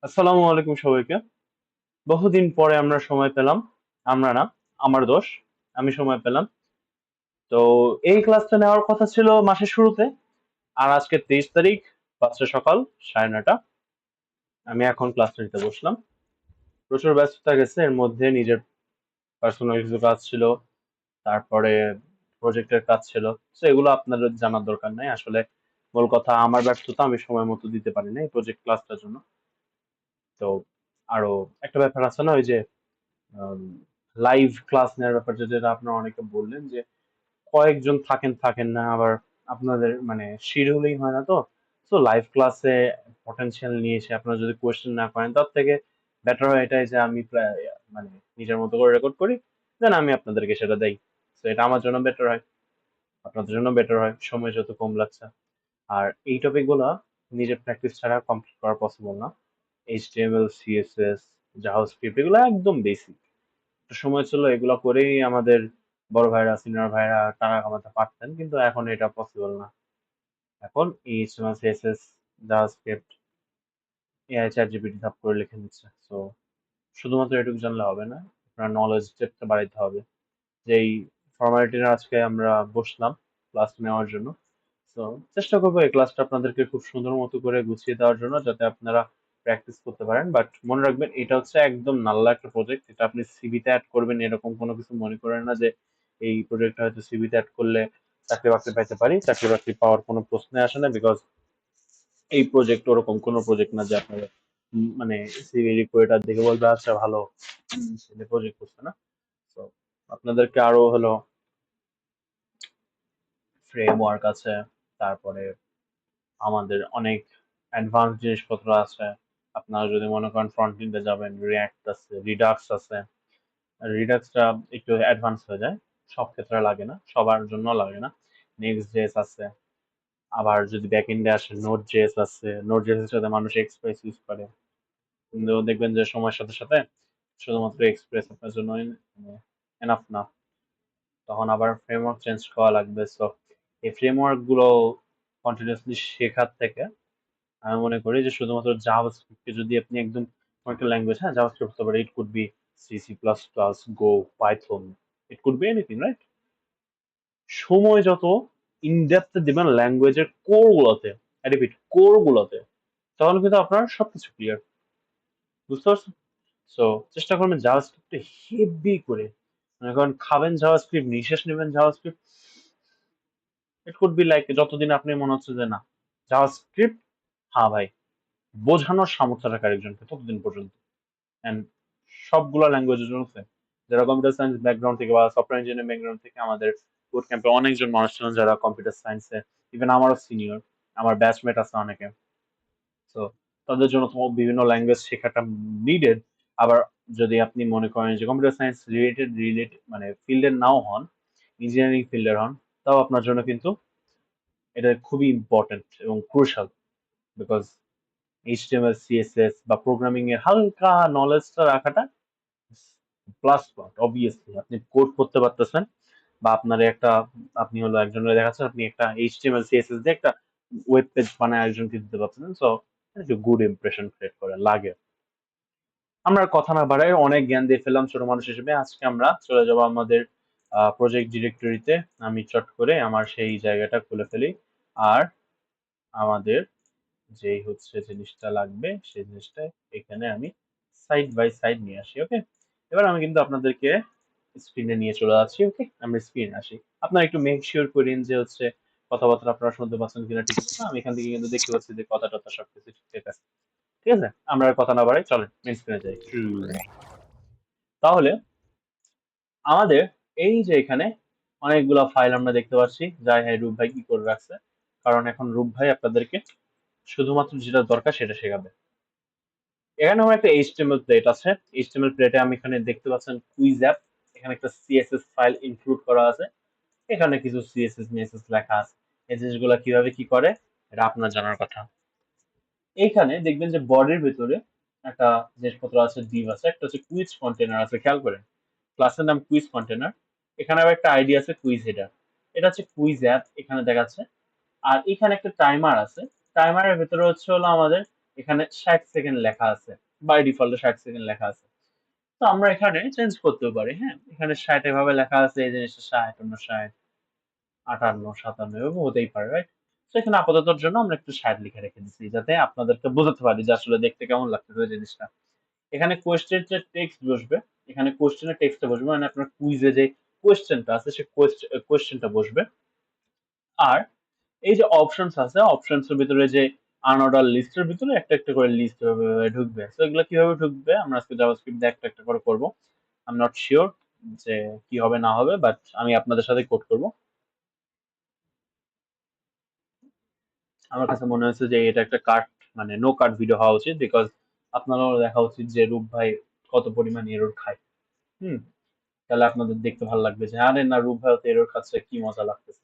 আসসালামু আলাইকুম সবাইকে। বহুদিন পরে আমরা সময় পেলাম। আমরা না, আমার দোষ। আমি সময় পেলাম। তো এই ক্লাসটা নেওয়ার কথা ছিল মাসের শুরুতে। আর আজকে 23 তারিখ, বাজছে সকাল 9:30। আমি এখন ক্লাসটা নিতে বসলাম। প্রচুর ব্যস্ততা গেছে, এর মধ্যে নিজের পার্সোনাল কিছু কাজ ছিল, তারপরে প্রজেক্টের কাজ ছিল। তো এগুলো আপনাদের জানার দরকার নাই আসলে। মূল কথা আমার ব্যর্থতা, আমি সময় মতো দিতে পারি না এই প্রজেক্ট ক্লাসটার জন্য। তো আরো একটা ব্যাপার আছে না, ওই যে লাইভ ক্লাস নেওয়ার ব্যাপার, যেটা আপনারা অনেকে বললেন যে কয়েকজন থাকেন থাকেন না, আবার আপনাদের মানে শিডিউলিং হয় না। তো তো লাইভ ক্লাসে পটেনশিয়াল নিয়ে এসে আপনারা যদি কোয়েশ্চেন না করেন, তার থেকে বেটার হয় এটাই যে আমি মানে নিজের মতো করে রেকর্ড করি, দেন আমি আপনাদেরকে সেটা দেই। তো এটা আমার জন্য বেটার হয়, আপনাদের জন্য বেটার হয়, সময় যত কম লাগছে। আর এই টপিক গুলা নিজের প্র্যাকটিস ছাড়া কমপ্লিট করা পসিবল না। এইচটিএমএল, সিএসএস, জাভাস্ক্রিপ্ট এগুলো একদম বেসিক। একটা সময় ছিল এগুলো করেই আমাদের বড় ভাইরা, সিনিয়র ভাইরা টাকা কামাতে পারতেন, কিন্তু এখন এটা পসিবল না। এখন এই HTML, CSS, JavaScript AI chat GPT ধাপ করে লিখে নিচ্ছে। সো শুধুমাত্র এটুকু জানলে হবে না, আপনার নলেজ ডেপথটা বাড়াইতে হবে। যেই ফর্মালিটি আজকে আমরা বসলাম ক্লাস নেওয়ার জন্য। তো চেষ্টা করবো এই ক্লাসটা আপনাদেরকে খুব সুন্দর মতো করে গুছিয়ে দেওয়ার জন্য, যাতে আপনারা প্র্যাকটিস করতে পারেন। বাট মনে রাখবেন, এটা হচ্ছে একদম নাল্লা একটা প্রজেক্ট। এটা আপনি সিভিতে অ্যাড করবেন এরকম কোনো কিছু মনে করেন না যে এই প্রজেক্টটা হয়তো সিভিতে অ্যাড করলে চাকরি বাকরি পাইতে পারি। চাকরি বাকরি পাওয়ার কোনো প্রশ্নই আসে না, বিকজ এই প্রজেক্ট ওরকম কোনো প্রজেক্ট না যে আপনারা মানে সিভি রিকোয়েটার দেখে বলবে আচ্ছা ভালো প্রজেক্ট করছে না। তো আপনাদেরকে আরো হলো ফ্রেমওয়ার্ক আছে, তারপরে আমাদের অনেক অ্যাডভান্স জিনিসপত্র আছে। আপনারা যদি মনে করেন ফ্রন্ট এন্ডে যাবেন, রিয়াক্ট আছে, রিডাক্স আছে। রিডাক্সটা একটু অ্যাডভান্স হয়ে যায়, সব ক্ষেত্রে লাগে না, সবার জন্য লাগে না। নেক্সট জেএস আছে। আবার যদি ব্যাক এন্ডে আসে, নোট জেএস আছে। নোট জেএস এর সাথে মানুষ এক্সপ্রেস ইউজ করে, কিন্তু দেখবেন যে সময়ের সাথে সাথে শুধুমাত্র এক্সপ্রেস আপনার জন্য এনাফ না, তখন আবার ফ্রেমওয়ার্ক চেঞ্জ করা লাগবে। সো এই ফ্রেমওয়ার্ক গুলো কন্টিনিউসলি শেখার থেকে আমি মনে করি যে শুধুমাত্র জাভাস্ক্রিপ্টকে যদি আপনি একদম কোনো একটা ল্যাঙ্গুয়েজ, হ্যাঁ জাভাস্ক্রিপ্ট হতে পারে, it could be C, C plus plus, Go, Python, it could be anything, right? সময় যত ইনডেপথ দিবেন ল্যাঙ্গুয়েজের কোর গুলোতে, রিপিট কোর গুলোতে, তখন কিন্তু আপনার সবকিছু ক্লিয়ার। বুঝতে পারছেন? সো চেষ্টা করবেন জাভাস্ক্রিপ্টে হেভি করে, মনে করেন খাবেন জাভাস্ক্রিপ্ট, নিঃশ্বাস নেবেন JavaScript. It could be like যতদিন আপনি মনে হচ্ছে যে না জাভাস্ক্রিপ্ট, হ্যাঁ ভাই, বোঝানোর সামর্থ্য রাখার একজনকে, ততদিন পর্যন্ত। এন্ড সবগুলো ল্যাঙ্গুয়েজের জন্য same। যারা কম্পিউটার সায়েন্স ব্যাকগ্রাউন্ড থেকে বা সফটওয়্যার ইঞ্জিনিয়ারিং ব্যাকগ্রাউন্ড থেকে, আমাদের বুট ক্যাম্পে অনেকজন মানুষ ছিলেন যারা কম্পিউটার সায়েন্সে, ইভেন আমারও সিনিয়র, আমার ব্যাচমেট আছে অনেকে। তো তাদের জন্য তো বিভিন্ন ল্যাঙ্গুয়েজ শেখাটা নিডেড। আবার যদি আপনি মনে করেন যে কম্পিউটার সায়েন্স রিলেটেড মানে ফিল্ডের নাও হন, ইঞ্জিনিয়ারিং ফিল্ডের হন, তাও আপনার জন্য কিন্তু এটা খুবই ইম্পর্টেন্ট এবং ক্রুশাল। বিকজ এইচটিএমএল, সিএসএস বা প্রোগ্রামিং এর হালকা নলেজটা রাখাটা প্লাস পয়েন্ট। অবভিয়াসলি আপনি কোড করতে পারতেছেন, বা আপনার একটা, আপনি হলো একজনের দেখাচ্ছেন, আপনি একটা এইচটিএমএল সিএসএস দিয়ে একটা ওয়েব পেজ বানায় একজনকে দিতে পারতেছেন। সো একটু গুড ইমপ্রেশন ক্রিয়েট করে লাগে। আমরা আর কথা না বাড়াই, অনেক জ্ঞান দিয়ে ফেললাম ছোট মানুষ হিসেবে। আজকে আমরা চলে যাব আমাদের প্রজেক্ট ডিরেক্টরিতে। আমি চট করে আমার সেই জায়গাটা খুলে ফেলি, আর আমাদের যেই হচ্ছে জিনিসটা লাগবে সেই জিনিসটা এখানে আমি সাইড বাই সাইড নিয়ে আসি। ওকে, এবার আমি কিন্তু আপনাদেরকে স্ক্রিনে নিয়ে চলে যাচ্ছি। ওকে, আমরা স্ক্রিনে আসি। আপনারা একটু মেক শিওর করেন যে হচ্ছে কথাবার্তা আপনারা শুনতে পাচ্ছেন কিনা ঠিক আছে। আমি এখান থেকে কিন্তু দেখতে পাচ্ছি যে কথা টথা সবকিছু ঠিকঠাক আছে। ঠিক আছে, আমরা আর কথা না বাড়াই, চলেন মেন স্ক্রিনে যাই। তাহলে আমাদের এই যে এখানে অনেকগুলা ফাইল আমরা দেখতে পাচ্ছি, যাই হ্যাঁ রূপ ভাই কি করে রাখছে, কারণ এখন রূপ ভাই আপনাদেরকে শুধুমাত্র যেটা দরকার সেটা শেখাবে। এখানে আমার একটা এইচটিএমএল প্লেট আছে। এইচটিএমএল প্লেটে আমি এখানে দেখতে পাচ্ছেন কুইজ অ্যাপ। এখানে একটা সিএসএস ফাইল ইনক্লুড করা আছে। এখানে কিছু সিএসএস মিএসএস লেখা আছে। এই জিনিসগুলো কিভাবে কি করে এটা আপনার জানার কথা। এইখানে দেখবেন যে বডির ভিতরে একটা জিনিসপত্র আছে, ডিভ আছে, একটা হচ্ছে কুইজ কন্টেনার আছে। খেয়াল করেন, ক্লাসের নাম কুইজ কন্টেনার। এখানে আবার একটা আইডি আছে কুইজ হেডার। এটা হচ্ছে কুইজ অ্যাপ, এখানে দেখাচ্ছে। আর এখানে একটা টাইমার আছে। টাইমারের ভেতরে হচ্ছে হলো আমাদের এখানে 60 সেকেন্ড লেখা আছে, বাই ডিফল্টে 60 সেকেন্ড লেখা আছে। তো আমরা এখানে চেঞ্জ করতে পারি। হ্যাঁ, এখানে 60 এভাবে লেখা আছে, এই জিনিসটা 60, অন্য 60, 58, 57 এভাবে হতেই পারে, রাইট? তো এখানে আপাততর জন্য আমরা একটু 60 লিখে রেখে দিচ্ছি, যাতে আপনাদেরকে বোঝাতে পারি যে আসলে দেখতে কেমন লাগতেছে জিনিসটা। এখানে কোয়েশ্চেন যে টেক্সট বসবে, এখানে কোয়েশ্চেনের টেক্সটটা বসবে, মানে আপনার কুইজে যে কোয়েশ্চেনটা আছে সেই কোয়েশ্চেনটা বসবে। আর এই যে অপশনস আছে, অপশনস এর ভিতরে যে আনঅর্ডার লিস্টের ভিতরে একটা একটা করে লিস্ট ঢুকবে। তো এগুলো কিভাবে ঢুকবে আমরা আজকে জাভাস্ক্রিপ্ট দিয়ে একটা একটা করে করব। আই এম নট শিওর যে কি হবে না হবে, বাট আমি আপনাদের সাথে কোড করব। আমার কাছে মনে হয়েছে যে এটা একটা কাট, মানে নো কাট ভিডিও হওয়া উচিত, বিকজ আপনারাও দেখা উচিত যে রূপ ভাই কত পরিমাণ এরর খায়। হুম, তাহলে আপনাদের দেখতে ভালো লাগবে যে আরে না, রূপ ভাই তো এরর খাচ্ছে, কি মজা লাগতেছে।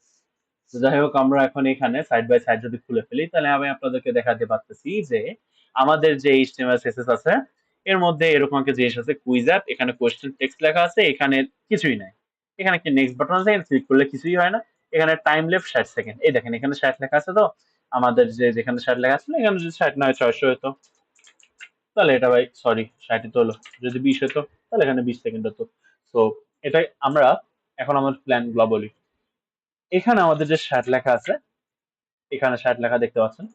তো যাই হোক, আমরা এখন এখানে সাইড বাই সাইড যদি খুলে ফেলি, তাহলে আমি আপনাদেরকে দেখাতে পারতেছি যে আমাদের যে HTML CSS আছে এর মধ্যে এরকম একটা জিনিস আছে, কুইজ অ্যাপ। এখানে কোয়েশ্চেন টেক্সট লেখা আছে, এখানে কিছুই নাই। এখানে একটা নেক্সট বাটন আছে, এখানে ক্লিক করলে কিছুই হয় না। এখানে টাইম লেফট 60 সেকেন্ড, এই দেখেন এখানে 60 লেখা আছে। তো আমাদের যে যেখানে 60 লেখা আছে, এখানে যদি 60 না হয় 600 হতো, তাহলে এটা ভাই সরি 60 তো হলো। যদি 20 হতো তাহলে এখানে 20 সেকেন্ড হতো। তো এটাই আমরা এখন আমার প্ল্যান গুলো বলি। এখানে আমাদের যে 60 লেখা আছে, এখানে 60 লেখা দেখতে পাচ্ছেন।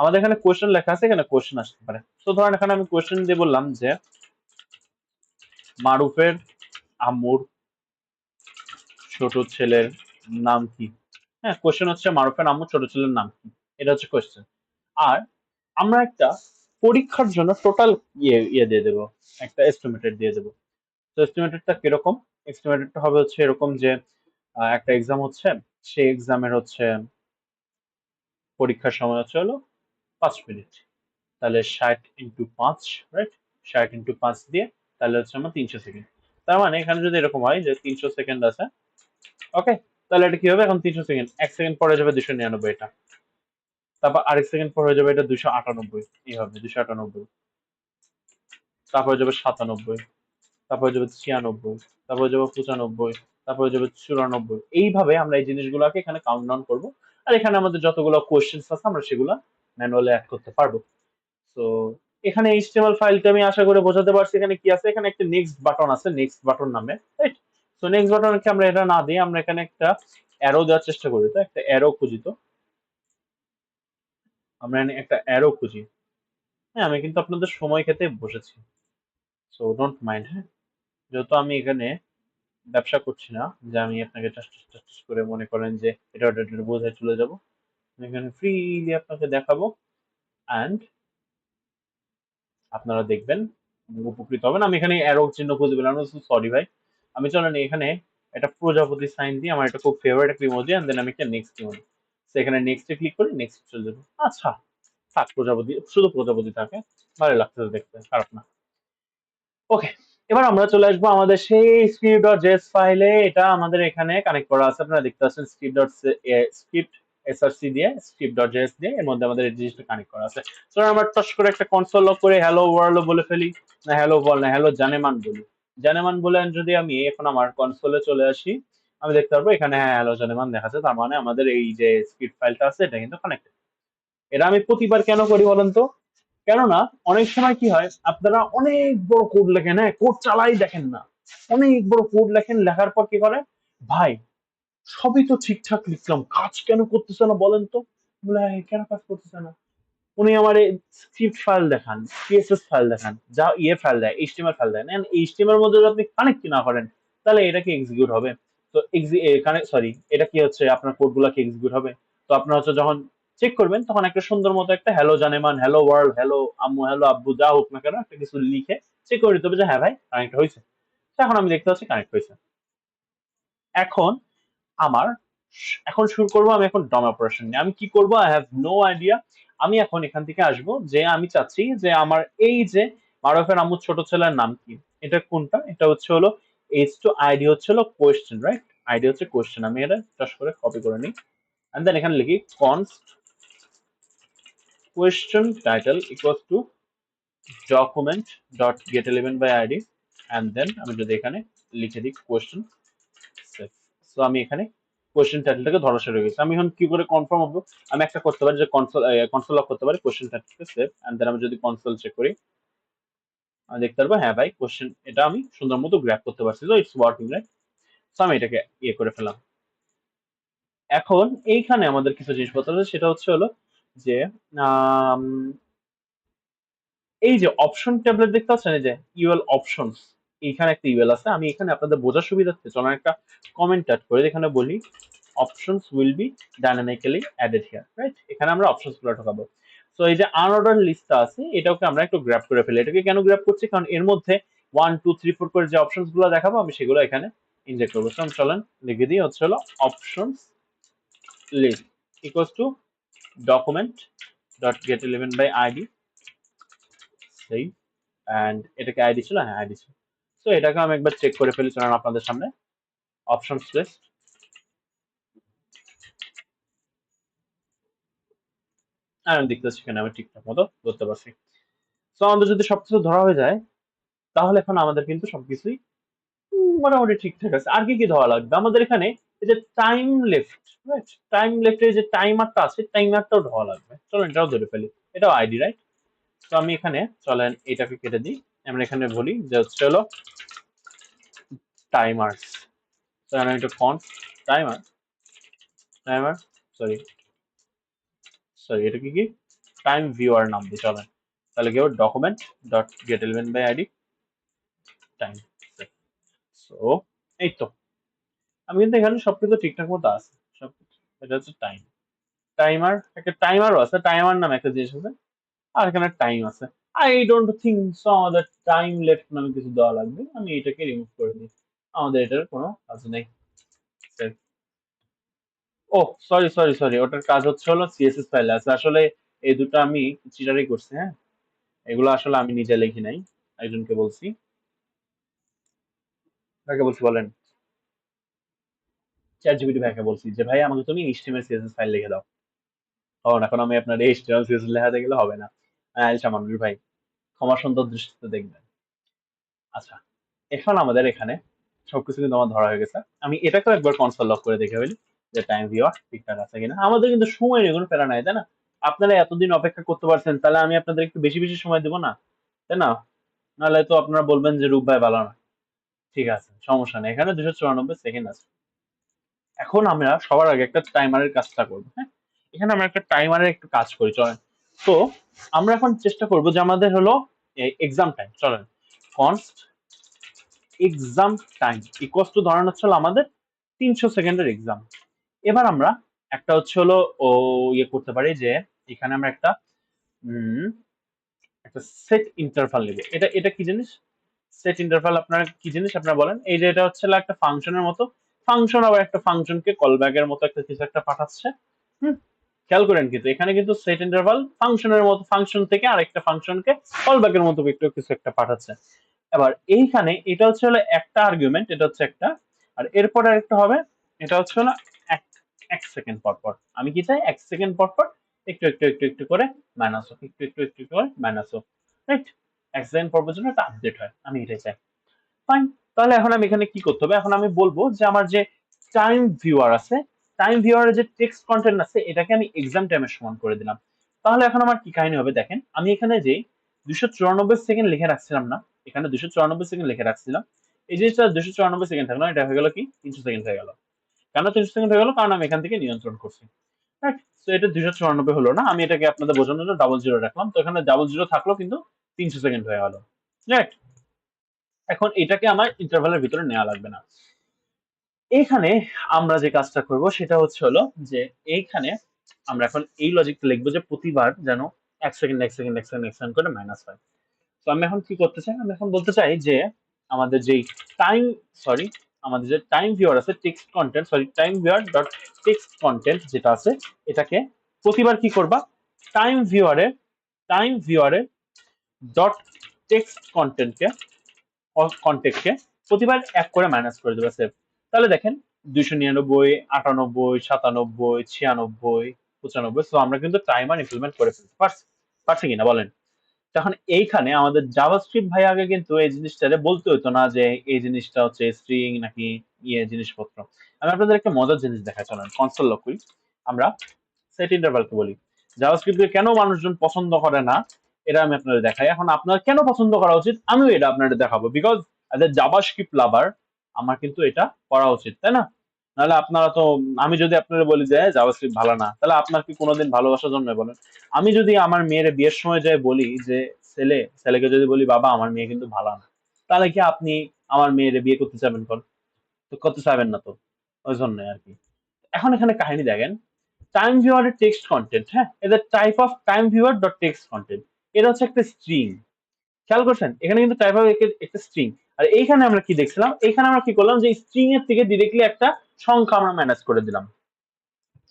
আমাদের এখানে কোয়েশ্চেন লেখা আছে, এখানে কোয়েশ্চেন আসতে পারে। তো ধরেন এখানে আমি কোয়েশ্চেন দিয়ে বললাম যে মারুফের আম্মুর ছোট ছেলের নাম কি। হ্যাঁ, কোয়েশ্চেন হচ্ছে মারুফের আম্মুর ছোট ছেলের নাম কি, এটা হচ্ছে কোয়েশ্চেন। আর আমরা একটা পরীক্ষার জন্য টোটাল ইয়ে দিয়ে দেবো, একটা এস্টিমেটেড দিয়ে দেবো। তো এস্টিমেটেডটা কিরকম? এস্টিমেটেডটা হবে হচ্ছে এরকম যে একটা এক্সাম হচ্ছে, সেই এক্সামের হচ্ছে পরীক্ষার সময় হচ্ছে হলো 5 মিনিট। তাহলে 60 ইন্টু 5, রাইট? 60 ইন্টু 5 দিয়ে তাহলে হচ্ছে আমার 300 সেকেন্ড। তার মানে এখানে যদি এরকম হয় যে 300 সেকেন্ড আছে, ওকে, তাহলে এটা কি হবে? এখন 300 সেকেন্ড, 1 সেকেন্ড পরে যাবে 299, এটা তারপর আরেক সেকেন্ড পরে হয়ে যাবে এটা 298, এই হবে 298, তারপরে যাবে 97, তারপরে যাবে 96, তারপরে যাবে 95, তারপরে যাবে 94। এইভাবে আমরা এই জিনিসগুলোকে এখানে কাউন্ট ডাউন করবো। আর এখানে আমাদের যতগুলো কোয়েশ্চেন্স আছে আমরা সেগুলো ম্যানুয়ালি অ্যাড করতে পারবো। তো এখানে HTML ফাইলটা আমি আশা করে বোঝাতে পারছি। এখানে কি আছে? এখানে একটা নেক্সট বাটন আছে, নেক্সট বাটন নামে, রাইট? তো নেক্সট বাটনকে আমরা এটা না দিয়ে আমরা এখানে একটা অ্যারো দেওয়ার চেষ্টা করি। তো একটা অ্যারো খুঁজি, তো আমরা এখানে একটা অ্যারো খুঁজি। হ্যাঁ, আমি কিন্তু আপনাদের সময় খেতে বসেছি, সো ডোন্ট মাইন্ড। হ্যাঁ, যেহেতু আমি এখানে ব্যবসা করছি না যে আমি আপনাকে টাস করে মনে করেন যে এটা ওটা এটা বোঝায় চলে যাব। আমি এখানে ফ্রিলি আপনাকে দেখাবো, অ্যান্ড আপনারা দেখবেন, উপকৃত হবেন। আমি এখানে অ্যারো চিহ্ন খুঁজে পেলাম না, সরি ভাই। আমি চলেন এখানে একটা প্রজাপতি সাইন দিয়ে, আমার এটা খুব ফেভারিট একটা ইমোজি, এন্ড দেন আমি একটা নেক্সট ইমোজি, তো এখানে নেক্সটে ক্লিক করি, নেক্সট চলে যাবো। আচ্ছা, থাক, প্রজাপতি, শুধু প্রজাপতি থাকে, ভালো লাগতেছে দেখতে, খারাপ না। ওকে, এবার আমরা চলে আসবো আমাদের সেই script.js ফাইলে। এটা আমাদের এখানে কানেক্ট করা আছে, আপনারা দেখতে পাচ্ছেন script src দিয়ে, script.js দিয়ে, এর মধ্যে আমাদের এই জিনিসটা কানেক্ট করা আছে। তো আমরা টস করে একটা কনসোল লক করে হ্যালো ওয়ার্ল্ড বলে ফেলি, না হ্যালো বল না, হ্যালো জানেমান বলি। জানেমান বলে যদি আমি এখন আমার কনসোলে চলে আসি, আমি দেখতে পারবো এখানে হ্যাঁ হ্যালো জানেমান দেখাচ্ছে। তার মানে আমাদের এই যে স্ক্রিপ্ট ফাইলটা আছে এটা কিন্তু কানেক্টেড। এটা আমি প্রতিবার কেন করি বলেন তো? কেননা অনেক সময় কি হয়, আপনারা অনেক বড় কোড লেখেন, হ্যাঁ, কোড চালাই দেখেন না, অনেক বড় কোড লেখেন, লেখার পর কি করে, ভাই সবই তো ঠিকঠাক লিখলাম, কাজ কেন করতেছে না বলেন তো? বলে কেন কাজ করতেছে না? উনি আমার স্ক্রিপ্ট ফাইল দেখান, সিএসএস ফাইল দেখান, যা ইয়ে ফাইল দেয়, এইচটিএমএল ফাইল দেয়, এইচটিএমএল এর মধ্যে যদি আপনি কানেক্ট না করেন, তাহলে এটা কি এক্সিকিউট হবে? তো এখানে সরি, এটা কি হচ্ছে, আপনার কোডগুলো কি এক্সিকিউট হবে? তো আপনার হচ্ছে যখন চেক করবেন, তখন একটা সুন্দর মতো একটা হ্যালো জানেমান, হ্যালো ওয়ার্ল্ড, হ্যালো আম্মু, হ্যালো আব্বু, যা হোক না কেন একটা কিছু লিখে চেক করে দিতে হবে যে হ্যাঁ ভাই কানেক্ট হয়েছে। এখন আমি দেখতে পাচ্ছি কানেক্ট হয়েছে। এখন আমার এখন শুরু করব আমি এখন ডম অপারেশন নিয়ে। আমি কি করব? I have no idea. আমি এখন এখান থেকে আসব যে আমি চাচ্ছি যে আমার এই যে মারুফের আম্মুর ছোট ছেলের নাম কি, এটা কোনটা? এটা হচ্ছে হলো H2 আইডি হচ্ছে হলো কোয়েশ্চেন, রাইট? আইডি হচ্ছে কোয়েশ্চেন। আমি এটা চাষ করে কপি করে নিই, এন্ড দেন এখানে লিখি const question title equals to document dot get element by id, and then আমি যদি এখানে লিখে দিই কোয়েশ্চেন। সো আমি এখানে কোয়েশ্চেন টাইটেলটাকে ধরাশায়ী হয়ে গেছে। আমি এখন কি করে কনফার্ম হবো? আমি একটা করতে পারি যে কনসোল লক করতে পারি, কোয়েশ্চেন টাইটেলকে সেভ, এন্ড দেন আমি যদি কনসোল চেক করি, আমি দেখতে পারবো হ্যাঁ ভাই কোয়েশ্চেন এটা আমি সুন্দর মতো গ্র্যাপ করতে পারছি, তো ইটস ওয়ার্কিং রাইট। তো আমি এটাকে ইয়ে করে ফেলাম। এখন এইখানে আমাদের কিছু জিনিসপত্র আছে, সেটা হচ্ছে হলো যে আম, এই যে অপশন ট্যাবলেট দেখতে পাচ্ছেন, এই যে ইউএল অপশনস, এইখানে একটা ইউএল আছে। আমি এখানে আপনাদের বোঝার সুবিধার্থে চলুন একটা কমেন্ট অ্যাড করে এখানে বলি options will be dynamically added here, right? এখানে আমরা অপশনস গুলো ঢোকাবো। সো এই যে আনঅর্ডার লিস্টটা আছে, এটাকে আমরা একটু গ্র্যাব করে ফেলি। এটাকে কেন গ্র্যাব করছি? কারণ এর মধ্যে 1 2 3 4 করে যে অপশনস গুলো দেখাবো, আমি সেগুলো এখানে ইনজেক্ট করবো। So, চলেন লিখে দিই হচ্ছে হলো options list equals to document dot get 11 by id, সেই এন্ড এটাকে আইডি ছিল, হ্যাঁ আইডি ছিল। সো এটাকে আমি একবার চেক করে ফেলি চলুন আপনাদের সামনে। অপশনস লিস্ট, আমি দেখতে পাচ্ছি এখানে আমি ঠিকঠাক মতো ধরতে পারছি। সো আমাদের যদি সবকিছু ধরা হয়ে যায়, তাহলে এখন আমাদের কিন্তু সবকিছুই মোটামুটি ঠিকঠাক আছে। আর কি কি ধরা লাগবে আমাদের এখানে? এই যে টাইম লেফট, রাইট? টাইম লেফটের যে টাইমারটা আছে, টাইমারটাও ধরা লাগবে। চলেন এটাও ধরে ফেলি, এটাও আইডি, রাইট? তো আমি এখানে চলেন এটাকে কেটে দিই। আমরা এখানে বলি যে হচ্ছে হলো টাইমার্স। তো আমি একটা const timer, timer sorry sorry এটা কি কি টাইম ভিউয়ার নাম দিই চলেন। তাহলে কি হবে document dot get 11 by ID time. So এই তো আমি কিন্তু এখানে সবকিছু ঠিকঠাক মতো আছে সবকিছু। এটা হচ্ছে টাইম, টাইমার, একটা টাইমারও আছে, টাইমার নামে একটা জিনিস আছে, আর এখানে টাইম আছে। আই ডোন্ট থিঙ্ক সো আমাদের টাইম লেফট নামে কিছু দেওয়া লাগবে, আমি এটাকে রিমুভ করে দিই, আমাদের এটার কোনো কাজ নেই। ও সরি সরি সরি, ওটার কাজ হচ্ছে হলো সিএসএস ফাইলে আছে আসলে। এই দুটো আমি চিটারি করছি, হ্যাঁ, এগুলো আসলে আমি নিজে লিখি নাই, একজনকে বলছি। কাকে বলছি বলেন? চ্যাট জিপিটি ভাইকে বলছি যে ভাই আমাকে তুমি এইচটিএমএল সিএসএস ফাইল লিখে দাও। কারণ এখন আমি আপনার এইচটিএমএল সিএসএস লেখাতে গেলে হবে না। আলসা মানুষ ভাই, ক্ষমা সুন্দর দৃষ্টিতে দেখবেন। আচ্ছা, এখন আমাদের এখানে সবকিছু কিন্তু আমার ধরা হয়ে গেছে। আমি এটাকেও একবার কনসোল লক করে দেখে ফেলি যে টাইম ভিউয়ার ঠিকঠাক আছে কিনা। আমাদের কিন্তু সময় নেই, কোনো প্যারা নাই, তাই না? আপনারা এতদিন অপেক্ষা করতে পারছেন, তাহলে আমি আপনাদের একটু বেশি বেশি সময় দেবো না, তাই না? নাহলে তো আপনারা বলবেন যে রূপ ভাই ভালো না। ঠিক আছে, সমস্যা নেই, এখানে 294 সেকেন্ড আছে। এখন আমরা সবার আগে একটা টাইমারের কাজটা করবো, হ্যাঁ? এখানে আমরা একটা টাইমারের একটু কাজ করি চলেন। তো আমরা এখন চেষ্টা করবো যে আমাদের হলো এক্সাম টাইম, চলেন const exam time equals to ধরেন হচ্ছে হলো আমাদের 300 সেকেন্ডের এক্সাম। এবার আমরা একটা হচ্ছে হলো ও ইয়ে করতে পারি যে এখানে আমরা একটা উম, একটা সেট ইন্টারভাল নেব। এটা এটা কি জিনিস? সেট ইন্টারভাল আপনারা কি জিনিস আপনারা বলেন? এই যে এটা হচ্ছে একটা ফাংশনের মতো, ফাংশন আবার একটা ফাংশনকে কলব্যাকের মতো একটা কিছু একটা পাঠাচ্ছে। হুম, খেয়াল করেন কিন্তু এখানে কিন্তু সেট ইন্টারভাল ফাংশনের মতো, ফাংশন থেকে আরেকটা ফাংশনকে কলব্যাকের মতো একটু কিছু একটা পাঠাচ্ছে। এবার এইখানে এটা হচ্ছে হলো একটা আর্গুমেন্ট, এটা হচ্ছে একটা, আর এরপরে আরেকটা হবে, এটা হচ্ছে হলো এক এক সেকেন্ড পর পর। আমি কি চাই? 1 সেকেন্ড পর পর একটু একটু একটু একটু করে মাইনাস হোক, একটু একটু একটু করে মাইনাস হোক, রাইট? 1 সেকেন্ড পর পর জন্য একটা আপডেট হয়, আমি এটাই চাই। ফাইন, তাহলে এখন আমি এখানে কি করতে হবে? এখন আমি বলবো যে আমার যে টাইম ভিউয়ার আছে, টাইম ভিউয়ারের যে টেক্সট কন্টেন্ট আছে, এটাকে আমি এক্সাম টাইমের সমান করে দিলাম। তাহলে এখন আমার কি কাহিনী হবে দেখেন, আমি এখানে যে 294 সেকেন্ড লিখে রাখছিলাম না, এখানে 294 সেকেন্ড লিখে রাখছিলাম, এই জিনিসটা 294 সেকেন্ড থাকলো, এটা হয়ে গেল কি 300 সেকেন্ড হয়ে গেল। কেন 300 সেকেন্ড হয়ে গেল? কারণ আমি এখান থেকে নিয়ন্ত্রণ করছি, রাইট? তো এটা 294 হলো না, আমি এটাকে আপনাদের বোঝানোর জন্য ডাবল জিরো রাখলাম, তো এখানে ডাবল জিরো থাকলো কিন্তু 300 সেকেন্ড হয়ে গেল, রাইট? এখন এটাকে আমার ইন্টারভালের ভিতরে নেওয়া লাগবে না। এইখানে আমরা যে কাজটা করব সেটা হচ্ছে হলো যে এইখানে আমরা এখন এই লজিকটা লিখবো যে প্রতিবার যেন 1 সেকেন্ড 1 সেকেন্ড 1 সেকেন্ড 1 সেকেন্ড করে মাইনাস হয়। তো আমি এখন কি করতে চাই? আমি এখন বলতে চাই যে আমাদের যেই টাইম সরি আমাদের যে টাইম ভিউয়ার আছে text content, sorry time viewer dot text content যেটা আছে, এটাকে প্রতিবার কি করবা? টাইম ভিউয়ারে টাইম ভিউয়ারে ডট টেক্সট কন্টেন্টকে কন্টেক্টকে প্রতিবার 1 করে মাইনাস করে দেবে সেভ। তাহলে দেখেন 299 98 97 96 95। সো আমরা কিন্তু টাইমার ইমপ্লিমেন্ট করে ফেলতে পারছি, পারছি কিনা বলেন? তখন এইখানে আমাদের জাভাস্ক্রিপ্ট ভাই আগে কিন্তু এই জিনিসটারে বলতে হতো না যে এই জিনিসটা হচ্ছে স্ট্রিং নাকি জিনিসপত্র। আমি আপনাদের একটা মজার জিনিস দেখাই, চলেন কনসোল লক করি। আমরা সেট ইন্টারভালকে বলি জাভাস্ক্রিপ্টকে কেন মানুষজন পছন্দ করে না, এটা আমি আপনাদের দেখাই। এখন আপনার কেন পছন্দ করা উচিত আমিও এটা আপনাদের দেখাবো, বিকজ অ্যাজ এ জাভাস্ক্রিপ্ট লাভার আমার কিন্তু এটা করা উচিত, তাই না? নাহলে আপনারা তো, আমি যদি আপনারা বলি যে জাভাস্ক্রিপ্ট ভালো না, তাহলে আপনার কি কোনোদিন ভালোবাসা জন্মে বলেন? আমি যদি আমার মেয়ের বিয়ের সময় যাই বলি যে ছেলেকে যদি বলি বাবা আমার মেয়ে কিন্তু ভালো না, তাহলে কি আপনি আমার মেয়ের বিয়ে করতে চাবেন? তো করতে চাবেন না তো, ওই জন্য আর কি। এখন এখানে কাহিনী দেখেন, টাইম ভিউয়ার টেক্সট কন্টেন্ট, হ্যাঁ, এটা type of time viewer dot text content, এটা হচ্ছে একটা স্ট্রিং। খেয়াল করছেন এখানে কিন্তু টাইপ অফ একটা স্ট্রিং। আর এইখানে আমরা কি দেখছিলাম, এখানে আমরা কি করলাম যে স্ট্রিং এর থেকে ডিরেক্টলি একটা সংখ্যা আমরা ম্যানেজ করে দিলাম।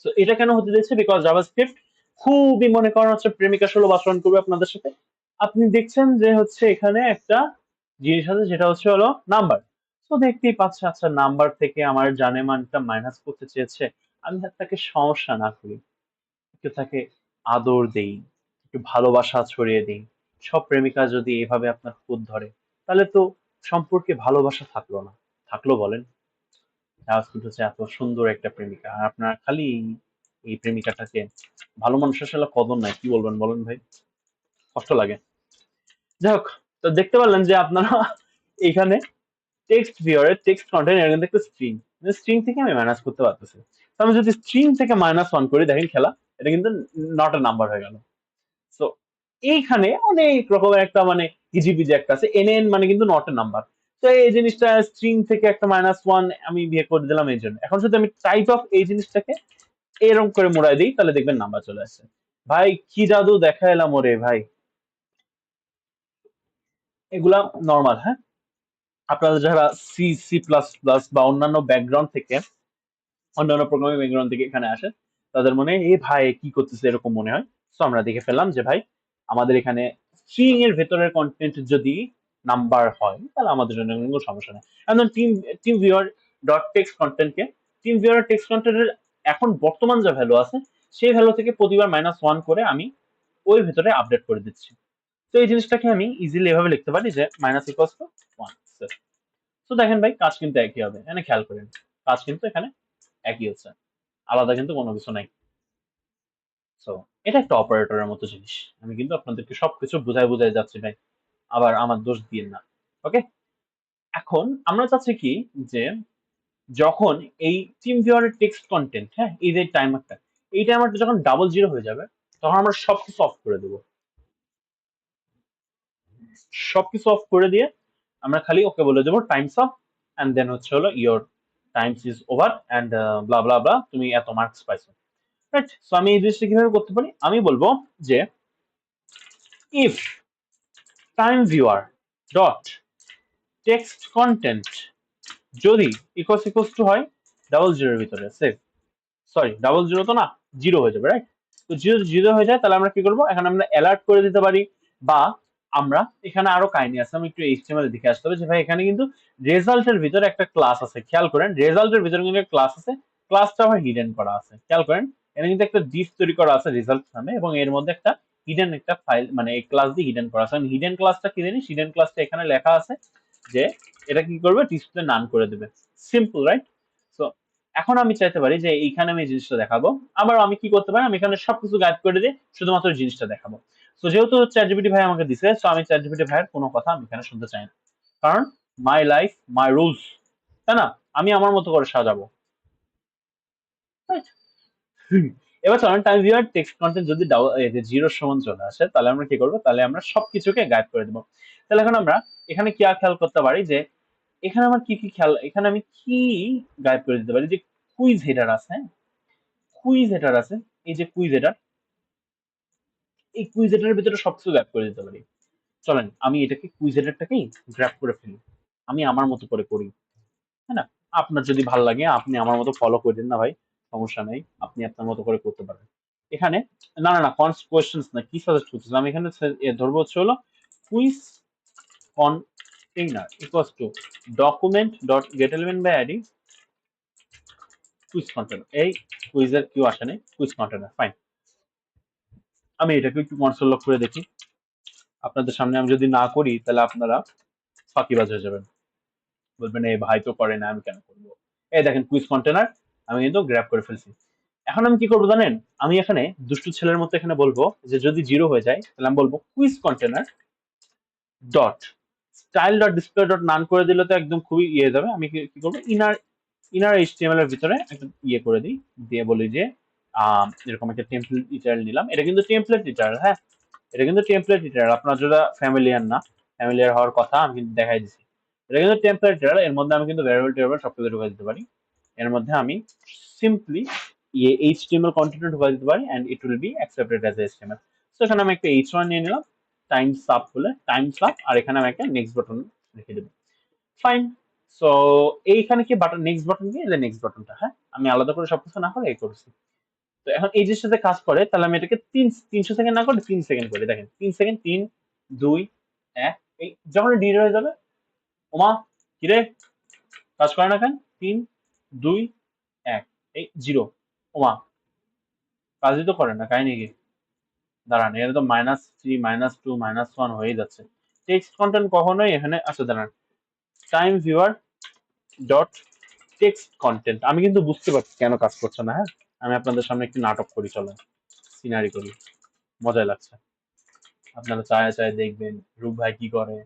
তো এটা কেন হতে যাচ্ছে, বিকজ জাভাস্ক্রিপ্ট খুবই মনে করেন হচ্ছে প্রেমিকা সুলভ আচরণ করবে আপনাদের সাথে। আপনি দেখছেন যে হচ্ছে এখানে একটা জিনিস আছে যেটা হচ্ছে হলো নাম্বার। তো দেখতেই পাচ্ছে আচ্ছা নাম্বার থেকে আমার জানেমানটা মাইনাস করতে চেয়েছে, আমি তাকে সমস্যা না করি, একটু তাকে আদর দেই, একটু ভালোবাসা ছড়িয়ে দিই। সব প্রেমিকা যদি এভাবে আপনার খুঁত ধরে, তাহলে তো সম্পর্কে ভালোবাসা থাকলো না। থাকলো বলেন? জাভাস্ক্রিপ্ট হচ্ছে এত সুন্দর একটা প্রেমিকা, আর আপনার খালি এই প্রেমিকাটাকে, ভালো মানুষের আসলে কদর নাই, কি বলবেন বলেন ভাই, কষ্ট লাগে। যাই হোক, তো দেখতে পারলেন যে আপনারা এখানে টেক্সট ভিউয়ারের টেক্সট কন্টেন্ট এর কিন্তু একটা স্ট্রিং, স্ট্রিং থেকে আমি মাইনাস করতে পারতেছি। তো আমি যদি স্ট্রিং থেকে -1 করি, দেখেন খেলা, এটা কিন্তু নট এ নাম্বার হয়ে গেল। সো এইখানে অনেক রকমের একটা মানে হিজিবিজি একটা আছে, এন মানে কিন্তু নট এ নাম্বার। তো এই জিনিসটা স্ট্রিং থেকে একটা -1 আমি বিয়ে করে দিলাম এই জন্য। এখন যদি আমি টাইপ অফ এই জিনিসটাকে এরকম করে মোড়াই দিই, তাহলে দেখবেন নাম্বার চলে আসছে। ভাই কি জাদু দেখা এলাম ওরে ভাই। এগুলা নর্মাল, হ্যাঁ, আপনারা যারা সি সি প্লাস প্লাস বা অন্যান্য ব্যাকগ্রাউন্ড থেকে, অন্যান্য প্রোগ্রামিং ব্যাকগ্রাউন্ড থেকে এখানে আসে, তাদের মনে এ ভাই কি করতেছে এরকম মনে হয়। তো আমরা দেখে ফেললাম যে ভাই আমাদের এখানে স্ট্রিং এর ভেতরের কন্টেন্ট যদি নাম্বার হয় তাহলে আমাদের জন্য কোনো সমস্যা নেই। এখন টিম ভিউয়ার ডট টেক্সট কন্টেন্টকে, টিম ভিউয়ার টেক্সট কন্টেন্টের এখন বর্তমান যে ভ্যালু আছে সেই ভ্যালু থেকে প্রতিবার -1 করে আমি ওই ভেতরে আপডেট করে দিচ্ছি। তো এই জিনিসটাকে আমি ইজিলি এভাবে লিখতে পারি যে -1। তো দেখেন ভাই কাজ কিন্তু একই হবে, এখানে খেয়াল করেন কাজ কিন্তু এখানে একই হচ্ছে, আলাদা কিন্তু কোনো কিছু নাই। সো এটা একটা অপারেটরের মতো জিনিস, আমি কিন্তু আপনাদেরকে সবকিছু বুঝাই বুঝাই যাচ্ছি ভাই, আবার আমার দোষ দিয়েন না। ওকে, এখন আমরা চাচ্ছি কি যে যখন এই টিম ভিউয়ারের টেক্সট কন্টেন্ট, হ্যাঁ, এই যে টাইমারটা, এই টাইমারটা যখন 00 হয়ে যাবে তখন আমরা সবকিছু অফ করে দেবো। সবকিছু অফ করে দিয়ে আমরা খালি ওকে বলে দেবো টাইমস অফ, এন্ড দেন হচ্ছে হলো your times is over and blah blah blah, তুমি এত মার্কস পাইছো, রাইট? সো আমি এই জিনিসটা কিভাবে করতে পারি, আমি বলবো যে if time viewer dot text content যদি ইকুয়ালস টু হয় 00 এর ভিতরে, সেভ, সরি 00 তো না, 0 হয়ে যাবে, রাইট? তো 0 হয়ে যায়, তাহলে আমরা কি করবো, এখানে আমরা অ্যালার্ট করে দিতে পারি, বা আমরা এখানে আরো কাহিনী আছে, আমি একটু এইচটিএমএল দেখে আসতে হবে যে ভাই এখানে কিন্তু রেজাল্টের ভিতরে একটা ক্লাস আছে, খেয়াল করেন রেজাল্টের ভিতরে কিন্তু একটা ক্লাস আছে, ক্লাসটা আবার হিডেন করা আছে, খেয়াল করেন এখানে কিন্তু একটা ডিফ তৈরি করা আছে রেজাল্ট নামে, এবং এর মধ্যে একটা হিডেন একটা ফাইল, মানে এই ক্লাস দিয়ে হিডেন করা আছে। হিডেন ক্লাসটা কি জানিস, হিডেন ক্লাসটা এখানে লেখা আছে যে এটা কি করবে, ডিসপ্লে নান করে দেবে, সিম্পল, রাইট? সো এখন আমি চাইতে পারি যে এইখানে আমি এই জিনিসটা দেখাবো, আবার আমি কি করতে পারি, আমি এখানে সবকিছু গাইড করে দিয়ে শুধুমাত্র এই জিনিসটা দেখাবো। তো যেহেতু চ্যাটজিপিটি ভাই আমাকে দিছে, সো আমি চ্যাটজিপিটি ভাইয়ের কোনো কথা আমি এখানে শুনতে চাই না, কারণ মাই লাইফ মাই রুলস, তাই না? আমি আমার মতো করে সাজাবো, right? এবার চলেন টাইম ভিউয়ার টেক্সট কন্টেন্ট যদি 0 সমান চলে আসে, তাহলে আমরা কি করবো, তাহলে আমরা সবকিছুকে গাইড করে দেবো। তাহলে এখন আমরা এখানে কি খেয়াল করতে পারি যে এখানে আমার কি কি খেয়াল, এখানে আমি কি গাইড করে দিতে পারি, যে কুইজ হেডার আছে, হ্যাঁ, কুইজ হেডার আছে, এই যে কুইজ হেডার, এই কুইজ হেডারের ভিতরে সবকিছু গ্র্যাব করে দিতে পারি। চলেন আমি এটাকে কুইজ হেডারটাকেই গ্র্যাব করে ফেলি, আমি আমার মতো করে করি, তাই না? আপনার যদি ভালো লাগে আপনি আমার মতো ফলো করে দিন না ভাই, সমস্যা নেই, আপনি আপনার মতো করে করতে পারেন। এখানে না না না কোয়েশ্চেন্স না, কি সাজেস্ট করতেছিলাম, আমি এখানে ধরবো হচ্ছে হলো quiz container equals to document dot get element by ID quiz container, এই কুইজের কিউ আসে নাই, কুইজ কন্টেনার, ফাইন। আমি এটাকে একটু কনসোল লক করে দেখি, আপনাদের সামনে আমি যদি না করি তাহলে আপনারা ফাঁকিবাজ হয়ে যাবেন, বলবেন এই ভাই তো করে না আমি কেন করবো। এই দেখেন কুইজ কন্টেনার আমি কিন্তু গ্র্যাব করে ফেলছি। এখন আমি কি করবো জানেন, আমি এখানে দুষ্টু ছেলের মতো এখানে বলবো যে যদি 0 হয়ে যায় তাহলে আমি বলবো quiz container dot style dot display dot none করে দিলে তো একদম খুবই ইয়ে যাবে। আমি কি করবো, ইনার ইনার এইচটিএমএল এর ভিতরে একটা ইয়ে করে দিই, দিয়ে বলি যে এরকম একটা টেমপ্লেট লিটারাল নিলাম। এটা কিন্তু টেমপ্লেট লিটারাল, হ্যাঁ এটা কিন্তু টেমপ্লেট লিটারাল। আপনার যেটা ফ্যামিলিয়ার না, ফ্যামিলিয়ার হওয়ার কথা আমি কিন্তু দেখাই দিচ্ছি। এটা কিন্তু টেমপ্লেট লিটারাল, এর মধ্যে আমি কিন্তু ভ্যারিয়েবল টেবিল সবকিছু ঢুকাই দিতে পারি। এর মধ্যে আমি সিম্পলি ইয়ে এইচটিএমএল কন্টেন্ট ঢুকাই দিতে পারি and it will be accepted as HTML. So এখানে আমি একটা h1 নিয়ে নিলাম, টাইমস আপ বলে টাইমস আপ, আর এখানে আমি একটা নেক্সট বাটন রেখে দেবো। ফাইন। সো এইখানে কি বাটন নেক্সট বাটন কি, এই নেক্সট বাটনটা, হ্যাঁ আমি আলাদা করে সবকিছু না করে এই করছি। তো এখন এই জিনিসটা যে কাজ করে তাহলে আমি এটাকে 300 সেকেন্ড না করে 3 সেকেন্ড করে দেখেন, 3 সেকেন্ড, 3 2 1, এই যখন ডিড হয়ে যাবে, ওমা কিরে কাজ করে না কেন, 3 2 1 এই 0, ওমা কাজই তো করে না, কাহিনী কি, দাঁড়ান এটা তো -3 -2 -1 হয়ে যাচ্ছে। টেক্সট কন্টেন্ট কখনোই এখানে, আচ্ছা দাঁড়ান, time viewer dot text content, আমি কিন্তু বুঝতে পারছি কেন কাজ করছে না, হ্যাঁ আমি আপনাদের সামনে একটু নাটক করি, চলেন সিনারি করি, মজাই লাগছে, আপনারা চায় চায় দেখবেন রূপ ভাই কি করে,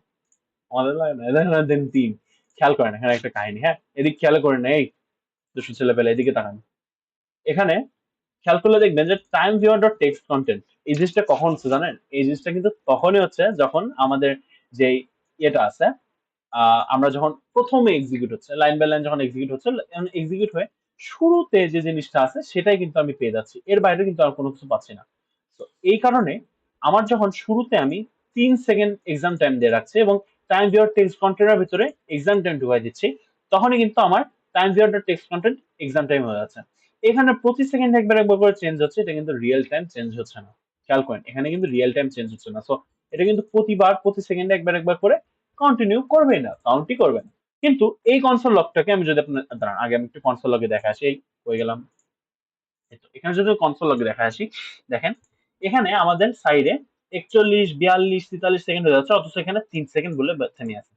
মজা লাগে না, দেখেন না, দেন 3 খেয়াল করেন এখানে একটা কাহিনী, হ্যাঁ এদিক খেয়াল করেন, এই দুশো ছেলে পেলে এদিকে তাকান, এখানে খেয়াল করলে দেখবেন যে time viewer dot text content এই জিনিসটা কখন হচ্ছে জানেন, এই জিনিসটা কিন্তু তখনই হচ্ছে যখন আমাদের যে ইয়েটা আছে, আমরা যখন প্রথমে এক্সিকিউট হচ্ছে, লাইন বাই লাইন যখন এক্সিকিউট হচ্ছে, এক্সিকিউট হয়ে শুরুতে যে জিনিসটা আছে সেটাই কিন্তু আমি পেয়ে যাচ্ছি, এর বাইরে কিন্তু আর কোনো কিছু পাচ্ছি না। তো এই কারণে আমার যখন শুরুতে আমি 3 সেকেন্ড এক্সাম টাইম দিয়ে রাখছি এবং টাইম ভিউয়ার টেক্সট কন্টেন্টের ভিতরে এক্সাম টাইম ঢুকাই দিচ্ছি, তখনই কিন্তু আমার time viewer dot text content exam time হয়ে যাচ্ছে। এখানে প্রতি সেকেন্ড একবার একবার করে চেঞ্জ হচ্ছে, এটা কিন্তু রিয়েল টাইম চেঞ্জ হচ্ছে না, খেয়াল করেন এখানে কিন্তু রিয়েল টাইম চেঞ্জ হচ্ছে না। সো এটা কিন্তু প্রতিবার প্রতি সেকেন্ডে একবার একবার করে কন্টিনিউ করবে না, কাউন্টই করবে না। কিন্তু এই কনসোল লগটাকে আমি যদি আপনার, দাঁড়ান আগে আমি একটু কনসোল লগে দেখা আসি, এই হয়ে গেলাম, এই তো এখানে যদি কনসোল লগে দেখা আসি, দেখেন এখানে আমাদের সাইডে 41 42 43 সেকেন্ড হয়ে যাচ্ছে, অথচ এখানে 3 সেকেন্ড বলে থেমে আছে।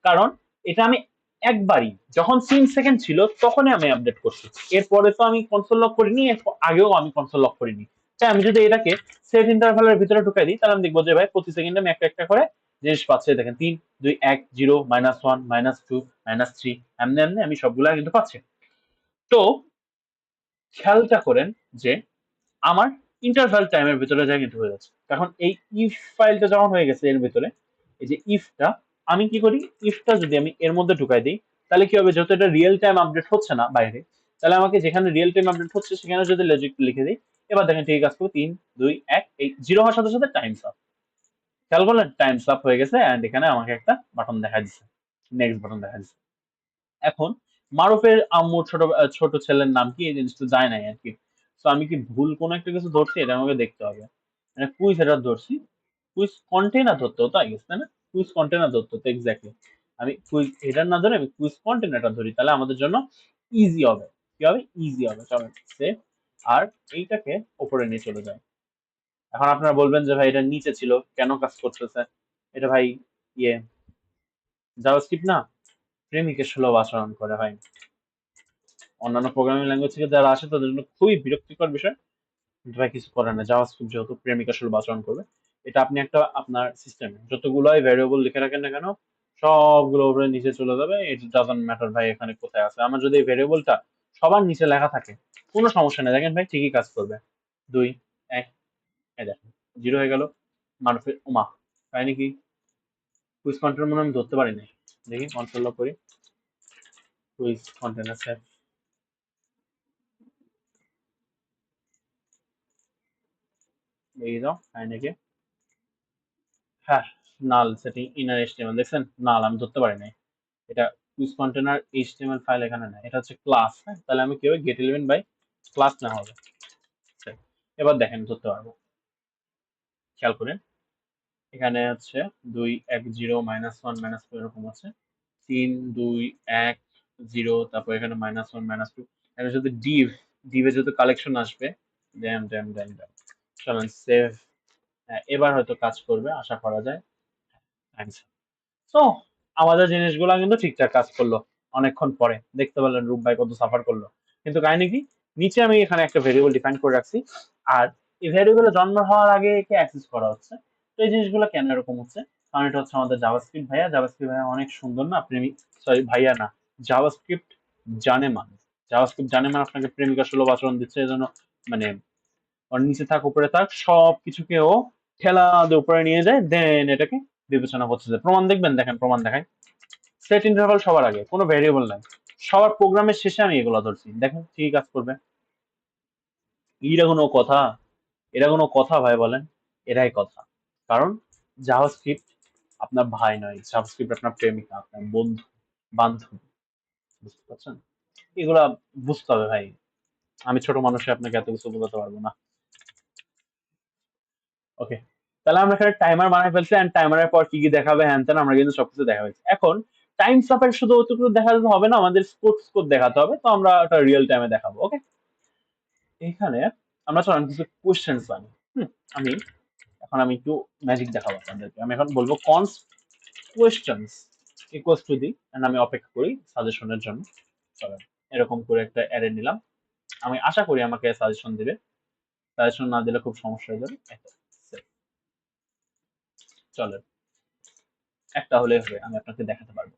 কারণ এটা আমি একবারই যখন 3 সেকেন্ড ছিল তখনই আমি আপডেট করছি, এরপরে তো আমি কনসোল লক করিনি, এর আগেও আমি কনসোল লক করিনি। তাই আমি যদি এটাকে সেট ইন্টারভালের ভিতরে ঢুকাই দিই তাহলে আমি দেখবো যে ভাই প্রতি সেকেন্ডে আমি একটা একটা করে জিনিস পাচ্ছি, দেখেন 3 2 1 0 -1 -2 -3, এমনি এমনি আমি সবগুলা কিন্তু পাচ্ছি। তো খেয়ালটা করেন যে আমার ইন্টারভাল টাইমের ভিতরে যা কিন্তু হয়ে যাচ্ছে। এখন এই ইফ ফাইলটা যখন হয়ে গেছে এর ভিতরে, এই যে ইফটা আমি কি করি, ইফটা যদি আমি এর মধ্যে ঢুকাই দিই তাহলে কি হবে, যেহেতু এটা রিয়েল টাইম আপডেট হচ্ছে না বাইরে, তাহলে আমাকে যেখানে রিয়েল টাইম আপডেট হচ্ছে সেখানে যদি লজিক লিখে দিই, এবার দেখেন ঠিক কাজ করবো, 3 2 1 এই 0 হওয়ার সাথে সাথে টাইমস আপ, খেয়াল করলেন টাইমস আপ হয়ে গেছে এন্ড এখানে আমাকে একটা বাটন দেখা দিচ্ছে, নেক্সট বাটন দেখা দিচ্ছে। এখন মারুফের আম্মুর ছোট ছেলের নাম কি, এই জিনিসটা যায় নাই আর কি। তো আমি কি ভুল কোন একটা কিছু ধরছি, এটা আমাকে দেখতে হবে। মানে কুইজ এটা ধরছি, কুইজ কন্টেনার ধরতে হতো আই গেস, তাই না, কুইজ কন্টেনার ধরতে হতো এক্স্যাক্টলি। আমি কুইজ হেডার না ধরে আমি কুইজ কন্টেনারটা ধরি, তাহলে আমাদের জন্য ইজি হবে। কি হবে, ইজি হবে। চলেন সেভ, আর এইটাকে উপরে নিয়ে চলে যায়। এখন আপনারা বলবেন যে ভাই এটা নিচে ছিল কেন কাজ করতেছে, এটা ভাই ইয়ে জাভাস্ক্রিপ্ট না, প্রেমিকের সুলভ আচরণ করে ভাই, অন্যান্য প্রোগ্রামিং ল্যাঙ্গুয়েজ থেকে যারা আসে তাদের জন্য খুবই বিরক্তিকর বিষয়, কিন্তু ভাই কিছু করার না, জাভাস্ক্রিপ্ট যেহেতু প্রেমিকা সুলভ আচরণ করবে। এটা আপনি একটা আপনার সিস্টেমে যতগুলোই ভ্যারিয়েবল লিখে রাখেন না কেন সবগুলো উপরে নিচে চলে যাবে, ইট ডাজন্ট ম্যাটার ভাই এখানে কোথায় আছে। আমার যদি এই ভ্যারিয়েবলটা সবার নিচে লেখা থাকে কোনো সমস্যা নেই, দেখেন ভাই ঠিকই কাজ করবে। 2 1 এই দেখেন 0 হয়ে গেল, মানুষের ওমা তাই নাকি, কুইজ কন্টেন্ট মনে হয় আমি ধরতে পারি নাই, দেখি কন্ট্রোল লক করি, কুইজ কন্টেন্ট আছে, দেখি দাও তাই নাকি, হ্যাঁ নাল সেটিং ইনার এইচটিএমএল, দেখছেন নাল আমি ধরতে পারি নাই, এটা কুইজ কন্টেনার এইচটিএমএল ফাইল এখানে না, এটা হচ্ছে ক্লাস, হ্যাঁ তাহলে আমি কিভাবে গেট এলিমেন্ট বাই ক্লাস না হবে। আচ্ছা, এবার দেখেন ধরতে পারবো, খেয়াল করেন এখানে হচ্ছে 2 1 0 -1 -2 এরকম আছে, 3 2 1 0, তারপর এখানে -1 -2, এখানে যদি ডিভে যদি কালেকশন আসবে, ড্যাম ড্যাম ড্যাম ড্যাম, চলেন সেভ, এবার হয়তো কাজ করবে আশা করা যায়। থ্যাংকস। তো আমাদের জিনিসগুলো কিন্তু ঠিকঠাক কাজ করলো, অনেকক্ষণ পরে দেখতে পেলেন রূপ ভাই কত সাফার করলো। কিন্তু কাহিনী কি, নিচে আমি এখানে একটা ভেরিয়েবল ডিফাইন করে রাখছি, আর এই ভেরিয়েবলে জন্ম হওয়ার আগে একে অ্যাক্সেস করা হচ্ছে। তো এই জিনিসগুলো কেন এরকম হচ্ছে, কারণ এটা হচ্ছে আমাদের জাভাস্ক্রিপ্ট ভাইয়া। জাভাস্ক্রিপ্ট ভাইয়া অনেক সুন্দর না, প্রেমিক, সরি ভাইয়া না, জাভাস্ক্রিপ্ট জানে মান, জাভাস্ক্রিপ্ট জানে মান আপনাকে প্রেমিকা সুলভ আচরণ দিচ্ছে, এজন্য মানে ওর নিচে থাক উপরে থাক সব কিছুকে ও ঠেলা দিয়ে উপরে নিয়ে যায়, দেন এটাকে বিবেচনা করছে। যে প্রমাণ দেখবেন, দেখেন প্রমাণ দেখায়। সেট ইন্টারভাল সবার আগে, কোনো ভেরিয়েবল নাই, সবার প্রোগ্রামের শেষে আমি এগুলো ধরছি, দেখেন কি কাজ করবে। এরা কোনো কথা, এরা কোনো কথা ভাই বলেন, এরাই কথা। কারণ জাভাস্ক্রিপ্ট আপনার ভাই নয়, জাভাস্ক্রিপ্ট আপনার প্রেমিকা, আপনার বন্ধু, বান্ধব, বুঝতে পারছেন? এগুলা বুঝতে হবে ভাই, আমি ছোট মানুষে আপনাকে এত কিছু বোঝাতে পারবো না। ওকে, তাহলে আমরা এখানে টাইমার বানাই ফেলছি, এন্ড টাইমারের পর কি কি দেখাবে হ্যান ত্যান আমরা কিন্তু সবকিছু দেখা হয়েছে। এখন টাইম স্টপের শুধু ওটুকু দেখাতে হবে না, আমাদের স্পোর্টস কোড দেখাতে হবে, তো আমরা ওটা রিয়েল টাইমে দেখাবো। ওকে, এখানে আমরা চলেন কিছু কোশ্চেন্স বানি। আমি এখন আমি একটু ম্যাজিক দেখাবো আপনাদেরকে। আমি এখন বলবো const questions equals to the, and আমি অপেক্ষা করি সাজেশনের জন্য। চলেন এরকম করে একটা অ্যারে নিলাম, আমি আশা করি আমাকে সাজেশন দিবে, সাজেশন না দিলে খুব সমস্যা হয়ে যাবে। চলেন একটা হলে হবে, আমি আপনাকে দেখাতে পারবো।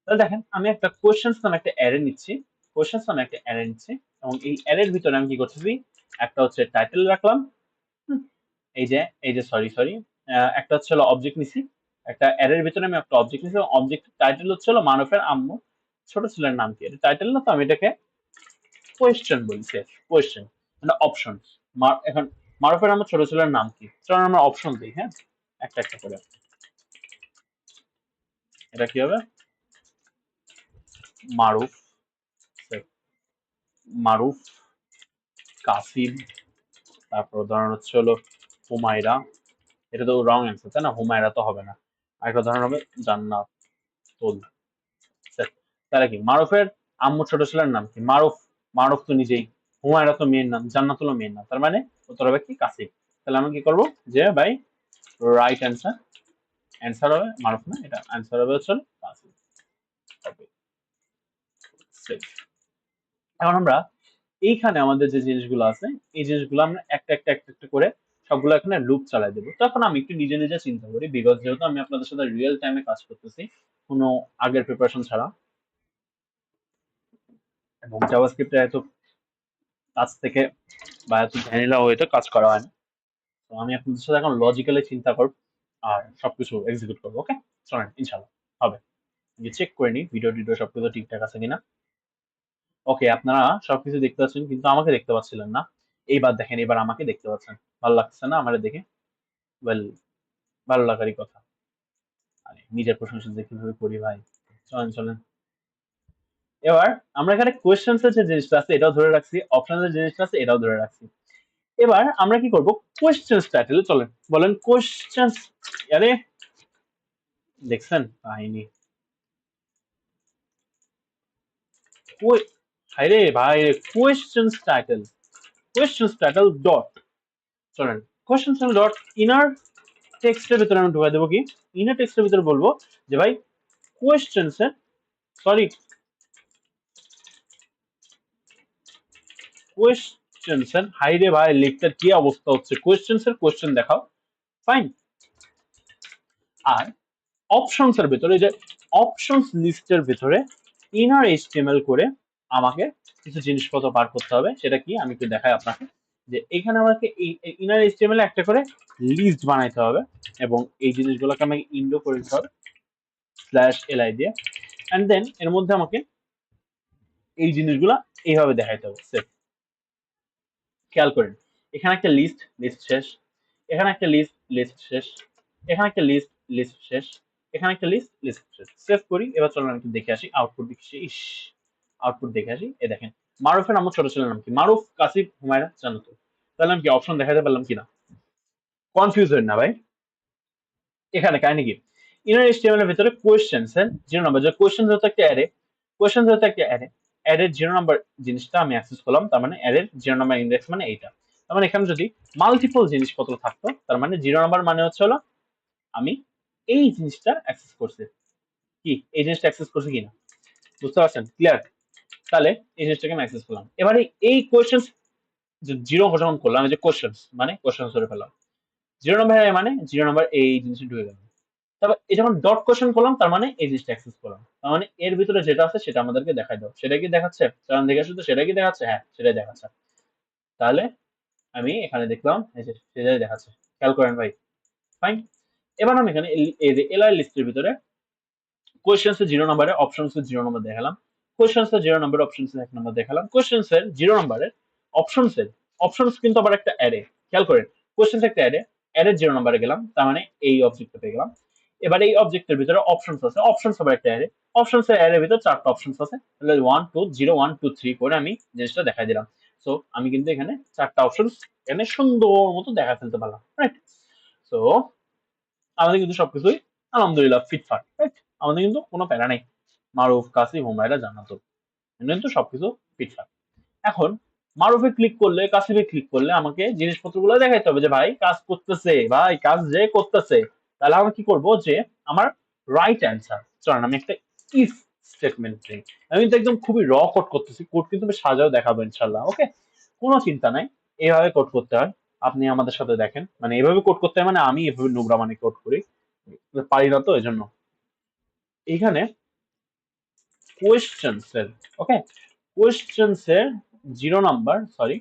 তাহলে দেখেন আমি একটা কোশ্চেন্স নামে একটা অ্যারে নিচ্ছি, কোশ্চেন্স নামে একটা অ্যারে নিচ্ছি, এবং এই অ্যারের ভিতরে আমি কি করতেছি, একটা হচ্ছে টাইটেল রাখলাম, হুম, এই যে সরি একটা হচ্ছে হলো অবজেক্ট নিছি, একটা অ্যারের ভিতরে আমি একটা অবজেক্ট নিছি, অবজেক্ট টাইটেল হচ্ছে হলো মানবের আম্মু ছোট ছেলের নাম কি, এটা টাইটেল না, তো আমি এটাকে কোয়েশ্চেন বলছি, কোয়েশ্চেন মানে অপশন। এখন মারুফের আমার ছোট ছেলের নাম কি, চলো আমরা অপশন দিই, হ্যাঁ একটা একটা করে। এটা কি হবে, মারুফ, মারুফ, কাসিম, তারপর ধরেন হচ্ছে হলো হুমায়রা, এটা তো রং অ্যান্সার তাই না, হুমায়রা তো হবে না। আরেকটা ধরন হবে জান্নাত তুল। তাহলে কি মারুফের আম্মু ছোট ছেলের নাম কি, মারুফ, মারুফ তো নিজেই, হুমায়রা তো মেয়ের নাম, জান্নাতুল মেয়ের নাম, তার মানে উত্তর হবে কি কাসিম। তাহলে আমি কি করবো, যে ভাই রাইট অ্যান্সার, অ্যান্সার হবে মারুফ না, এটা অ্যান্সার হবে হচ্ছে কাসিম। এখন আমরা এইখানে আমাদের যে জিনিসগুলো আছে, এই জিনিসগুলো আমরা একটা একটা একটা একটা করে সবগুলো এখানে লুপ চালাই দেবো। তখন আমি একটু নিজে নিজে চিন্তা করি, বিকজ যেহেতু আমি আপনাদের সাথে রিয়েল টাইমে কাজ করতেছি, কোনো আগের প্রিপারেশন ছাড়া, এবং জাভাস্ক্রিপ্টে এত কাজ থেকে বা এত ভ্যানিলা ওয়েতে কাজ করা হয় না। তো আমি আপনাদের সাথে এখন লজিক্যালি চিন্তা করব আর সবকিছু এক্সিকিউট করবো। ওকে, চলেন ইনশাল্লাহ হবে। চেক করে নিই ভিডিও টিডিও সবকিছু ঠিকঠাক আছে কিনা। ওকে, আপনারা সবকিছু দেখতে পাচ্ছেন কিন্তু আমাকে দেখতে পাচ্ছিলেন না। এইবার দেখেন, এবার আমাকে দেখতে পাচ্ছেন, ভালো লাগছে না আমার দেখে? ওয়েল, ভালো লাগারই কথা। আরে নিজের প্রশংসা যে কিভাবে করি ভাই। চলেন চলেন, এবার আমরা এখানে কোয়েশ্চেন্স এর যে জিনিসটা আছে এটাও ধরে রাখছি, অপশন এর জিনিসটা আছে এটাও ধরে রাখছি। এবার আমরা কি করব, কোয়েশ্চেন্স টাইটেল, চলেন বলেন কোয়েশ্চেন্স। আরে দেখছেন কাহিনী, হাইরে ভাই, questions title, questions title dot, চলেন কোয়েশ্চেন্স টাইটেল ডট ইনার টেক্সটের ভিতরে আমি ঢুকাই দেবো কি, ইনার টেক্সটের ভিতরে বলবো যে ভাই কোয়েশ্চেন্স এর, সরি কোয়েশ্চেন্স এর, হাইরে ভাই লিখতে কি অবস্থা হচ্ছে, কোয়েশ্চেন্স এর কোয়েশ্চেন দেখাও, ফাইন। আর অপশনস এর ভিতরে, যে অপশনস লিস্টের ভিতরে ইনার এইচটিএমএল করে আমাকে কিছু জিনিসপত্র বার করতে হবে, সেটা কি আমি একটু দেখাই আপনাকে। যে এখানে আমাকে এই ইনার এইচটিএমএল একটা করে লিস্ট বানাইতে হবে, এবং এই জিনিসগুলোকে আমাকে ইন্ডো করে দিতে হবে স্ল্যাশ এলআই দিয়ে, এন্ড দেন এর মধ্যে আমাকে এই জিনিসগুলা এইভাবে দেখাইতে হবে। সেভ, খেয়াল করেন এখানে একটা লিস্ট, লিস্ট শেষ, এখানে একটা লিস্ট, লিস্ট শেষ, এখানে একটা লিস্ট, লিস্ট শেষ, এখানে একটা লিস্ট, লিস্ট শেষ। সেভ করি, এবার চলুন আমি একটু দেখে আসি আউটপুট, দেখে ইস আউটপুট দেখে আসি। এ দেখেন মারুফের আমার ছোট ছেলের নাম কি, মারুফ, কাসিফ, হুমায়রা, জান্নাতুল। তাহলে আমি কি অপশন দেখাতে পারলাম কিনা, কনফিউজ হবেন না ভাই। এখানে কাহিনী কি, ইনার এইচটিএমএল এর ভিতরে কোয়েশ্চেন্স এর 0 নাম্বার, যে কোয়েশ্চেন হচ্ছে একটা অ্যারে, কোয়েশ্চেন হচ্ছে একটা অ্যারে, অ্যারের 0 নাম্বার জিনিসটা আমি অ্যাক্সেস করলাম, তার মানে অ্যারের 0 নাম্বার ইন্ডেক্স মানে এইটা। তার মানে এখানে যদি মাল্টিপল জিনিসপত্র থাকতো, তার মানে 0 নাম্বার মানে হচ্ছে হলো আমি এই জিনিসটা অ্যাক্সেস করছি, কি এই জিনিসটা অ্যাক্সেস করছি কিনা। বুঝতে পারছেন? ক্লিয়ার? তাহলে এই জিনিসটাকে আমি অ্যাক্সেস করলাম। এবারে এই কোয়েশ্চেনস যে 0 যখন করলাম, এই যে কোয়েশ্চেনস মানে কোয়েশ্চেন ধরে ফেললাম। 0 নাম্বার মানে 0 নাম্বার এই জিনিসটা ঢুকে গেল। তারপর এই যখন ডট কোয়েশ্চেন করলাম তার মানে এই জিনিসটা অ্যাক্সেস করলাম। তার মানে এর ভিতরে যেটা আছে সেটা আমাদেরকে দেখাই দাও। সেটা কি দেখাচ্ছে? কারণ দেখে আসলে তো সেটাই কি দেখাচ্ছে? হ্যাঁ, সেটাই দেখাচ্ছে। তাহলে আমি এখানে দেখলাম এই যে সেটাই দেখাচ্ছে। খেয়াল করেন ভাই। ফাইন। এবার আমি এখানে এই যে এলআই লিস্টের ভিতরে কোয়েশ্চেনস এর 0 নম্বরে অপশনস এর 0 নম্বর দেখালাম। কোয়েশ্চেনস এর 0 নম্বরে অপশনস এর 1 নম্বর দেখালাম। কোয়েশ্চেনস এর 0 নম্বরে অপশনস কিন্তু আবার একটা অ্যারে। খেয়াল করেন। কোয়েশ্চেনস একটা অ্যারে। অ্যারের 0 নম্বরে গেলাম। তার মানে এই অবজেক্টটা পেয়ে গেলাম। এবার এই অবজেক্টের ভিতরে অপশনস আছে। অপশনস আবার একটা অ্যারে। অপশনস এর অ্যারের ভিতরে 4টা অপশনস আছে। তাহলে 1 2 0 1 2 3 করে আমি জিনিসটা দেখাই দিলাম। সো আমি কিন্তু এখানে 4টা অপশনস এখানে সুন্দর মতো দেখা ফেলতে পারলাম। রাইট? সো আমাদের কিন্তু সবকিছুই আলহামদুলিল্লাহ ফিটফাট। রাইট? আমাদের কিন্তু কোনো প্যারা নেই। মারুফ, কাসিম, হুমায়রা, জান্নাতুল। কিন্তু সবকিছু ফিটফাট। এখন মারুফে ক্লিক করলে, কাসিমে ক্লিক করলে আমাকে জিনিসপত্রগুলো দেখাইতে হবে যে ভাই কাজ করতেছে, ভাই কাজ যে করতেছে। তাহলে আমি কি করব যে আমার রাইট অ্যান্সার। চলেন আমি একটা ইফ স্টেটমেন্ট নেই। আমি কিন্তু একদম খুবই র কোড করতেছি। কোড কিন্তু আমি সাজাও দেখাবো ইনশাল্লাহ। ওকে? কোনো চিন্তা নাই। এভাবে কোড করতে হয়। আপনি আমাদের সাথে দেখেন। মানে এভাবে কোড করতে হয় মানে আমি এভাবে নোংরা মানে কোড করি। পারি না তো এজন্য। এখানে কোয়েশ্চেন্স এর ওকে কোয়েশ্চেন্স এর 0 নাম্বার সরি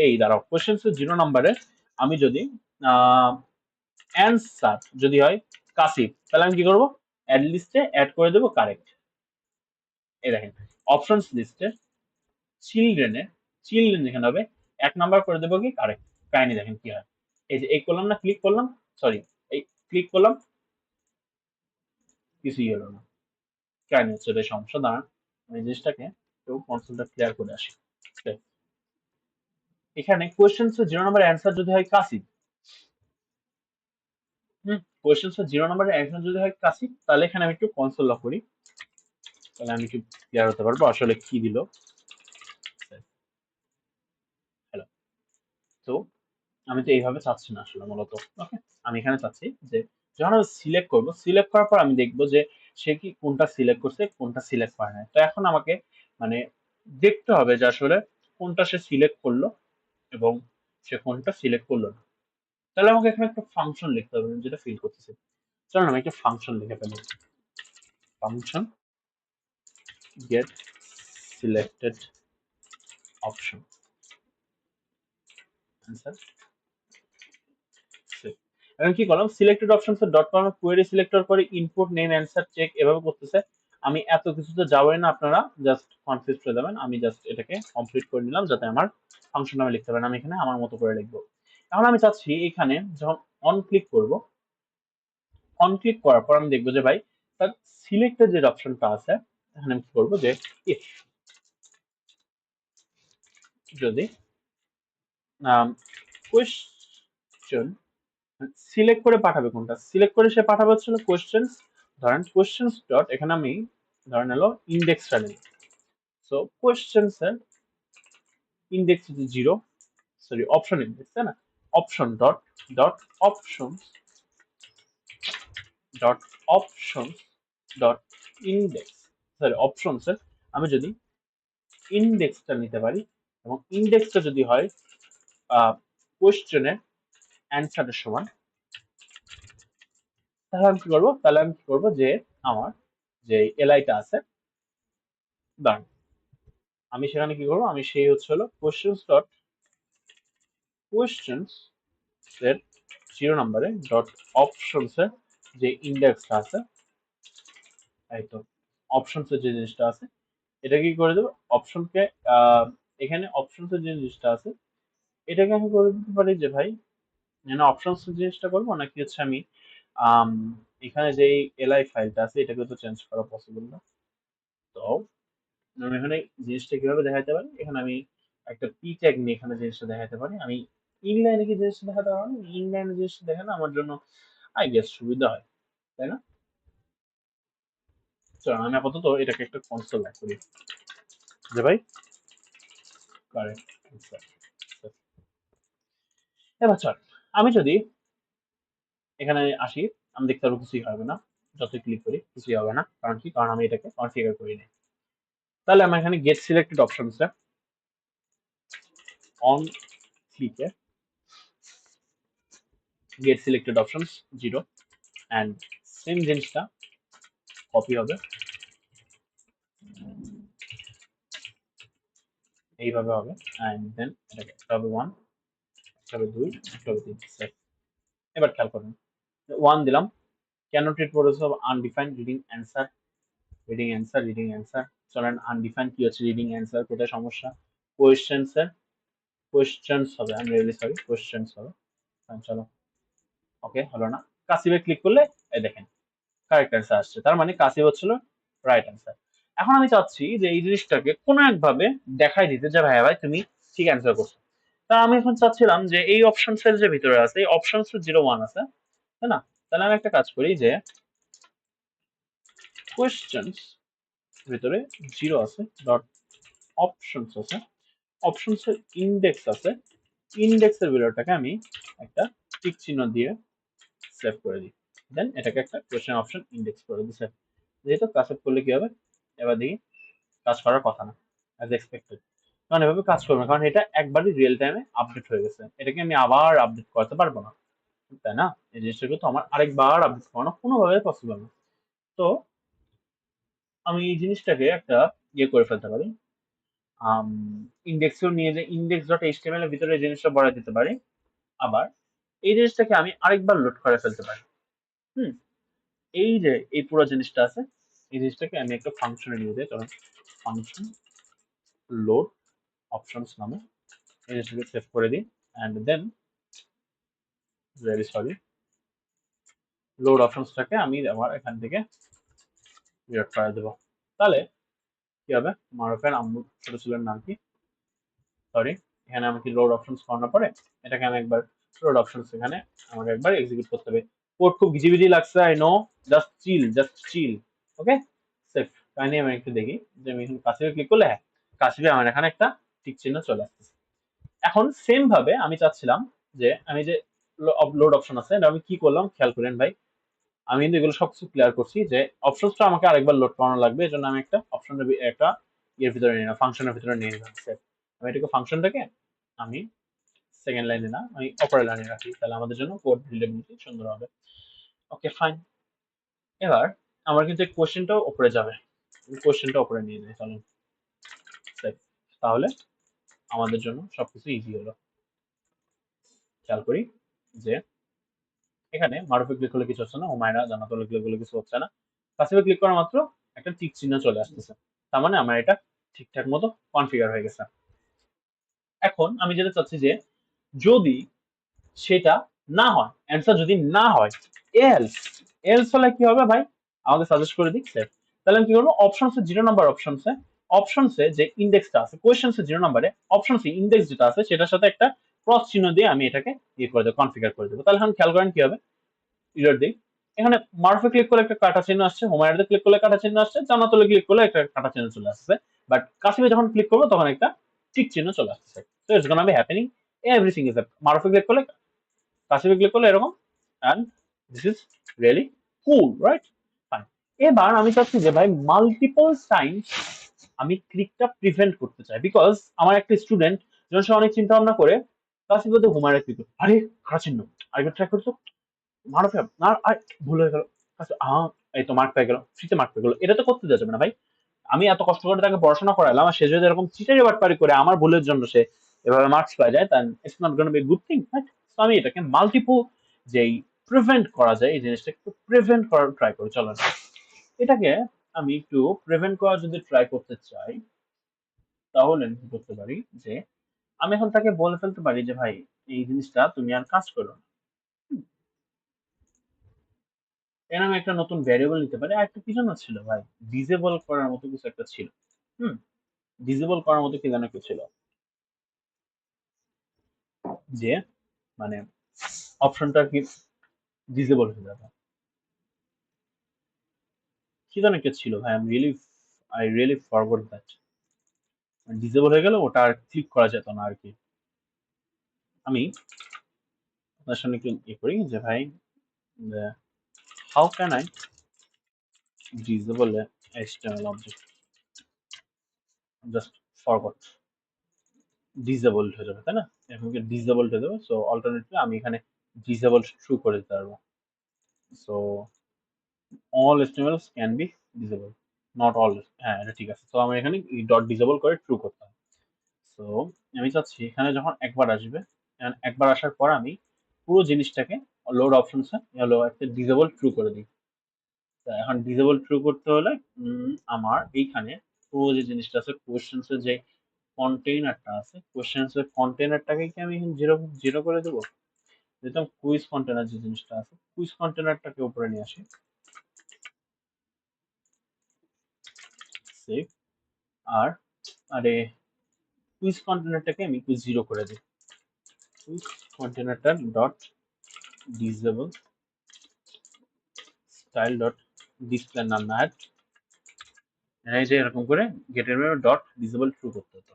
এই দাঁড়াও কোয়েশ্চেন্স এর 0 নাম্বারে আমি যদি অ্যান্সার যদি হয় কাসিফ তাহলে আমি কি করব অ্যাড লিস্টে অ্যাড করে দেবো কারেক্ট এই দেখেন অপশনস লিস্টে চিলড্রেনে চিলড্রেন যেখানে হবে 1 নাম্বার করে দেবো কি কারেক্ট কাহিনী দেখেন কি হয় এই যে এই করলাম না ক্লিক করলাম সরি এই ক্লিক করলাম কিছুই হলো না কাহিনী হচ্ছে এটা সমস্যা দাঁড়ান আমি জিনিসটাকে একটু কনসোলটা ক্লিয়ার করে আসি এখানে কোয়েশ্চেন্স 0 নাম্বার অ্যান্সার যদি হয় কাসিফ কোয়েশ্চেন্স 0 নাম্বারের অ্যান্সার যদি হয় কাসিফ তাহলে এখানে আমি একটু কনসোল লক করি তাহলে আমি একটু ক্লিয়ার হতে পারবো আসলে কি দিল হ্যালো তো আমি তো এইভাবে চাচ্ছি না আসলে মূলত ওকে আমি এখানে চাচ্ছি যে যখন আমি সিলেক্ট করব সিলেক্ট করার পর আমি দেখবো যে সে কি কোনটা সিলেক্ট করছে কোনটা সিলেক্ট করে নাই তো এখন আমাকে মানে দেখতে হবে যে আসলে কোনটা সে সিলেক্ট করলো এবং সে কোনটা সিলেক্ট করলো না তাহলে আমাকে এখানে একটা ফাংশন লিখতে হবে আমি যেটা ফিল করতেছি চলুন আমি একটা ফাংশন লিখে ফেলি function get selected option answer set এখন কি করলাম selected options dot com query selector করে ইনপুট নেম অ্যান্সার চেক এভাবে করতেছে আমি এত কিছুতে যাবই না আপনারা জাস্ট কনফিউজ হয়ে যাবেন আমি জাস্ট এটাকে কমপ্লিট করে নিলাম যাতে আমার ফাংশন নামে লিখতে পারেন আমি এখানে আমার মতো করে লিখবো এখন আমি চাচ্ছি এখানে যখন অন ক্লিক করব অন ক্লিক করার পর আমি দেখবো যে ভাই তার সিলেক্টেড যে অপশনটা আছে এখানে আমি কি করবো যে ইফ যদি কোয়েশ্চেন সিলেক্ট করে পাঠাবে কোনটা সিলেক্ট করে সে পাঠাবে হচ্ছিল কোয়েশ্চেন্স ধরেন কোয়েশ্চেন্স ডট এখানে আমি ধরেন হলো ইন্ডেক্সটা নেই সো কোয়েশ্চেন্স এর ইন্ডেক্স হচ্ছে 0 সরি অপশন ইন্ডেক্স তাই না option dot dot option dot option dot index sorry options এর আমি যদি ইন্ডেক্সটা নিতে পারি এবং ইন্ডেক্সটা যদি হয় কোয়েশ্চেনের অ্যান্সারের সমান তাহলে আমি কি করবো তাহলে আমি কি করবো যে আমার যে এলআইটা আছে দাঁড়ান আমি সেখানে কি করবো আমি সেই হচ্ছে হলো কোয়েশ্চেন্স ডট কোয়েশ্চেন্স এর 0 নম্বরে ডট অপশনস এর যে ইন্ডেক্সটা আছে এই তো অপশনস এর যে জিনিসটা আছে এটা কি করে দেবো অপশনকে এখানে অপশনস এর যে জিনিসটা আছে এটাকে আমি করে দিতে পারি যে ভাই মানে অপশনস এর জিনিসটা করবো নাকি হচ্ছে আমি আম, এখানে যে এলআই ফাইলটা আছে এটাকে তো চেঞ্জ করা পসিবল না তো আমি এখানে জিনিসটা কিভাবে দেখাতে পারি এখানে আমি একটা পি ট্যাগ নিয়ে এখানে জিনিসটা দেখাতে পারি আমি ইনলাইনে কি জিনিসটা দেখাতে পারবো ইনলাইনে জিনিসটা দেখানো আমার জন্য আই গেস সুবিধা হয় তাই না চলো আমি আপাতত এটাকে একটা কনসোল ল্যাগ করি যে ভাই কারেক্ট এবার চল আমি যদি এখানে আসি আমি দেখতে পারবো কিছুই হবে না যতই ক্লিক করি কিছুই হবে না, কারণ কি, কারণ আমি এটাকে কনফিগার করি নাই। তাহলে আমি এখানে গেট সিলেক্টেড অপশনসটা অন ক্লিকে get selected options 0 and same জিনিসটা কপি হবে এইভাবে হবে, অ্যান্ড দেন এটাকে একটা হবে 1, একটা হবে 2, একটা হবে 3 সেট। এবার খেয়াল করুন 1 দিলাম, কেন treat process of undefined reading answer, reading answer, reading answer. চলেন আনডিফাইন্ড কি হচ্ছে, রিডিং অ্যান্সার, কোথায় সমস্যা, কোয়েশ্চেন্স এর কোয়েশ্চেন্স হবে, আমি রিয়েলি সরি, কোয়েশ্চেন্স হবে। চলো ওকে হলো না, কাসিভে ক্লিক করলে এই দেখেন কারেক্ট অ্যান্সার আসছে, তার মানে কাসিভ হচ্ছিল রাইট অ্যান্সার। এখন আমি চাচ্ছি যে এই জিনিসটাকে কোনো একভাবে দেখাই দিতে যে ভাই ভাই তুমি ঠিক অ্যান্সার করছো। তা আমি এখন চাচ্ছিলাম যে এই অপশনস এর যে ভিতরে আছে, এই অপশনস 0 1 আছে, তাই না? তাহলে আমি একটা কাজ করি যে কোয়েশ্চেন্স ভিতরে 0 আছে, ডট অপশনস আছে, অপশনস এর ইন্ডেক্স আছে, ইন্ডেক্সের ভিতরটাকে আমি একটা টিক চিহ্ন দিয়ে সেভ করে দিই, দেন এটাকে একটা কোয়েশ্চেন অপশন ইন্ডেক্স করে দিই সেভ। যেহেতু কাজ করলে কি হবে, এবার দেখি কাজ করার কথা না অ্যাজ এক্সপেক্টেড, কারণ এভাবে কাজ করবে না, কারণ এটা একবারই রিয়েল টাইমে আপডেট হয়ে গেছে, এটাকে আমি আবার আপডেট করতে পারবো না, তাই না? এই জিনিসটাকে তো আমার আরেকবার আপডেট করানো কোনোভাবে পসিবল না। তো আমি এই জিনিসটাকে একটা ইয়ে করে ফেলতে পারি, ইন্ডেক্সও নিয়ে যে ইন্ডেক্স ডট এইচটিএমএল এর ভিতরে এই জিনিসটা ভরে দিতে পারি, আবার এই জিনিসটাকে আমি আরেকবার লোড করে ফেলতে পারি। হুম, এই যে এই পুরো জিনিসটা আছে, এই জিনিসটাকে আমি একটা ফাংশনে নিয়ে যাই, কারণ ফাংশন লোড অপশনস নামে এই জিনিসটাকে সেভ করে দিই, and then very sorry load অপশনসটাকে আমি আমার এখান থেকে রিড করে দেবো। তাহলে কি হবে, মারুফের আম্মু ছোট ছেলের নাম কি, সরি, এখানে আমাকে লোড অপশনস করানোর পরে এটাকে আমি একবার লোড অপশনস এখানে আমাকে একবার এক্সিকিউট করতে হবে। কোড খুব ভিজি লাগছে, I know, just chill, okay save. Kindly আমি একটু দেখি যে আমি এখানে কাশিপে ক্লিক করলে, হ্যাঁ কাশিপে আমার এখানে একটা টিক চিহ্ন চলে আসছে। এখন সেম ভাবে আমি চাচ্ছিলাম যে আমি যে লোড অপশন আছে এটা আমি কি করলাম খেয়াল করেন ভাই, আমি কিন্তু এগুলো সবকিছু ক্লিয়ার করছি যে অপশনসটা আমাকে আরেকবার লোড করানো লাগবে, এই জন্য আমি একটা অপশনের একটা ইয়ের ভিতরে নিয়ে নিলাম, ফাংশনের ভিতরে নিয়ে নিলাম সেভ। আমি এটাকে ফাংশনটাকে আমি সেকেন্ড লাইনে না আমি অপরের লাইনে রাখি, তাহলে আমাদের জন্য কোড রিলেবিলিটি সুন্দর হবে। ওকে ফাইন, এবার আমার কিন্তু এই কোশ্চেনটাও উপরে যাবে, কোশ্চেনটা উপরে নিয়ে যাই, চলুন সেভ। তাহলে আমাদের জন্য সবকিছু ইজি হলো। খেয়াল করি যে এখানে মারুফে ক্লিক করলে কিছু হচ্ছে না, হুমায়রা জানাতে ক্লিক করলে কিছু হচ্ছে না, কাসিফে ক্লিক করা মাত্র একটা টিক চিহ্ন চলে আসতেছে, তার মানে আমার এটা ঠিকঠাক মতো কনফিগার হয়ে গেছে। এখন আমি যেটা চাচ্ছি যে যদি সেটা না হয়, অ্যান্সার যদি না হয়, এলস, এলস হলে কি হবে ভাই আমাকে সাজেস্ট করে দিক সেভ। তাহলে আমি কি করবো, অপশনসে 0 নাম্বার অপশনসে, অপশনসে যে ইন্ডেক্সটা আছে, কোয়েশ্চেন্সে 0 নাম্বারে অপশনসে ইন্ডেক্স যেটা আছে সেটার সাথে একটা ক্রস চিহ্ন দিয়ে আমি এটাকে ইয়ে করে দেবো, কনফিগার করে দেবো। তাহলে এখন খেয়াল করেন কি হবে, ইরার দিই, এখানে মারফে ক্লিক করলে একটা কাটা চিহ্ন আসছে, হুমায়ুতে ক্লিক করলে কাটা চিহ্ন আসছে, জান্নাতুলে ক্লিক করলে একটা কাটা চিহ্ন চলে আসছে, বাট কাসিমে যখন ক্লিক করবো তখন একটা টিক চিহ্ন চলে আসছে। So it's gonna be happening everything is up, মারফে ক্লিক করলে কাসিমে ক্লিক করলে এরকম, and this is really cool, right? Fine, এবার আমি চাচ্ছি যে ভাই মাল্টিপল টাইমস আমি ক্লিকটা প্রিভেন্ট করতে চাই, বিকজ আমার একটা স্টুডেন্ট যখন সে অনেক চিন্তা ভাবনা করে কাসিম বলতে হুমায়ুতে ক্লিক করে, আরে খারাপ চিহ্ন, আরেকবার ট্রাই করছো, মারফে না আর ভুল হয়ে গেল, আচ্ছা এই তো মার্ক পেয়ে গেল, ফ্রিতে মার্ক পেয়ে গেল, এটা তো করতে দেওয়া যাবে না ভাই। আমি এত কষ্ট করে তাকে পড়াশোনা করালাম, আর সে যদি এরকম চিটারি বাটপারি করে আমার ভুলের জন্য সে এভাবে মার্কস পায় যায়, তাহলে it's not gonna be good thing, right? তো আমি এটাকে মাল্টিপল যেই প্রিভেন্ট করা যায় এই জিনিসটা একটু প্রিভেন্ট করার ট্রাই করি, চলো না। এটাকে আমি একটু প্রিভেন্ট করার যদি ট্রাই করতে চাই, তাহলে আমি কি করতে পারি যে আমি এখন তাকে বলে ফেলতে পারি যে ভাই এই জিনিসটা তুমি আর কাজ করো না, এর আমি একটা নতুন ভ্যারিয়েবল নিতে পারি। আর একটা কি যেন ছিল ভাই, ডিসেবল করার মতো কিছু একটা ছিল। হুম, ডিসেবল করার মতো কি যেন কিছু ছিল, যে মানে অপশনটা কি ডিসেবল হয়ে যাবে, কি যেন একটা ছিল ভাই, I really forgot that. Disable হয়ে গেল, ওটা আর ক্লিক করা যেত না আর কি। আমি আপনার সামনে একটু ইয়ে করি যে ভাই how can I disable HTML object, just forgot, disabled হয়ে যাবে, তাই না? এখন কি ডিসেবলড হয়ে যাবে, সো অল্টারনেটিভলি আমি এখানে ডিসেবল ট্রু করে দিতে পারবো। So all HTML can be disable, not all, হ্যাঁ এটা ঠিক আছে। তো আমি এখানে ডট ডিসেবল করে ট্রু করতাম। সো আমি চাচ্ছি এখানে যখন একবার আসবে, একবার আসার পর আমি পুরো জিনিসটাকে লোড অপশনসে হলো একটা ডিসেবল ট্রু করে দিই। এখন ডিসেবল ট্রু করতে হলে আমার এইখানে পুরো যে জিনিসটা আছে, কোয়েশ্চেন্স এর যে কন্টেইনারটা আছে, কোয়েশ্চেন্স এর কন্টেইনারটাকে কি আমি জিরো জিরো করে দেবো? যেহেতু কুইজ কন্টেইনার যে জিনিসটা আছে, কুইজ কন্টেইনারটাকে উপরে নিয়ে আসি, সেভ। আর আরে কুইজ কন্টেইনারটাকে আমি জিরো করে দিই, কুইজ কন্টেইনারটা dot disable style dot display নাম অ্যাড, এই যে এরকম করে গেটের ডট ডিসেবল ট্রু করতে হতো,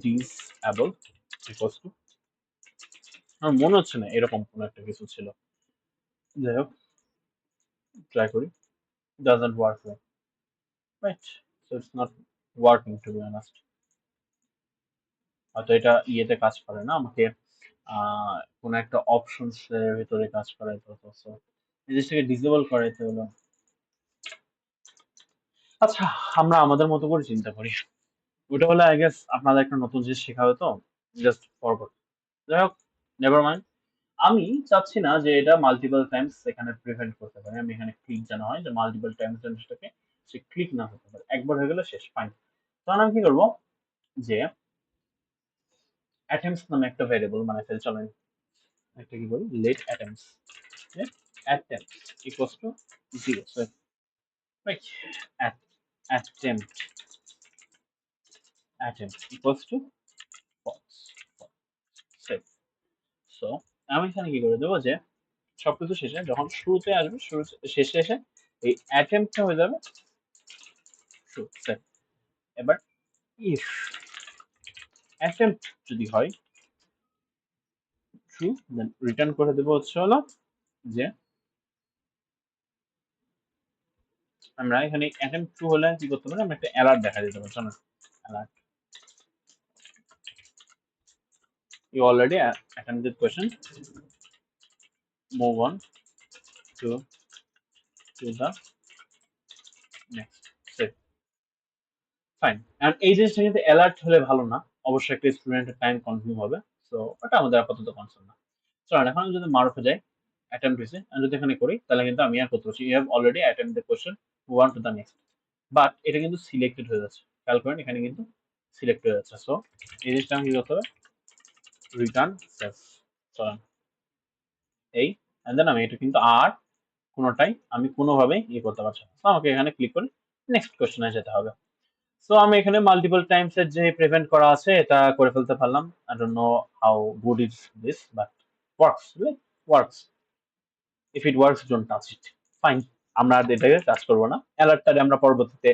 ডিসএবল ইকুয়ালস টু, আমার মনে হচ্ছে না এরকম কোনো একটা কিছু ছিল, যাই হোক ট্রাই করি, doesn't work right, so it's not working to be honest, হয়তো এটা ইয়েতে কাজ করে না, আমাকে কোনো একটা অপশনস এর ভিতরে কাজ করাইতে হতো, সো এই জিনিসটাকে ডিসেবল করাইতে হলো। আচ্ছা, আমরা আমাদের মতো করে চিন্তা করি, ওটা হলে আই গেস আপনাদের একটা নতুন জিনিস শেখা হতো, জাস্ট ফরগট। যাই হোক, নেভার মাইন্ড। আমি চাচ্ছি না যে এটা মাল্টিপল টাইমস এখানে প্রিভেন্ট করতে পারে, আমি এখানে ক্লিক জানা হয় যে মাল্টিপল টাইমস জিনিসটাকে সে ক্লিক না হতে পারে, একবার হয়ে গেলে শেষ, ফাইন। তখন আমি কি করবো, যে অ্যাটেম্পস নামে একটা ভেরিয়েবল মানে ফেল, চলেন একটা কি বলি, let attempts, attempts equals to 0, so right, attempt equals to false, save. So আমি এখানে কি করে দেবো, যে সবকিছু শেষে যখন শুরুতে আসবে, শুরু শেষে এসে এই অ্যাটেম্পটা হয়ে যাবে ট্রু, সেভ। এবার ইফ অ্যাটেম্পট যদি হয় ট্রু, দেন রিটার্ন করে দেবো হচ্ছে হলো যে আমরা এখানে অ্যাটেম্পট ট্রু হলে কি করতে পারি, আমরা একটা অ্যালার্ট দেখা দিতে পারি, শোনো alert, you already attempted question, move on to the next, save, fine. And এই জিনিসটা কিন্তু অ্যালার্ট হলে ভালো না, অবশ্যই একটা স্টুডেন্টের টাইম কনজিউম হবে, সো ওটা আমাদের আপাতত কনসার্ন না। চলেন এখন আমি যদি মারুফে যাই, অ্যাটেম্প হয়েছে, আমি যদি এখানে করি তাহলে কিন্তু আমি আর করতে পারছি, you have already attempt the question, move on to the next, but এটা কিন্তু সিলেক্টেড হয়ে যাচ্ছে, খেয়াল করেন এখানে কিন্তু সিলেক্ট হয়ে যাচ্ছে। সো এই জিনিসটা আমি কি করতে হবে, রিটার্ন সেভ, চলেন এই, এন্ড দেন আমি এটা কিন্তু আর কোনোটাই আমি কোনোভাবেই ইয়ে করতে পারছি না, আমাকে এখানে ক্লিক করে নেক্সট কোশ্চেনে যেতে হবে। সো আমি এখানে মাল্টিপল টাইমস এর যে প্রিভেন্ট করা আছে এটা করে ফেলতে পারলাম, I don't know how good is this, but works, works, if it works don't touch it, fine. আমরা আর এটাকে টাচ করবো না, অ্যালার্টটারে আমরা পরবর্তীতে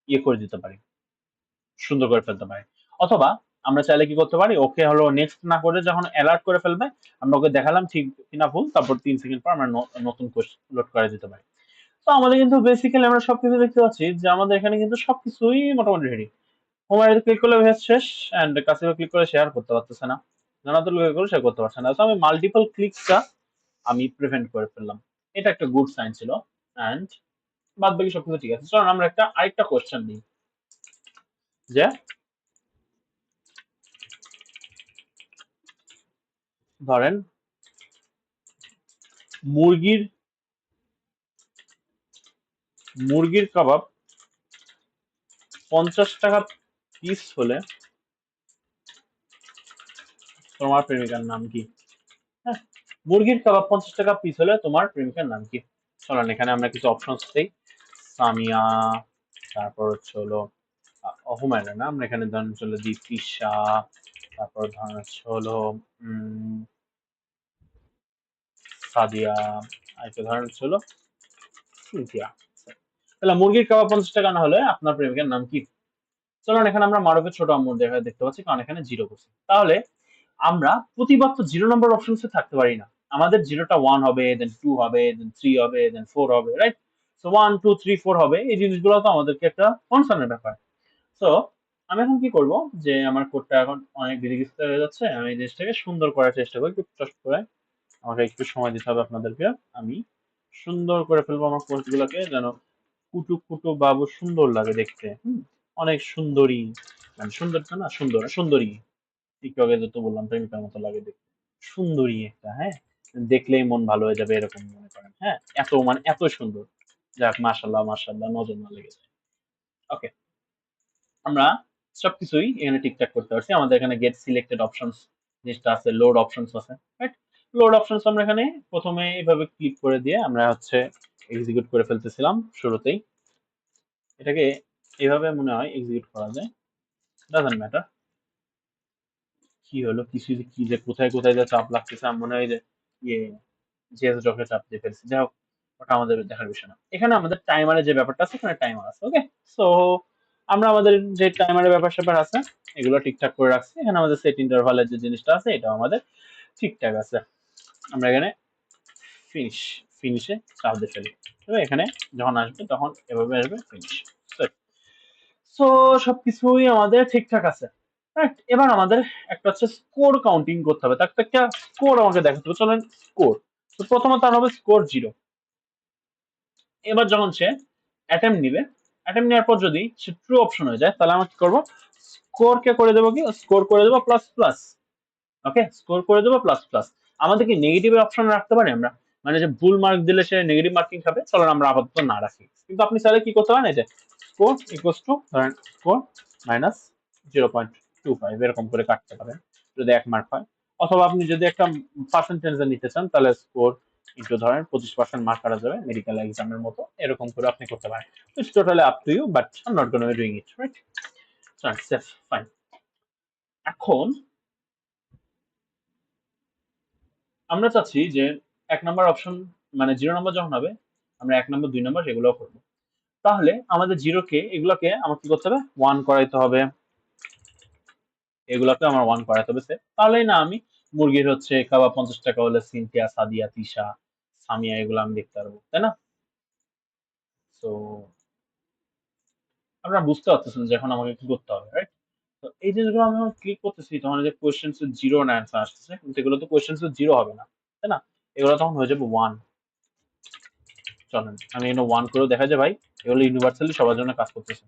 ইয়ে করে দিতে পারি, সুন্দর করে ফেলতে পারি, অথবা আমরা চাইলে কি করতে পারি, ওকে হলো নেক্সট না করে যখন অ্যালার্ট করে ফেলবে আমরা ওকে দেখালাম ঠিক কিনা ভুল, তারপর 3 সেকেন্ড পর আমরা নতুন কোশ্চেন লোড করে দিতে পারি। তো আমাদের কিন্তু বেসিক্যালি আমরা সবকিছু দেখতে পাচ্ছি যে আমাদের এখানে কিন্তু সবকিছুই মোটামুটি রেডি। হোমারে ক্লিক করলে হয়ে শেষ, এন্ড কাসিমে ক্লিক করে শেয়ার করতে পারতেছে না, জানাতুল ক্লিক করে শেয়ার করতে পারছে না, তো আমি মাল্টিপল ক্লিকসটা আমি প্রিভেন্ট করে ফেললাম, এটা একটা গুড সাইন ছিল। এন্ড বাদ বাকি সবকিছু ঠিক আছে, চলুন আমরা আরেকটা কোশ্চেন নিই, যে ধরেন মুরগির মুরগির কাবাব 50 টাকা পিস হলে তোমার প্রেমিকার নাম কি? হ্যাঁ, মুরগির কাবাব 50 টাকা পিস হলে তোমার প্রেমিকার নাম কি? চলেন এখানে আমরা কিছু অপশনস দিই, সামিয়া, তারপর হচ্ছে হলো হুমায়রা না, আমরা এখানে ধরেন চলে দিই তিশা, তারপর ধরেন হচ্ছে হলো সাদিয়া, আরেকটা ধরেন হচ্ছে হলো সিনথিয়া। তাহলে মুরগির কাবাব 50 টাকা না হলে আপনার প্রেমিকার নাম কি? চলুন এখানে আমরা মারুফের ছোট আম্মুর দেখতে পাচ্ছি, কারণ এখানে জিরো করছি, তাহলে আমরা প্রতিবার তো 0 নম্বর অপশনসে থাকতে পারি না, আমাদের জিরোটা 1 হবে, দেন 2 হবে, দেন 3 হবে, দেন 4 হবে, রাইট? সো 1 2 3 4 হবে, এই জিনিসগুলো তো আমাদেরকে একটা কনসার্নের ব্যাপার। সো আমি এখন কি করব, যে আমার কোডটা এখন অনেক বিধিগ্রস্ত হয়ে যাচ্ছে, আমি এই জিনিসটাকে সুন্দর করার চেষ্টা করি, একটু কষ্ট করে। আমাকে একটু সময় দিতে হবে আপনাদেরকে। আমি সুন্দর করে ফেলবো আমার কোডগুলোকে, যেন কুটু কুটু বাবু সুন্দর লাগে দেখতে। অনেক সুন্দরী, মানে সুন্দর তো না, সুন্দর সুন্দরী, একটু আগে তো বললাম প্রেমিকার মতো লাগে দেখতে, সুন্দরী একটা, হ্যাঁ, দেখলেই মন ভালো হয়ে যাবে এরকম মনে করেন, হ্যাঁ, এত মানে এত সুন্দর। যাক, মাশাল্লাহ মাশাল্লাহ, নজর না লেগে যায়। ওকে, আমরা সবকিছুই এখানে ঠিকঠাক করতে পারছি। আমাদের এখানে গেট সিলেক্টেড অপশনস জিনিসটা আছে, লোড অপশনস আছে, রাইট? লোড অপশনস আমরা এখানে প্রথমে এভাবে ক্লিক করে দিয়ে আমরা হচ্ছে এক্সিকিউট করে ফেলতেছিলাম শুরুতেই। এটাকে এভাবে মনে হয় এক্সিকিউট করা যায়, ডাজন্ট ম্যাটার। কি হলো, কিছু কি যে কোথায় কোথায় যে চাপ লাগতেছে, আমার মনে হয় যে ইয়ে জেস জকে চাপ দিয়ে ফেলছি। যাই হোক, ওটা আমাদের দেখার বিষয় না। এখানে আমাদের টাইমারের যে ব্যাপারটা আছে, এখানে টাইমার আছে। ওকে, সো আমরা আমাদের যে টাইমারের ব্যাপার স্যাপার আছে এগুলো ঠিকঠাক করে রাখছি। এখানে আমাদের সেট ইন্টারভালের যে জিনিসটা আছে এটা আমাদের ঠিকঠাক আছে। আমরা এখানে ফিনিশে চাপ দিয়ে ফেলি। তবে এখানে যখন আসবে তখন এভাবে আসবে ফিনিশ। সো সবকিছুই আমাদের ঠিকঠাক আছে, রাইট? এবার আমাদের একটা হচ্ছে স্কোর কাউন্টিং করতে হবে, তার একটা স্কোর আমাকে দেখাতে হবে। চলেন স্কোর, তো প্রথমত তার হবে স্কোর 0। এবার যখন সে অ্যাটেম্প নিবে, অ্যাটেম্প নেওয়ার পর যদি সে ট্রু অপশন হয়ে যায়, তাহলে আমরা কি করবো, স্কোর কে করে দেবো কি, স্কোর করে দেবো প্লাস প্লাস। ওকে, স্কোর করে দেবো প্লাস প্লাস। আমাদের কি নেগেটিভ অপশন রাখতে পারি আমরা, মানে যে ভুল মার্ক দিলে সে নেগেটিভ মার্কিং খাবে? চলেন আমরা আপাতত না রাখি, কিন্তু আপনি চাইলে কি করতে পারেন, এই যে স্কোর ইকুয়ালস টু ধরেন স্কোর মাইনাস 0.25 এরকম করে কাটতে পারেন যদি 1 মার্ক হয়। অথবা আপনি যদি একটা পার্সেন্টেজ নিতে চান, তাহলে স্কোর ইন্টু ধরেন 25% মার্ক করা যাবে মেডিকেল এক্সামের মতো, এরকম করে আপনি করতে পারেন। It's totally up to you, but I am not gonna be doing it, right? Save, fine. এখন আমরা চাচ্ছি যে 1 নাম্বার অপশন, মানে 0 নাম্বার যখন হবে, আমরা 1 নাম্বার 2 নাম্বার এগুলোও করব। তাহলে আমাদের 0 কে এগুলোকে আমার কি করতে হবে, 1 করাইতে হবে। এগুলোকে আমার 1 করাইতে হবে। তাহলেই না আমি মুরগির হচ্ছে কাবাব 50 টাকা হলে সিনথিয়া, সাদিয়া, তিশা, সামিয়া এগুলো আমি দেখতে পারবো, তাই না? সো আপনারা বুঝতে পারতেছেন যে এখন আমাকে কি করতে হবে, রাইট? তো এই জিনিসগুলো আমি যখন ক্লিক করতেছি তখন এই যে কোয়েশ্চেন্স এর 0 না অ্যান্সার আসতেছে, কিন্তু এগুলো তো কোয়েশ্চেন্স এর 0 হবে না, তাই না? এগুলো তখন হয়ে যাবে 1। চলেন আমি এখানে 1 করেও দেখা যায় ভাই, এগুলো ইউনিভার্সালি সবার জন্য কাজ করতেছে।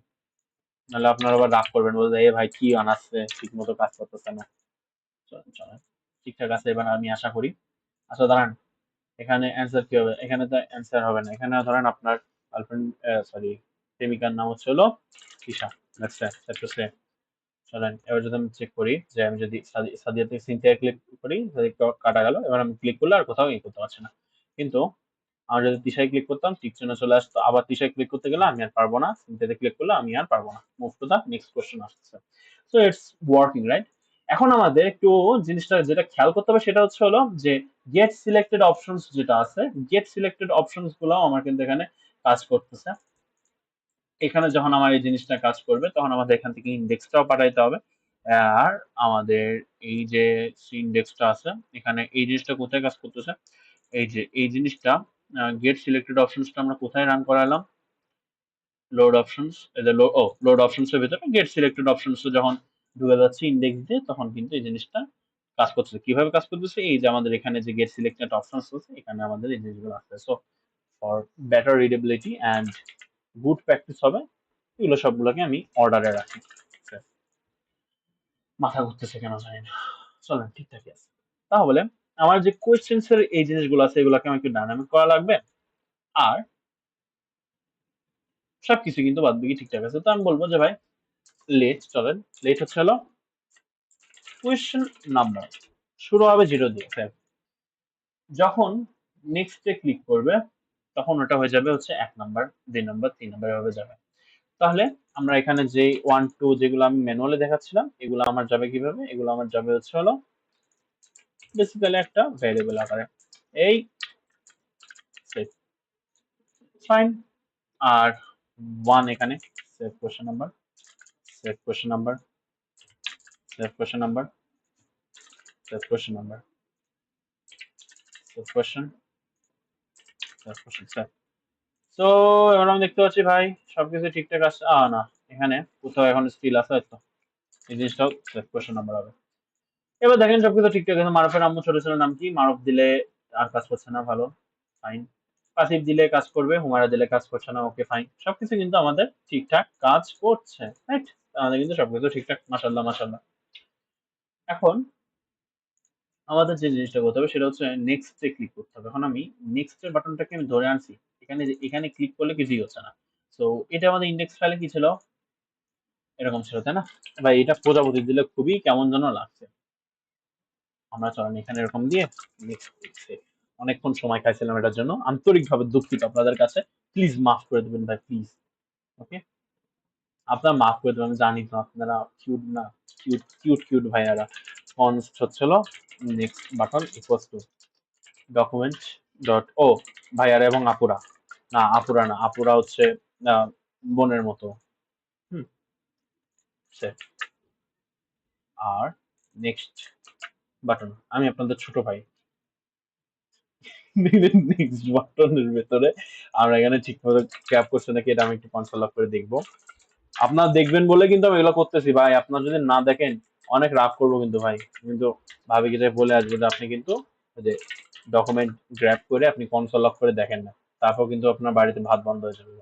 নাহলে আপনারা আবার রাগ করবেন, বলতে এ ভাই কি বানাচ্ছে, ঠিক মতো কাজ করতেছে না। চলেন চলেন, ঠিকঠাক আছে এবার আমি আশা করি। আচ্ছা দাঁড়ান, এখানে অ্যান্সার কি হবে? এখানে তো অ্যান্সার হবে না। এখানে ধরেন আপনার গার্লফ্রেন্ড, সরি, প্রেমিকার নাম হচ্ছে হলো তিশা, লেটস সে। চলেন এবার যদি আমি চেক করি, যে আমি যদি সাদিয়া থেকে সিনথিয়া ক্লিক করি, যদি কাটা গেল, এবার আমি ক্লিক করলে আর কোথাও করতে পারছি না। কিন্তু আমি যদি তিশায় ক্লিক করতাম, টিক চিহ্ন চলে আসতো। আবার তিশায় ক্লিক করতে গেলে আমি আর পারবো না, সিনথিয়াতে ক্লিক করলে আমি আর পারবো না। Move to the next question আসছে। So it's working, right? এখন আমাদের একটু জিনিসটা যেটা খেয়াল করতে হবে সেটা হচ্ছে হলো যে গেট সিলেক্টেড অপশনস যেটা আছে, গেট সিলেক্টেড অপশনস গুলো আমার কিন্তু এখানে কাজ করতেছে। এখানে যখন আমার এই জিনিসটা কাজ করবে তখন আমাদের এখান থেকে ইন্ডেক্সটাও পাঠাইতে হবে। আর আমাদের এই যে ইন্ডেক্সটা আছে, এখানে এই জিনিসটা কোথায় কাজ করতেছে, এই যে এই জিনিসটা গেট সিলেক্টেড অপশনসটা আমরা কোথায় রান করালাম, লোড অপশনস, এই যে লোড অপশনস এর ভিতরে গেট সিলেক্টেড অপশনস যখন ঢুকে যাচ্ছে ইন্ডেক্স দিয়ে, তখন কিন্তু এই জিনিসটা কাজ করতেছে। কিভাবে কাজ করতেছে, এই যে আমাদের এখানে যে গেট সিলেক্টেড অপশনস আছে, এখানে আমাদের এই জিনিসগুলো আছে। So for better readability and good practice হবে, এগুলো সবগুলোকে আমি অর্ডারে রাখি। মাথা ঘুরতেছে কেন জানি না। চলেন ঠিকঠাকই আছে। তাহলে আমার যে কোয়েশ্চেন্স এর এই জিনিসগুলো আছে, এগুলোকে আমার একটু ডাইনামিক করা লাগবে। আর সবকিছু কিন্তু বাদ বাকি ঠিকঠাক আছে। তো আমি বলবো যে ভাই লেট, চলেন লেট হচ্ছে হলো কোয়েশ্চেন নাম্বার, শুরু হবে 0 দিয়ে। যখন নেক্সট এ ক্লিক করবে তখন ওটা হয়ে যাবে হচ্ছে 1 নাম্বার, 2 নাম্বার, 3 নাম্বার এভাবে যাবে। তাহলে আমরা এখানে যে 1 2 যেগুলো আমি ম্যানুয়ালি দেখাচ্ছিলাম, এগুলো আমার যাবে কিভাবে, এগুলো আমার যাবে হচ্ছে হলো বেসিক্যালি একটা ভ্যারিয়েবল আকারে, এই ফাইন। আর 1 এখানে save question number, save question number, save question number, save question number, question so এবার আমি দেখতে পাচ্ছি ভাই সবকিছু ঠিকঠাক আছে। না, এখানে কোথাও এখন স্টিল আছে, তো এই জিনিসটাও কোয়েশ্চেন নাম্বার হবে। এবার দেখেন সবকিছু ঠিকঠাক আছে। মারুফের আম্মু ছোট ছেলের নাম কি? মারুফ দিলে আর কাজ করছে না, ভালো, ফাইন। কাসিফ দিলে কাজ করবে, হুমায়রা দিলে কাজ করছে না, ওকে ফাইন। সবকিছু কিন্তু আমাদের ঠিকঠাক কাজ করছে, রাইট? আমাদের কিন্তু সবকিছু ঠিকঠাক, মাশাআল্লাহ মাশাআল্লাহ। এখন আমাদের যে জিনিসটা করতে হবে সেটা হচ্ছে নেক্সট এ ক্লিক করতে হবে। এখন আমি নেক্সট এর বাটনটাকে আমি ধরে আনছি, এখানে ক্লিক করলে কিছুই হচ্ছে না। সো এটা আমাদের ইন্ডেক্স ফাইলে কি ছিল, এরকম ছিল, তাই না ভাই? এটা প্রজাপতি দিলে খুবই কেমন যেন লাগছে। আমরা চলেন এখানে এরকম দিয়ে নেক্সট করছি। অনেকক্ষণ সময় খাইছিলাম এটার জন্য, আন্তরিকভাবে দুঃখিত আপনাদের কাছে। প্লিজ মাফ করে দেবেন ভাই, প্লিজ। ওকে, আপনারা মাফ করে দেবেন, আমি জানি তো আপনারা কিউট না, কিউট কিউট কিউট ভাইয়ারা। কনস্ট হচ্ছিল next button equals to document dot ও ভাইয়ারা এবং আপুরা, না আপুরা না, আপুরা হচ্ছে বোনের মতো। হুম, সে আর নেক্সট বাটন, আমি আপনাদের ছোট ভাই। নেক্সট বাটনের ভেতরে আমরা এখানে ঠিকমতো ক্যাপ করছে নাকি এটা আমি একটু কনসোল অফ করে দেখবো। আপনারা দেখবেন বলে কিন্তু আমি এগুলো করতেছি ভাই, আপনারা যদি না দেখেন অনেক রাগ করবো কিন্তু ভাই। কিন্তু ভাবি কি বলে আসবে যে আপনি কিন্তু যে ডকুমেন্ট গ্র্যাব করে আপনি কনসোল অফ করে দেখেন না, তারপর কিন্তু আপনার বাড়িতে ভাত বন্ধ হয়ে যাবে।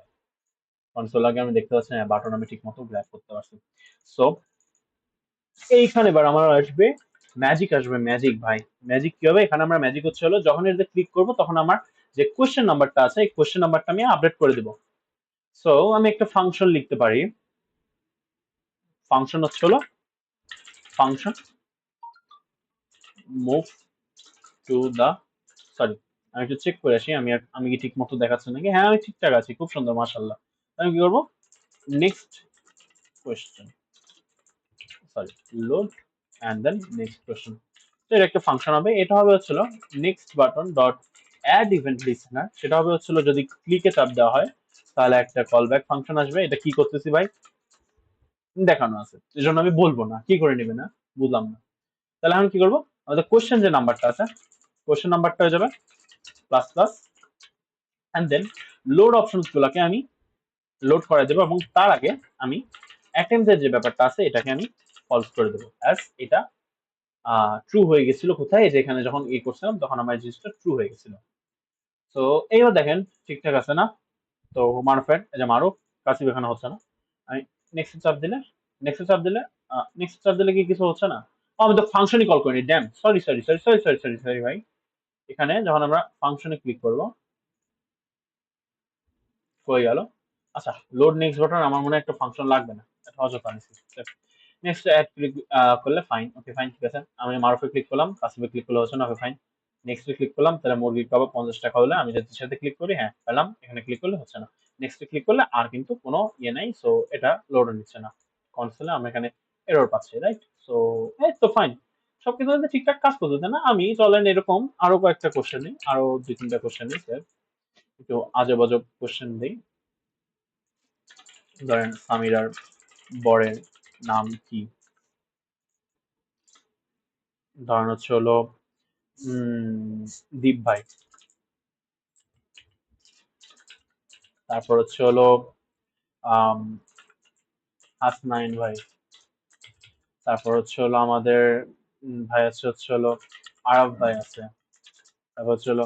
কনসোল আগে আমি দেখতে পাচ্ছি না, বাটন আমি ঠিক মতো গ্র্যাব করতে পারছি। সো এইখানে এবার আমার আসবে ম্যাজিক, আসবে ম্যাজিক ভাই। ম্যাজিক কি হবে? এখানে আমরা ম্যাজিক হচ্ছে হলো যখন এটাতে ক্লিক করব তখন আমার যে কোশ্চেন নাম্বারটা আছে এই কোশ্চেন নাম্বারটা আমি আপডেট করে দেব। সো আমি একটা ফাংশন লিখতে পারি। ফাংশন হচ্ছে হলো function move to the, sorry আমি একটু চেক করে আসি আমি কি ঠিক মতো দেখাচ্ছে নাকি। হ্যাঁ আমি ঠিকঠাক আছি, খুব সুন্দর মাশাআল্লাহ। আমি কি করবো, next question, sorry load and then next question. তো এর একটা ফাংশন হবে, এটা হবে হচ্ছিল next button dot add event listener. সেটা হবে হচ্ছিল যদি ক্লিকে চাপ দেওয়া হয় তাহলে একটা কল ব্যাক ফাংশন আসবে। এটা কি করতেছি ভাই দেখানো আছে, এই জন্য আমি বলবো না, কি করে নেবে না, বুঝলাম না। তাহলে আমি কি করবো, আমাদের কোশ্চেন যে নাম্বারটা আছে কোশ্চেন নাম্বারটা হয়ে যাবে plus plus and then load options গুলোকে আমি লোড করে দেবো এবং তার আগে আমি অ্যাটেম্পটের যে ব্যাপারটা আছে এটাকে আমি ফলস করে দেবো, অ্যাজ এটা ট্রু হয়ে গেছিল কোথায়, যেখানে যখন ই করছিলাম তখন আমার এই জিনিসটা ট্রু হয়ে গেছিল। তো এইবার দেখেন ঠিকঠাক আছে না? তো মারুফের এই যে মারুফ, কাশিব এখানে হচ্ছে না। আমি নেক্সট চাপ দিলে নেক্সট চাপ দিলে নেক্সট চাপ দিলে কি কিছু হচ্ছে না? আমি তো ফাংশনই কল করিনি, damn, sorry sorry sorry sorry sorry sorry sorry ভাই। এখানে যখন আমরা ফাংশনে ক্লিক করব হয়ে গেল। আচ্ছা, লোড নেক্সট বাটন আমার মনে হয় একটা ফাংশন লাগবে না, এটা অযথা নিছি। নেক্সট অ্যাড ক্লিক করলে ফাইন, ওকে ফাইন, ঠিক আছে। আমি মারুফে ক্লিক করলাম, কাসিফে ক্লিক করলে হচ্ছে না, ওকে ফাইন। নেক্সটে ক্লিক করলাম, তাহলে মুরগির কাবাব 50 টাকা হলে আমি যদি সাথে ক্লিক করি, হ্যাঁ পেলাম। এখানে ক্লিক করলে হচ্ছে না, নেক্সটে ক্লিক করলে আর কিন্তু কোনো ইয়ে নাই, সো এটা লোড নিচ্ছে না। কনসোলে আমরা এখানে এরর পাচ্ছি, রাইট? সো এই তো ফাইন, সবকিছু ঠিকঠাক কাজ করতে, তাই না? আমি চলেন এরকম আরো কয়েকটা কোশ্চেন নিই, আরো 2-3টা কোশ্চেন নিই স্যার, একটু আজব আজব কোশ্চেন দিই। ধরেন সামিরার বরের নাম কি? ধরেন হচ্ছে হলো দীপ ভাই। তারপর হচ্ছে হলো আম, হাসনাইন ভাই। তারপর হচ্ছে হলো আমাদের ভাই আছে হচ্ছে হলো আরাফ ভাই আছে। তারপর হচ্ছে হলো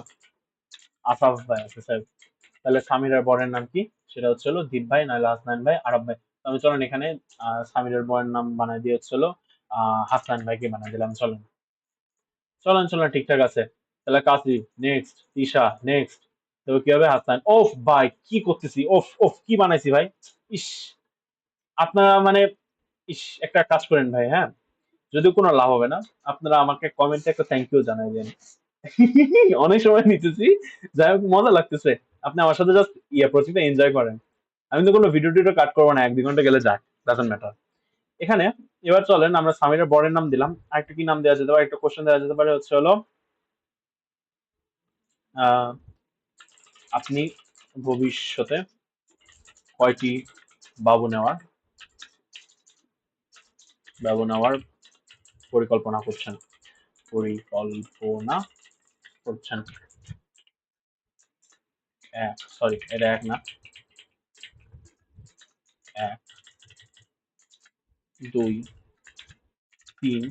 আফাফ ভাই আছে স্যার। তাহলে সামিরার বরের নাম কি? সেটা হচ্ছে হলো দীপ ভাই, নাহলে হাসনাইন ভাই, আরাফ ভাই। তো আমি চলেন এখানে সামিরার বরের নাম বানাই দিয়ে হচ্ছে হলো হাসনাইন ভাইকে বানাই দিলাম। চলেন চলেন চলেন ঠিকঠাক আছে। তাহলে কাসি নেক্সট, ঈশা নেক্সট, তবে কি হবে হাসান। ওফ ভাই কি করতেছি, ওফ ওফ কি বানাইছি ভাই, ইস। আপনারা মানে ইস, একটা কাজ করেন ভাই, হ্যাঁ, যদিও কোনো লাভ হবে না, আপনারা আমাকে কমেন্টে একটা থ্যাংক ইউ জানাই দেন। অনেক সময় নিতেছি, যাই হোক মজা লাগতেছে। আপনি আমার সাথে জাস্ট প্রজেক্টটা এনজয় করেন। আমি তো কোনো ভিডিও টিডিও কাট করবো না, 1-2 ঘন্টা গেলে যাক, ডাজন্ট ম্যাটার। এখানে এবার চলেন আমরা সামিরের বরের নাম দিলাম, আরেকটা কি নাম দেওয়া যেতে পারে, একটা কোশ্চেন দেওয়া যেতে পারে হচ্ছে হলো আহ, আপনি ভবিষ্যতে কয়টি বাবু নেওয়ার বাবু নেওয়ার পরিকল্পনা করছেন? পরিকল্পনা করছেন। সরি, এটা 1 না, 1 2 3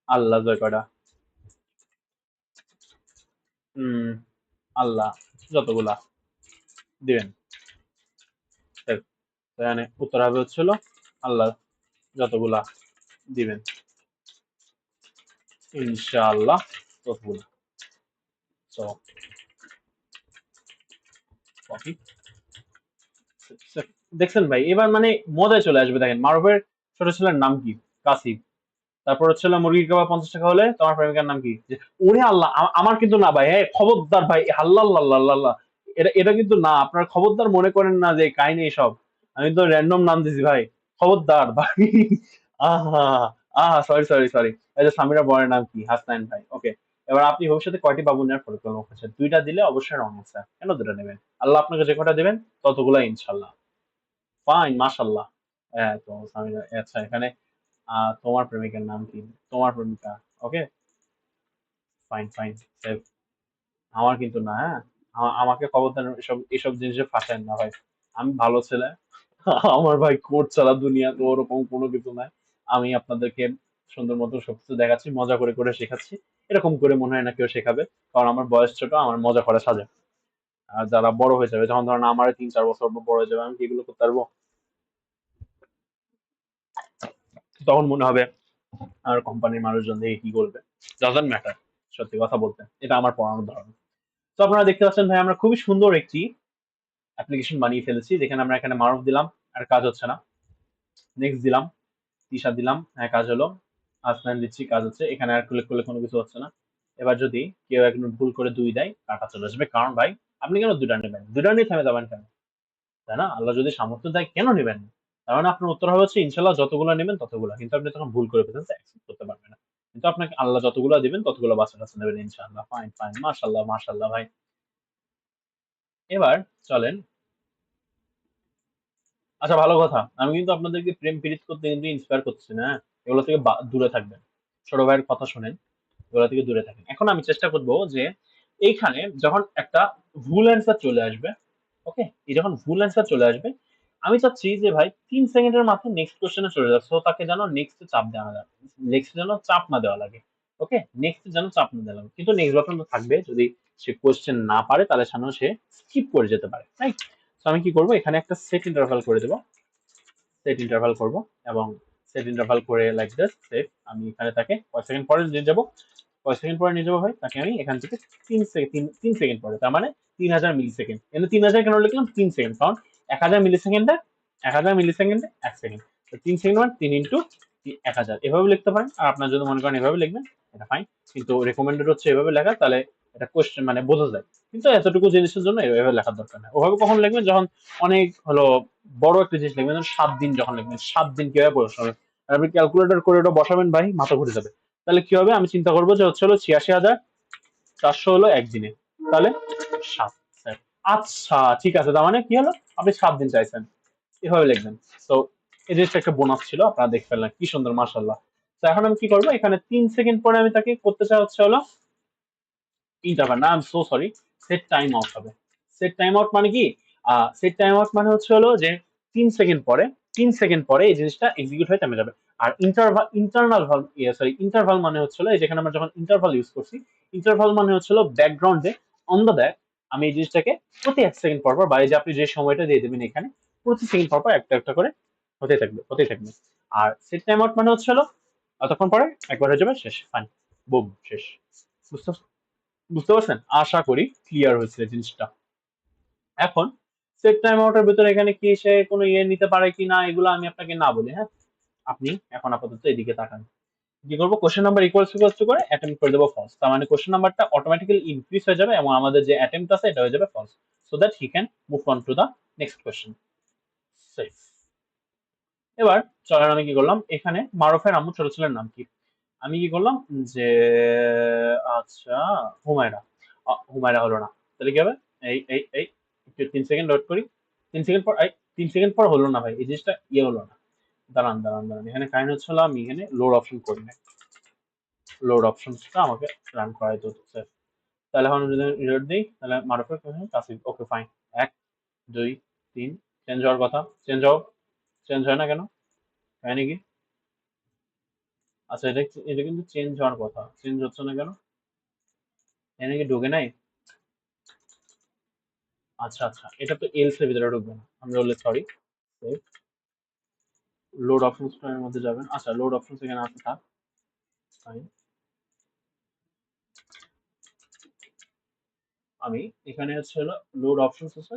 আল্লাহ জয় কয়টা? আল্লাহ যতগুলা দিবেন। এখানে উত্তর হবে হচ্ছিল আল্লাহ যতগুলা দিবেন, ইনশাআল্লাহ ততগুলা। তো কফি দেখছেন ভাই, এবার মানে মজায় চলে আসবে। দেখেন মারুফের ছোট ছেলের নাম কি? কাসিম। তারপর হচ্ছে মুরগির কাবাব 50 টাকা হলে তোমার প্রেমিকার নাম কি? যে ওরে আল্লাহ, আমার কিন্তু না ভাই, হ্যাঁ খবরদার ভাই, হাল্লাল্লাহ, এটা এটা কিন্তু না, আপনার খবরদার মনে করেন না যে কাহিনী এসব। আমি তো র্যান্ডম নাম দিছি ভাই, খবরদার ভাই। আহা, সরি। এই যে সামিরা বরের নাম কি? হাসনাইন ভাই। ওকে, এবার আপনি ভবিষ্যতে কয়টি বাবু নেওয়ার পরিকল্পনা করছেন? 2টা দিলে অবশ্যই রং অ্যান্সার। কেন 2টা নেবেন? আল্লাহ আপনাকে যে কটা দেবেন ততগুলা ইনশাল্লাহ। ফাইন, মাশাল্লাহ। হ্যাঁ, তো সামিরা, আচ্ছা এখানে তোমার প্রেমিকার নাম কি? তোমার প্রেমিকা। ওকে, ফাইন, সেভ। আমার কিন্তু না, হ্যাঁ। আমাকে খবরদার এসব এসব জিনিসে ফাঁসায়েন না ভাই। আমি ভালো ছেলে। আমার ভাই কোর্ট ছাড়া দুনিয়া, তো ওরকম কোনো কিছু নাই। আমি আপনাদেরকে সুন্দর মতো সবকিছু দেখাচ্ছি, মজা করে শেখাচ্ছি। এরকম করে মনে হয় না কেউ শেখাবে। কারণ আমার বয়স ছোট, আমার মজা করা সাজে। আর যারা বড় হয়ে যাবে, যখন ধরেন আমার 3-4 বছর বড় হয়ে যাবে, আমি কি এগুলো করতে পারবো? তখন মনে হবে আর কোম্পানির মানুষজন দেখে কি করবে। Doesn't matter. সত্যি কথা বলতে এটা আমার পড়ানোর ধরন। তো আপনারা দেখতে পাচ্ছেন ভাই, আমরা খুবই সুন্দর একটি অ্যাপ্লিকেশন বানিয়ে ফেলেছি, যেখানে আমরা এখানে মারুফ দিলাম, আর কাজ হচ্ছে না। নেক্সট দিলাম, তিশা দিলাম, হ্যাঁ কাজ হলো। আসনান দিচ্ছি, কাজ হচ্ছে। এখানে আর ক্লিক করলে কোনো কিছু হচ্ছে না। এবার যদি কেউ একজন ভুল করে 2 দেয়, টাকা চলে আসবে। কারণ ভাই, আপনি কেন 2টা নেবেন? 2টা নিয়ে থেমে যাবেন কেন? তাই না? আল্লাহ যদি সামর্থ্য দেয়, কেন নেবেন না? তার মানে আপনার উত্তর হবে হচ্ছে ইনশাল্লাহ যতগুলো নেবেন ততগুলো। কিন্তু আপনি তখন ভুল করে ফেলছেন, অ্যাকসেপ্ট করতে পারবেন না। কিন্তু আপনাকে আল্লাহ যতগুলো দিবেন ততগুলো বাচ্চা কাছে নেবেন ইনশাআল্লাহ। ফাইন, মাশাল্লাহ ভাই। এবার চলেন, আচ্ছা ভালো কথা, আমি কিন্তু আপনাদেরকে প্রেম প্রীতি করতে কিন্তু ইন্সপায়ার করছি না, হ্যাঁ? এগুলো থেকে দূরে থাকবেন। ছোট ভাইয়ের কথা শোনেন, এগুলো থেকে দূরে থাকেন। এখন আমি চেষ্টা করব যে এইখানে যখন একটা ভুল অ্যান্সার চলে আসবে, ওকে, এই যখন ভুল অ্যান্সার চলে আসবে, আমি চাচ্ছি যে ভাই 3 সেকেন্ডের মাথায় নেক্সট কোশ্চেনে চলে যাচ্ছে, তো তাকে যেন নেক্সট চাপ দেওয়া লাগে, নেক্সট যেন চাপ না দেওয়া লাগে। ওকে, নেক্সট যেন চাপ না দেওয়া লাগে, কিন্তু নেক্সট বাটন তো থাকবে। যদি সে কোশ্চেন না পারে তাহলে সামনে সে স্কিপ করে যেতে পারে, রাইট? তো আমি কি করব, এখানে একটা সেট ইন্টারভাল করে দেবো, সেট ইন্টারভাল করব, এবং সেট ইন্টারভাল করে লাইক দিস সেট। আমি এখানে তাকে কয় সেকেন্ড পরে নিয়ে যাব, কয় সেকেন্ড পরে নিয়ে যাবো ভাই? তাকে আমি এখান থেকে 3 সেকেন্ড পরে, তার মানে 3000 মিলি সেকেন্ড। এখানে 3000 কেন লিখলাম? 3 সেকেন্ড, কারণ 1000 মিলি সেকেন্ডে 1000 মিলি সেকেন্ডে 1 সেকেন্ড। তো 3 সেকেন্ড মানে 3 × 1000, এভাবে লিখতে পারেন। আর আপনার যদি মনে করেন এভাবে লিখবেন, এটা ফাইন। কিন্তু রেকমেন্ডেড হচ্ছে এভাবে লেখা, তাহলে এটা কোশ্চেন মানে বোঝা যায়। কিন্তু এতটুকু জিনিসের জন্য এভাবে লেখার দরকার নেই। ওভাবে কখন লিখবেন? যখন অনেক হলো বড় একটা জিনিস লিখবেন, যেমন 7 দিন যখন লিখবেন, 7 দিন কিভাবে পড়াশোনা হবে? আর আপনি ক্যালকুলেটর করে ওটা বসাবেন ভাই, মাথা ঘুরে যাবে। তাহলে কি হবে? আমি চিন্তা করবো যে হচ্ছে হলো 86,400 হলো একদিনে, তাহলে 7। আচ্ছা ঠিক আছে, তার মানে কি হলো? আপনি 7 দিন চাইছেন, এভাবে লিখবেন। তো এই জিনিসটা একটা বোনাস ছিল, আপনারা দেখে ফেললেন কি সুন্দর, মাশাল্লাহ। তো এখন আমি কি করবো, এখানে 3 সেকেন্ড পরে আমি তাকে করতে চাই হচ্ছে হলো ইন্টারভাল, না I am so sorry, set time out হবে। সেট টাইম আউট মানে কি? সেট টাইম আউট মানে হচ্ছে হলো যে 3 সেকেন্ড পরে, 3 সেকেন্ড পরে এই জিনিসটা এক্সিকিউট হয়ে থেমে যাবে। আর ইন্টারনাল ভাল, ইন্টারভাল মানে হচ্ছে হলো, এই যেখানে আমরা যখন ইন্টারভাল ইউজ করছি, ইন্টারভাল মানে হচ্ছে হলো ব্যাকগ্রাউন্ডে অন দ্য ব্যাক, আমি এই জিনিসটাকে প্রতি 1 সেকেন্ড পর পর, বা এই যে আপনি যে সময়টা দিয়ে দেবেন এখানে, প্রতি সেকেন্ড পর পর একটা করে হতেই থাকবে। আর সেট টাইম আউট মানে হচ্ছে হলো ততক্ষণ পরে একবার হয়ে যাবে, শেষ, ফাইন, বুম, শেষ। বুঝতে বুঝতে পারছেন? আশা করি ক্লিয়ার হয়েছে জিনিসটা। এখন সেট টাইম আউটের ভিতরে এখানে কি সে কোনো ইয়ে নিতে পারে কি না, এগুলো আমি আপনাকে না বলি, হ্যাঁ? আপনি এখন আপাতত এদিকে তাকান। কি করবো? কোশ্চেন নাম্বার ইকুয়ালস টু করে অ্যাটেম্প্ট করে দেবো ফলস। তার মানে কোশ্চেন নাম্বারটা অটোমেটিক্যালি ইনক্রিজ হয়ে যাবে, এবং আমাদের যে অ্যাটেম্প্ট আছে এটা হয়ে যাবে false, so that he can move on to the next question. Save. এবার চলেন, আমি কি করলাম, এখানে মারুফের আম্মু ছোট ছেলের নাম কি? আমি কি করলাম যে আচ্ছা, হুমায়রা। হুমায়রা হলো না, তাহলে কি হবে? এই একটু 3 সেকেন্ড ওয়েট করি। 3 সেকেন্ড পর, 3 সেকেন্ড পর হলো না ভাই, এই জিনিসটা ইয়ে হলো না। দাঁড়ান, এখানে কাহিনী হচ্ছে হলো, আমি এখানে লোড অপশন করি না। লোড অপশনসটা আমাকে রান করাইতে হচ্ছে। তাহলে এখন যদি রিলোড দিই তাহলে মারুফের কাছে ওকে ফাইন 1 2 3 চেঞ্জ হওয়ার কথা চেঞ্জ হয় না কেন হয় নাকি? আচ্ছা এটা কিন্তু চেঞ্জ হওয়ার কথা চেঞ্জ হচ্ছে না কেন? এখানে কি ঢুকে নাই? আচ্ছা আচ্ছা এটা তো এলস এর ভিতরে ঢুকবে না আমি বললে সরি লোড অপশনস এর মধ্যে যাবেন আচ্ছা লোড অপশনস এখানে আছে থাক ফাইন আমি এখানে হচ্ছে হলো লোড অপশনস আছে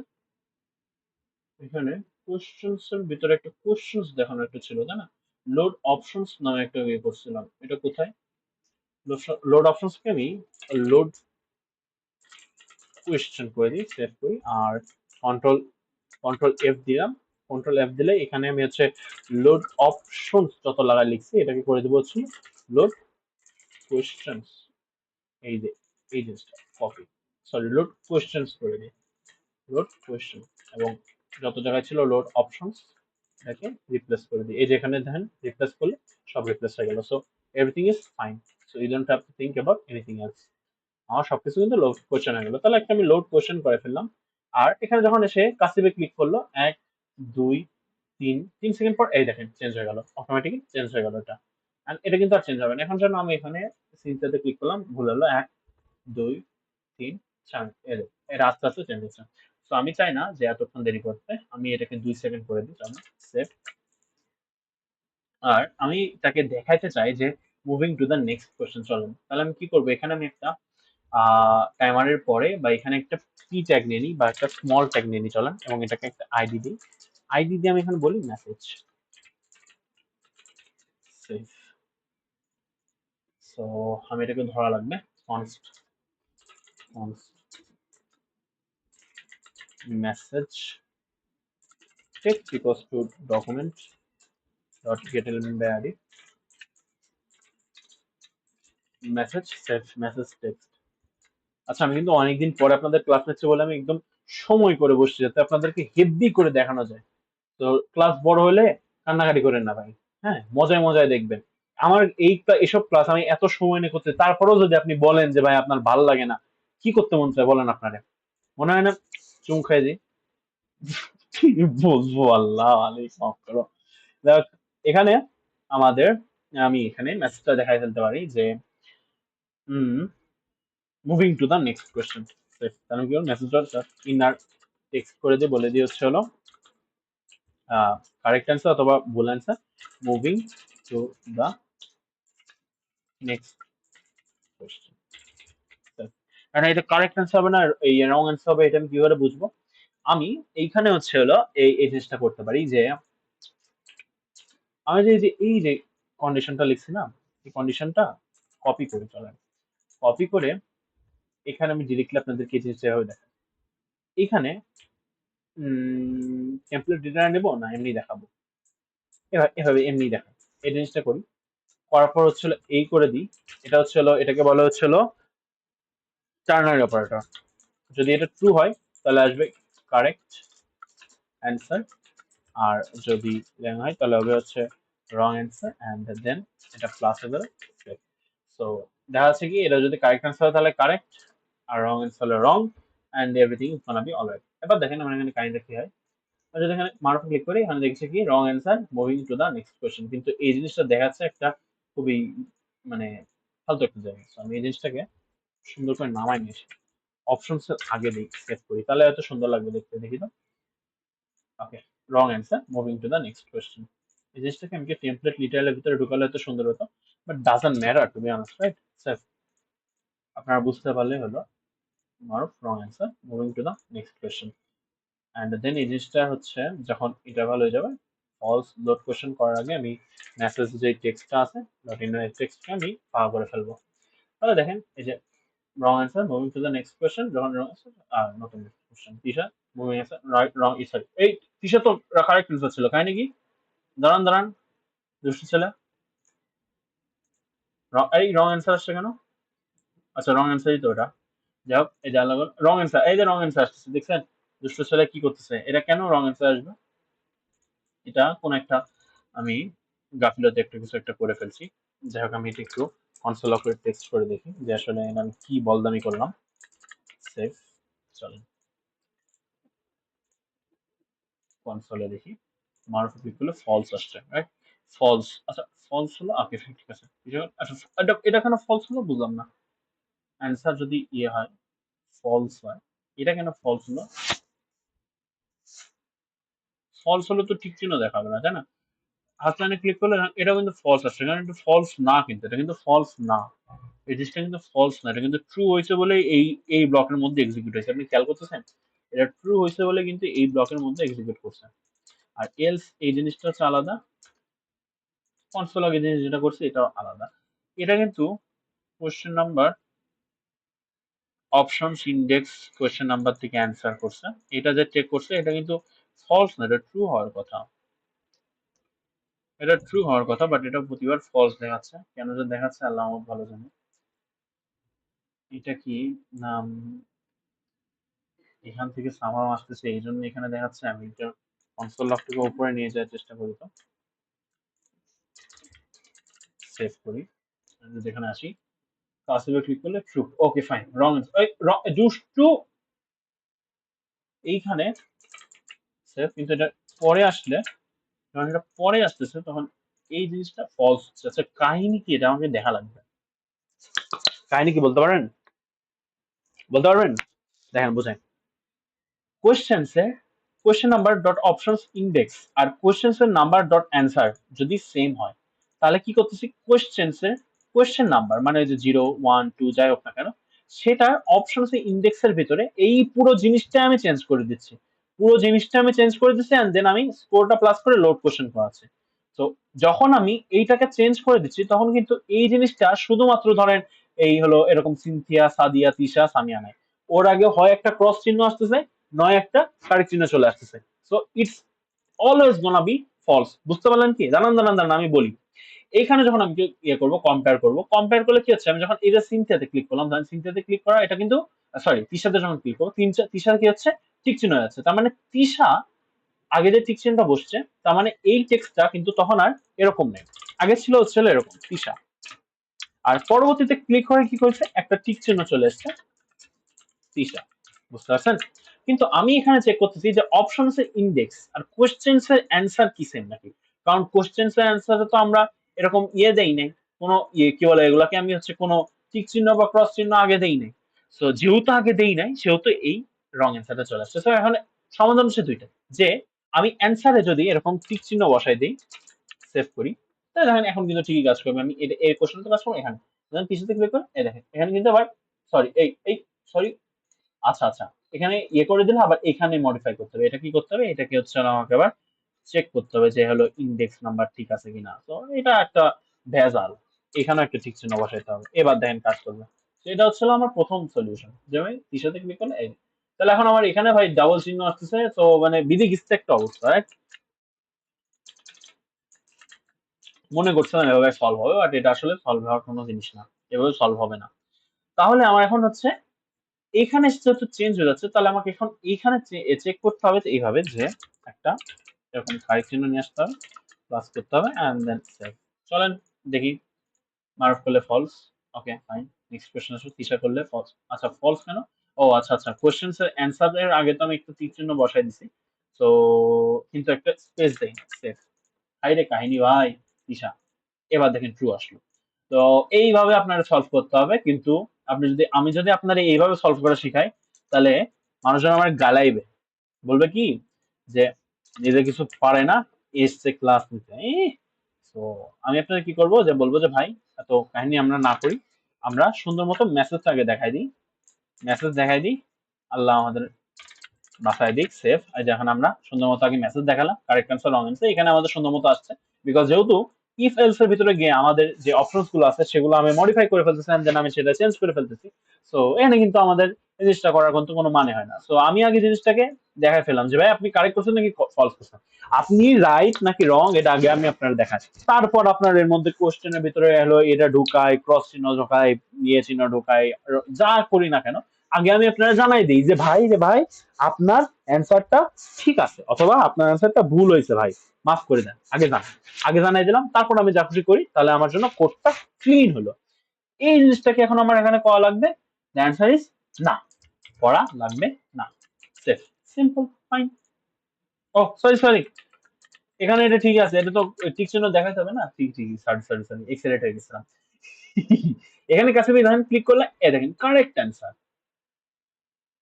এখানে কোশ্চেনস এর ভিতরে একটা কোশ্চেনস দেখানো একটা ছিল তাই না লোড অপশনস নামে একটা ইয়ে করছিলাম এটা কোথায় লোড অপশনস কে আমি লোড কোয়েশ্চেন করে দিই সেভ করি আর কন্ট্রোল কন্ট্রোল এফ দিলাম কন্ট্রোল এফ দিলে এখানে আমি হচ্ছে লোড অপশনস যত লাগা লিখছি এটাকে করে দেবো হচ্ছে লোড কোয়েশ্চেনস এই যে এই জিনিসটা কপি সরি লোড কোয়েশ্চেনস করে দিই লোড কোয়েশ্চেন এবং যত জায়গায় ছিল লোড অপশনস এটাকে রিপ্লেস করে দিই এই যে এখানে দেখেন রিপ্লেস করলে সব রিপ্লেস হয়ে গেল so everything is fine so you don't have to think about anything else আমার সবকিছু কিন্তু লোড কোয়েশ্চেন হয়ে গেল তাহলে একটা আমি লোড কোয়েশ্চেন করে ফেললাম আর এখানে যখন এসে কাসিবে ক্লিক করলো 1 2 3 সেকেন্ড পর এই দেখেন চেঞ্জ হয়ে গেল অটোমেটিকলি চেঞ্জ হয়ে গেল এটা আর এটা কিন্তু আর চেঞ্জ হবে না এখন যেন আমি এখানে সিনটাতে ক্লিক করলাম ভুল হলো 1 2 3 4 এর আস্তে আস্তে চেঞ্জ হচ্ছে তো আমি চাই না যে এতক্ষণ দেরি করতে আমি এটাকে 2 সেকেন্ড করে দিই চলো সেভ আর আমি তাকে দেখাইতে চাই যে moving to the next question চলুন তাহলে আমি কি করবো এখানে আমি একটা টাইমারের পরে বা এখানে একটা পি ট্যাগ নিয়ে নিই বা একটা স্মল ট্যাগ নিয়ে নিই চলেন এবং এটাকে একটা আইডি দিই আইডি দিয়ে আমি এখানে বলি মেসেজ সেভ সো আমি এটাকে ধরা লাগবে const message text equals to document dot get element by id message set message text আচ্ছা আমি কিন্তু অনেকদিন পরে আপনাদের ক্লাস নিচ্ছি বলে আমি একদম সময় করে বসছি যাতে আপনাদেরকে হেভি করে দেখানো যায় তো ক্লাস বড় হলে কান্নাকাটি করেন না ভাই হ্যাঁ মজায় মজায় দেখবেন আমার এসব ক্লাস আমি এত সময় নিয়ে করতে তারপরেও যদি আপনি বলেন যে ভাই আপনার ভাল লাগে না কি করতে মন চায় বলেন আপনারে মনে হয় না চুম খাই দিই কি বলবো আল্লাহ আলী মাফ করো দেখ এখানে আমাদের আমি এখানে মেসেজটা দেখাই ফেলতে পারি যে moving to the next question তাহলে কি মেসেজটা ইনার টেক্সট করে দিয়ে বলে দিয়ে হচ্ছে হলো কারেক্ট অ্যান্সার অথবা ভুল answer moving to the next question কারণ এটা কারেক্ট অ্যান্সার হবে না এই রং অ্যান্সার হবে এটা আমি কিভাবে বুঝবো আমি এইখানে হচ্ছে হলো এই জিনিসটা করতে পারি যে আমি যে এই যে কন্ডিশনটা লিখছি না এই কন্ডিশনটা কপি করে চলেন কপি করে এখানে আমি ডিরেক্টলি আপনাদেরকে এই জিনিসটা এভাবে দেখাবো এখানে টেমপ্লেট ডিজাইন নেবো না এমনি দেখাবো এভাবে এমনি দেখাবো এই জিনিসটা করি করার পর হচ্ছে এই করে দিই এটা হচ্ছে এটাকে বলা হচ্ছে টার্নারি অপারেটর যদি এটা ট্রু হয় তাহলে আসবে কারেক্ট অ্যান্সার আর যদি র্যাং হয় তাহলে হবে হচ্ছে রং অ্যান্সার অ্যান্ড দেন এটা প্লাস হয়ে যাবে সো দেখা যাচ্ছে কি এটা যদি কারেক্ট অ্যান্সার হয় তাহলে কারেক্ট আর রং অ্যান্সার হলে wrong and everything is gonna be alright এবার দেখেন আমার এখানে কাইন্ডটা কি হয় যদি এখানে মার্ক ক্লিক করি এখানে দেখছি কি wrong answer moving to the next question কিন্তু এই জিনিসটা দেখাচ্ছে একটা খুবই মানে ফালতু একটা জায়গা আমি এই জিনিসটাকে সুন্দর করে নামাই নিয়ে এসে অপশনস আগে সেট করি তাহলে এত সুন্দর লাগবে দেখতে দেখি তো okay wrong answer moving to the next question এই জিনিসটাকে আমি টেমপ্লেট লিটারের ভিতরে ঢুকালে এত সুন্দর হতো but doesn't matter to be honest right sir আপনারা বুঝতে পারলে হলো Maruf wrong answer moving to the next question and then এই জিনিসটা হচ্ছে যখন ইন্টারভাল হয়ে যাবে ফলস লোড কোয়েশ্চেন করার আগে আমি মেসেজ যে টেক্সটটা আছে ডট ইন টেক্সটটা আমি পাওয়া করে ফেলবো তাহলে দেখেন এই যে রং answer moving to the next question যখন রং অ্যান্সার আর নতুন question Tisha moving answer wrong sorry এই তিশা তো কারেক্ট অ্যান্সার ছিল তাই নাকি দাঁড়ান দাঁড়ান দুষ্টু ছেলে এই রং অ্যান্সার আসছে কেন আচ্ছা রং অ্যান্সারই তো ওটা যাই হোক এই যা লাগলো রং অ্যান্সার এই যে রং অ্যান্সার আসতেছে দেখছেন দুষ্ট ছেলে কি করতেছে এটা কেন রং অ্যান্সার আসবে এটা কোন একটা আমি গাফিলতি একটা কিছু একটা করে ফেলছি যাই হোক আমি এটা একটু কনসোল লক করে টেক্সট করে দেখি যে আসলে আমি কি বলদামি করলাম। সেভ। চলেন কনসোলে দেখি, মারুফ ক্লিক করলে ফলস আসছে, রাইট? ফলস, আচ্ছা ফলস হলো, ওকে ঠিক আছে। আচ্ছা এটা কেন ফলস হলো বুঝলাম না। অ্যান্সার যদি ইয়ে হয়, ফলস হয়, এটা কেন ফলস হলো? ফলস হলে তো ঠিক চিহ্ন দেখাবে না, তাই না? হাতলাইনে ক্লিক করলে এটা কিন্তু ফলস আসছে, কারণ এটা ফলস না, কিন্তু এটা কিন্তু ফলস না, এই জিনিসটা কিন্তু ফলস না, এটা কিন্তু ট্রু হয়েছে বলে এই ব্লকের মধ্যে এক্সিকিউট হয়েছে। আপনি খেয়াল করতেছেন, এটা ট্রু হয়েছে বলে কিন্তু এই ব্লকের মধ্যে এক্সিকিউট করছে। আর এলস এই জিনিসটা হচ্ছে আলাদা, কনসোল আগে জিনিস যেটা করছে এটাও আলাদা। এটা কিন্তু question number options index question number থেকে অ্যান্সার করছে, এটা যে চেক করছে এটা কিন্তু ফলস না, এটা ট্রু হওয়ার কথা, এটা ট্রু হওয়ার কথা, বাট এটা প্রতিবার ফলস দেখাচ্ছে। কেন যে দেখাচ্ছে আল্লাহ আমার ভালো জানে। এটা কি নাম, এখান থেকে সামাও আসতেছে এই জন্য এখানে দেখাচ্ছে। আমি এটা কনসোল লক থেকে উপরে নিয়ে যাওয়ার চেষ্টা করি, তো সেভ করি, যেখানে আসি কাসিবে ক্লিক করলে ট্রু, ওকে ফাইন, রং, ট্রু এইখানে সেভ, কিন্তু এটা পরে আসলে, যখন এটা পরে আসতেছে তখন এই জিনিসটা ফলস হচ্ছে। আচ্ছা কাহিনী কি, এটা আমাকে দেখা লাগবে। কাহিনী কি বলতে পারেন, বলতে পারবেন? দেখেন বুঝেন, কোয়েশ্চেন্সে question number dot options index আর কোয়েশ্চেন্স এর নাম্বার ডট অ্যান্সার যদি সেম হয়, তাহলে কি করতেছি, কোয়েশ্চেন্সের কোয়েশ্চেন নাম্বার মানে যে 0 1 2 যাই হোক না কেন, সেটার অপশনস ইন্ডেক্সের ভিতরে এই পুরো জিনিসটা আমি চেঞ্জ করে দিচ্ছি, পুরো জিনিসটা আমি চেঞ্জ করে দিচ্ছি, এন্ড দেন আমি স্কোরটা প্লাস করে লোড কোশ্চেন করাচ্ছি। তো যখন আমি এইটাকে চেঞ্জ করে দিচ্ছি তখন কিন্তু এই জিনিসটা শুধুমাত্র ধরেন এই হলো এরকম সিনথিয়া, সাদিয়া, তিশা, সামিয়া নাই, ওর আগে হয় একটা ক্রস চিহ্ন আসতেছে, নয় একটা কারেক্ট চিহ্ন চলে আসতেছে। So it's always gonna be false. বুঝতে পারলেন কি? জানান জানান জানান, আমি বলি। এইখানে যখন আমি ইয়ে করবো, কম্পেয়ার করবো, কম্পেয়ার করলে কি হচ্ছে, আমি যখন এই যে সিনথিয়াতে ক্লিক করলাম, ধরেন সিনথিয়াতে ক্লিক করা, এটা কিন্তু সরি তিশাতে যখন ক্লিক করবো, তিশার কি হচ্ছে, টিক চিহ্ন হয়ে যাচ্ছে, তার মানে তিশা আগে যে টিক চিহ্নটা বসছে, তার মানে এই টেক্সটটা কিন্তু তখন আর এরকম নেই, আগে ছিল হচ্ছে এরকম তিশা, আর পরবর্তীতে ক্লিক করে কি করেছে, একটা টিক চিহ্ন চলে এসছে তিশা। বুঝতে পারছেন? কিন্তু আমি এখানে চেক করতেছি যে অপশনস এর ইন্ডেক্স আর কোশ্চেন্স এর অ্যান্সার কি সেম নাকি, কারণ কোশ্চেন্স এর অ্যান্সারে তো আমরা এরকম ইয়ে দেই নাই, কোনো ইয়ে কি বলে এগুলাকে, আমি হচ্ছে কোনো টিক চিহ্ন বা ক্রস চিহ্ন আগে দেই নাই। সো যেহেতু আগে দেই নাই সেহেতু এই রং অ্যান্সারটা চলে আসছে। সো এখন সমাধান হচ্ছে দুইটা, যে আমি অ্যান্সারে যদি এরকম টিক চিহ্ন বসাই দিই, সেভ করি, তাহলে দেখেন এখন কিন্তু ঠিকই কাজ করবে। আমি এই কোশ্চেনটা কাজ করবো এখানে, দেখেন পিছনে ক্লিক করে এই দেখেন এখানে কিন্তু আবার সরি এই সরি, আচ্ছা আচ্ছা, এখানে ইয়ে করে দিলে আবার এখানে মডিফাই করতে হবে, এটা কি করতে হবে, এটাকে হচ্ছে আমাকে আবার চেক করতে হবে যে হলো ইন্ডেক্স নাম্বার ঠিক আছে কিনা। তো এটা একটা ভেজাল, এখানে একটা ঠিক চিহ্ন বসাইতে হবে, এবার দেখেন কাজ করবে। তো এটা হচ্ছে আমার প্রথম সলিউশন, যে আমি তিসাতে ক্লিক করলে এই, তাহলে এখন আমার এখানে ভাই ডাবল চিহ্ন আসতেছে, তো মানে বিধি গিস্তে একটা অবস্থা, রাইট? মনে করছিলাম এভাবে সলভ হবে, বাট এটা আসলে সলভ হওয়ার কোনো জিনিস না, এভাবে সলভ হবে না। তাহলে আমার এখন হচ্ছে এখানে যেহেতু চেঞ্জ হয়ে যাচ্ছে, তাহলে আমাকে এখন এইখানে চেক করতে হবে যে এইভাবে, যে একটা এরকম কারেক্ট চিহ্ন নিয়ে আসতে হবে, প্লাস করতে হবে, এন্ড দেন সেভ। চলেন দেখি, মার্ক করলে false, okay fine. Next question আসলে তিশা করলে ফলস, আচ্ছা ফলস কেন, ও আচ্ছা আচ্ছা, কোশ্চেন্স এর অ্যান্সার এর আগে তো আমি একটু তীর চিহ্ন বসাই দিছি, তো কিন্তু একটা স্পেস দেই না, সেভ। হাই রে কাহিনী ভাই, তিশা। এবার দেখেন ট্রু আসলো। তো এইভাবে আপনারা সলভ করতে হবে, কিন্তু আমি যদি আপনার এইভাবে সলভ করা শিখাই, তাহলে মানুষজন আমার গালাইবে, বলবে কি যে নিজে কিছু পারে না, এসছে ক্লাস নিতে। তো আমি আপনাকে কি করব, যে বলবো যে ভাই এত কাহিনী আমরা না করি, আমরা সুন্দর মতো মেসেজটা আগে দেখাই দিই, মেসেজ দেখাই দিই, আল্লাহ আমাদের বাসায় দিক, সেভ। আর যখন আমরা সুন্দর মতো আগে মেসেজ দেখালাম, কারেক্ট অ্যান্সার রং অ্যান্সার এখানে আমাদের সুন্দর মতো আসছে, বিকজ যেহেতু ইফ এলস এর ভিতরে গিয়ে আমাদের যে অপশনস গুলো আছে সেগুলো আমি মডিফাই করে ফেলতেছি, দেন আমি সেটা চেঞ্জ করে ফেলতেছি। সো এখানে কিন্তু আমাদের এই জিনিসটা করার কিন্তু কোনো মানে হয় না। সো আমি আগে জিনিসটাকে দেখাই ফেললাম যে ভাই আপনি কারেক্ট করছেন নাকি ফলস করছেন, আপনি রাইট নাকি রং, এটা আগে আমি আপনার দেখাচ্ছি। তারপর আপনার এর মধ্যে কোশ্চেনের ভিতরে হলো এটা ঢুকায়, ক্রস চিহ্ন ঢুকায়, ইয়ে চিহ্ন ঢুকায়, যা করি না কেন, আগে আমি আপনারা জানাই দিই যে ভাই আপনার অ্যান্সারটা ঠিক আছে, অথবা আপনার অ্যান্সারটা ভুল হয়েছে ভাই, মাফ করে দেন, আগে জানাই দিলাম, তারপর আমি যা খুশি করি, তাহলে আমার জন্য কোডটা ক্লিন হলো। এই জিনিসটাকে এখন আমার এখানে করা লাগবে? দ্য অ্যান্সার ইজ না, করা লাগবে না। Safe, simple, fine. Oh sorry sorry, এখানে এটা ঠিক আছে, এটা তো টিক চিহ্ন দেখাতে হবে না। ঠিক ঠিক, সরি সরি সরি, এক্সেলেট হয়ে গেছিলাম। এখানে কাছে দেখেন, ক্লিক করলে এ দেখেন কারেক্ট অ্যান্সার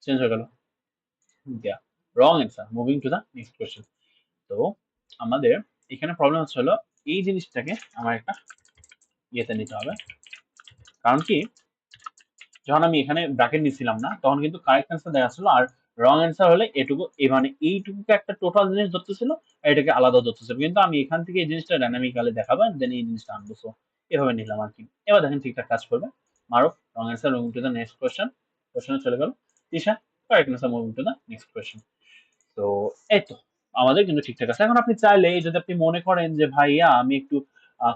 চেঞ্জ হয়ে গেল। Yeah, wrong answer. Moving to the next question. তো আমাদের এখানে প্রবলেম হচ্ছে হলো এই জিনিসটাকে আমার একটা ইয়েতে নিতে হবে। কারণ কি, যখন আমি এখানে ব্র্যাকেট নিছিলাম না, তখন কিন্তু কারেক্ট অ্যান্সার দেওয়া ছিল, আর রং অ্যান্সার হলে এটুকু, মানে এইটুকুকে একটা টোটাল জিনিস ধরতেছিল, আর এটাকে আলাদা ধরতেছিল। কিন্তু আমি এখান থেকে এই জিনিসটা ডাইনামিক্যালি দেখাবো, দেন এই জিনিসটা আনবো। So, এভাবে নিলাম আর কি। এবার দেখেন ঠিকঠাক কাজ করবে। Maruf, wrong answer, moving to the next question. কোয়েশ্চেনে চলে গেল। Tisha, correct answer, moving to the next question. তো এই তো আমাদের কিন্তু ঠিকঠাক আছে। এখন আপনি চাইলে, যদি আপনি মনে করেন যে ভাইয়া আমি একটু